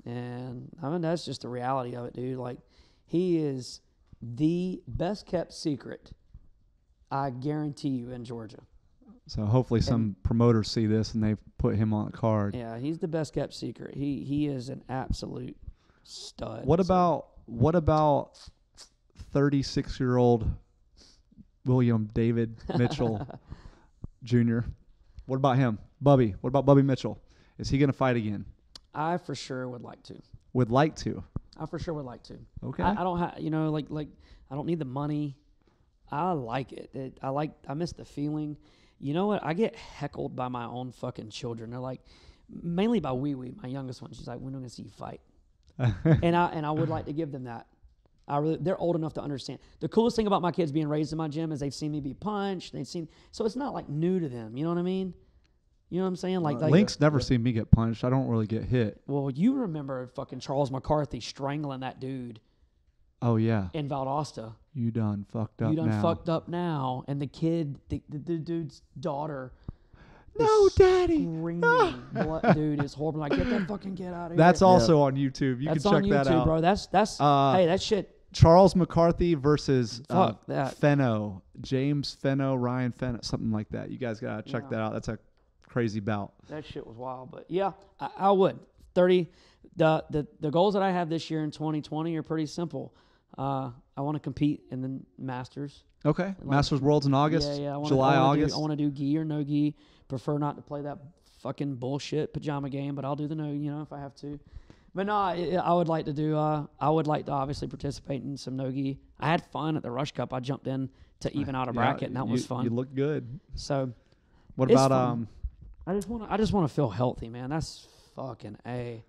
And I mean that's just the reality of it, dude. Like he is the best kept secret. I guarantee you in Georgia. So hopefully some promoters see this and they put him on the card. Yeah, he's the best kept secret. He is an absolute stud. What about 36-year-old William David Mitchell Jr.? What about him? Bubby. What about Bubby Mitchell? Is he going to fight again? I for sure would like to. Would like to. I for sure would like to. Okay. I don't have, you know, like I don't need the money. I like it. I miss the feeling. You know what? I get heckled by my own fucking children. They're like, mainly by Wee Wee, my youngest one. She's like, when are we gonna see you fight? and I would like to give them that. They're old enough to understand. The coolest thing about my kids being raised in my gym is they've seen me be punched. So it's not like new to them. You know what I mean? You know what I'm saying? Like Link's never seen me get punched. I don't really get hit. Well, you remember fucking Charles McCarthy strangling that dude Oh yeah. in Valdosta. You done fucked up You done now. fucked up now. And the kid, the dude's daughter. No, is Daddy. Screaming. Dude, it's horrible. Like, get that fucking kid out of here. That's also on YouTube. You That's can check on that YouTube, out. bro. That's hey, that shit. Charles McCarthy versus Fuck that. Fenno. James Fenno, Ryan Fenno, something like that. You guys got to check Yeah. that out. That's a crazy bout. That shit was wild. But yeah, I would. 30. The goals that I have this year in 2020 are pretty simple. I want to compete in the Masters. Okay. Masters Worlds in August. Yeah. July, August. I want to do gi or no gi. Prefer not to play that fucking bullshit pajama game, but I'll do the no, if I have to. But no, I would like to do. I would like to obviously participate in some no gi. I had fun at the Rush Cup. I jumped in to even out a bracket, and that was fun. You look good. So, What it's about fun. I just want to feel healthy, man. That's fucking A.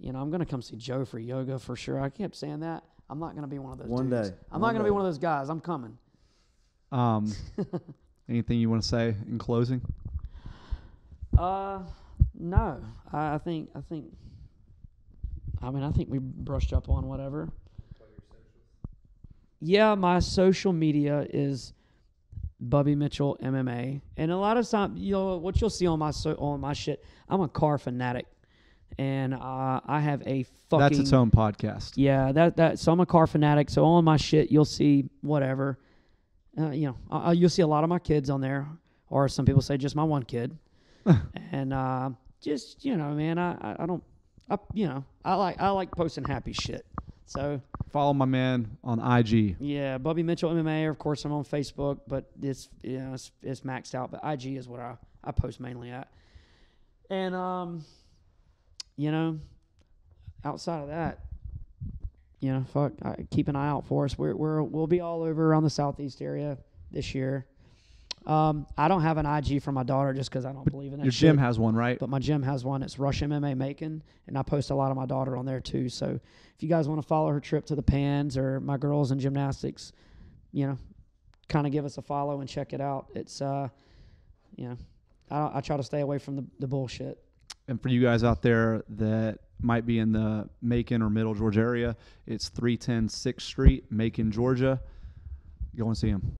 I'm gonna come see Joe for yoga for sure. I kept saying that. I'm not gonna be one of those. One dudes. day. I'm not gonna be one of those guys. I'm coming. Anything you want to say in closing? No. I think we brushed up on whatever. Yeah, my social media is Bubby Mitchell MMA, and a lot of times, what you'll see on my shit. I'm a car fanatic, and I have a fucking. That's its own podcast. Yeah, so I'm a car fanatic. So on my shit, you'll see whatever. You'll see a lot of my kids on there, or some people say just my one kid, and man, I like posting happy shit. So Follow my man on IG. yeah, Bubby Mitchell MMA. Of course, I'm on Facebook, but it's maxed out. But IG is what I post mainly at. And outside of that, keep an eye out for us. We'll be all over around the Southeast area this year. I don't have an IG for my daughter just because I don't believe in that. Your shit. gym has one, right? But my gym has one. It's Rush MMA Macon, and I post a lot of my daughter on there too. So if you guys want to follow her trip to the Pans or my girls in gymnastics, kind of give us a follow and check it out. It's I try to stay away from the bullshit. And for you guys out there that might be in the Macon or Middle Georgia area, it's 310 6th Street, Macon, Georgia. Go and see him.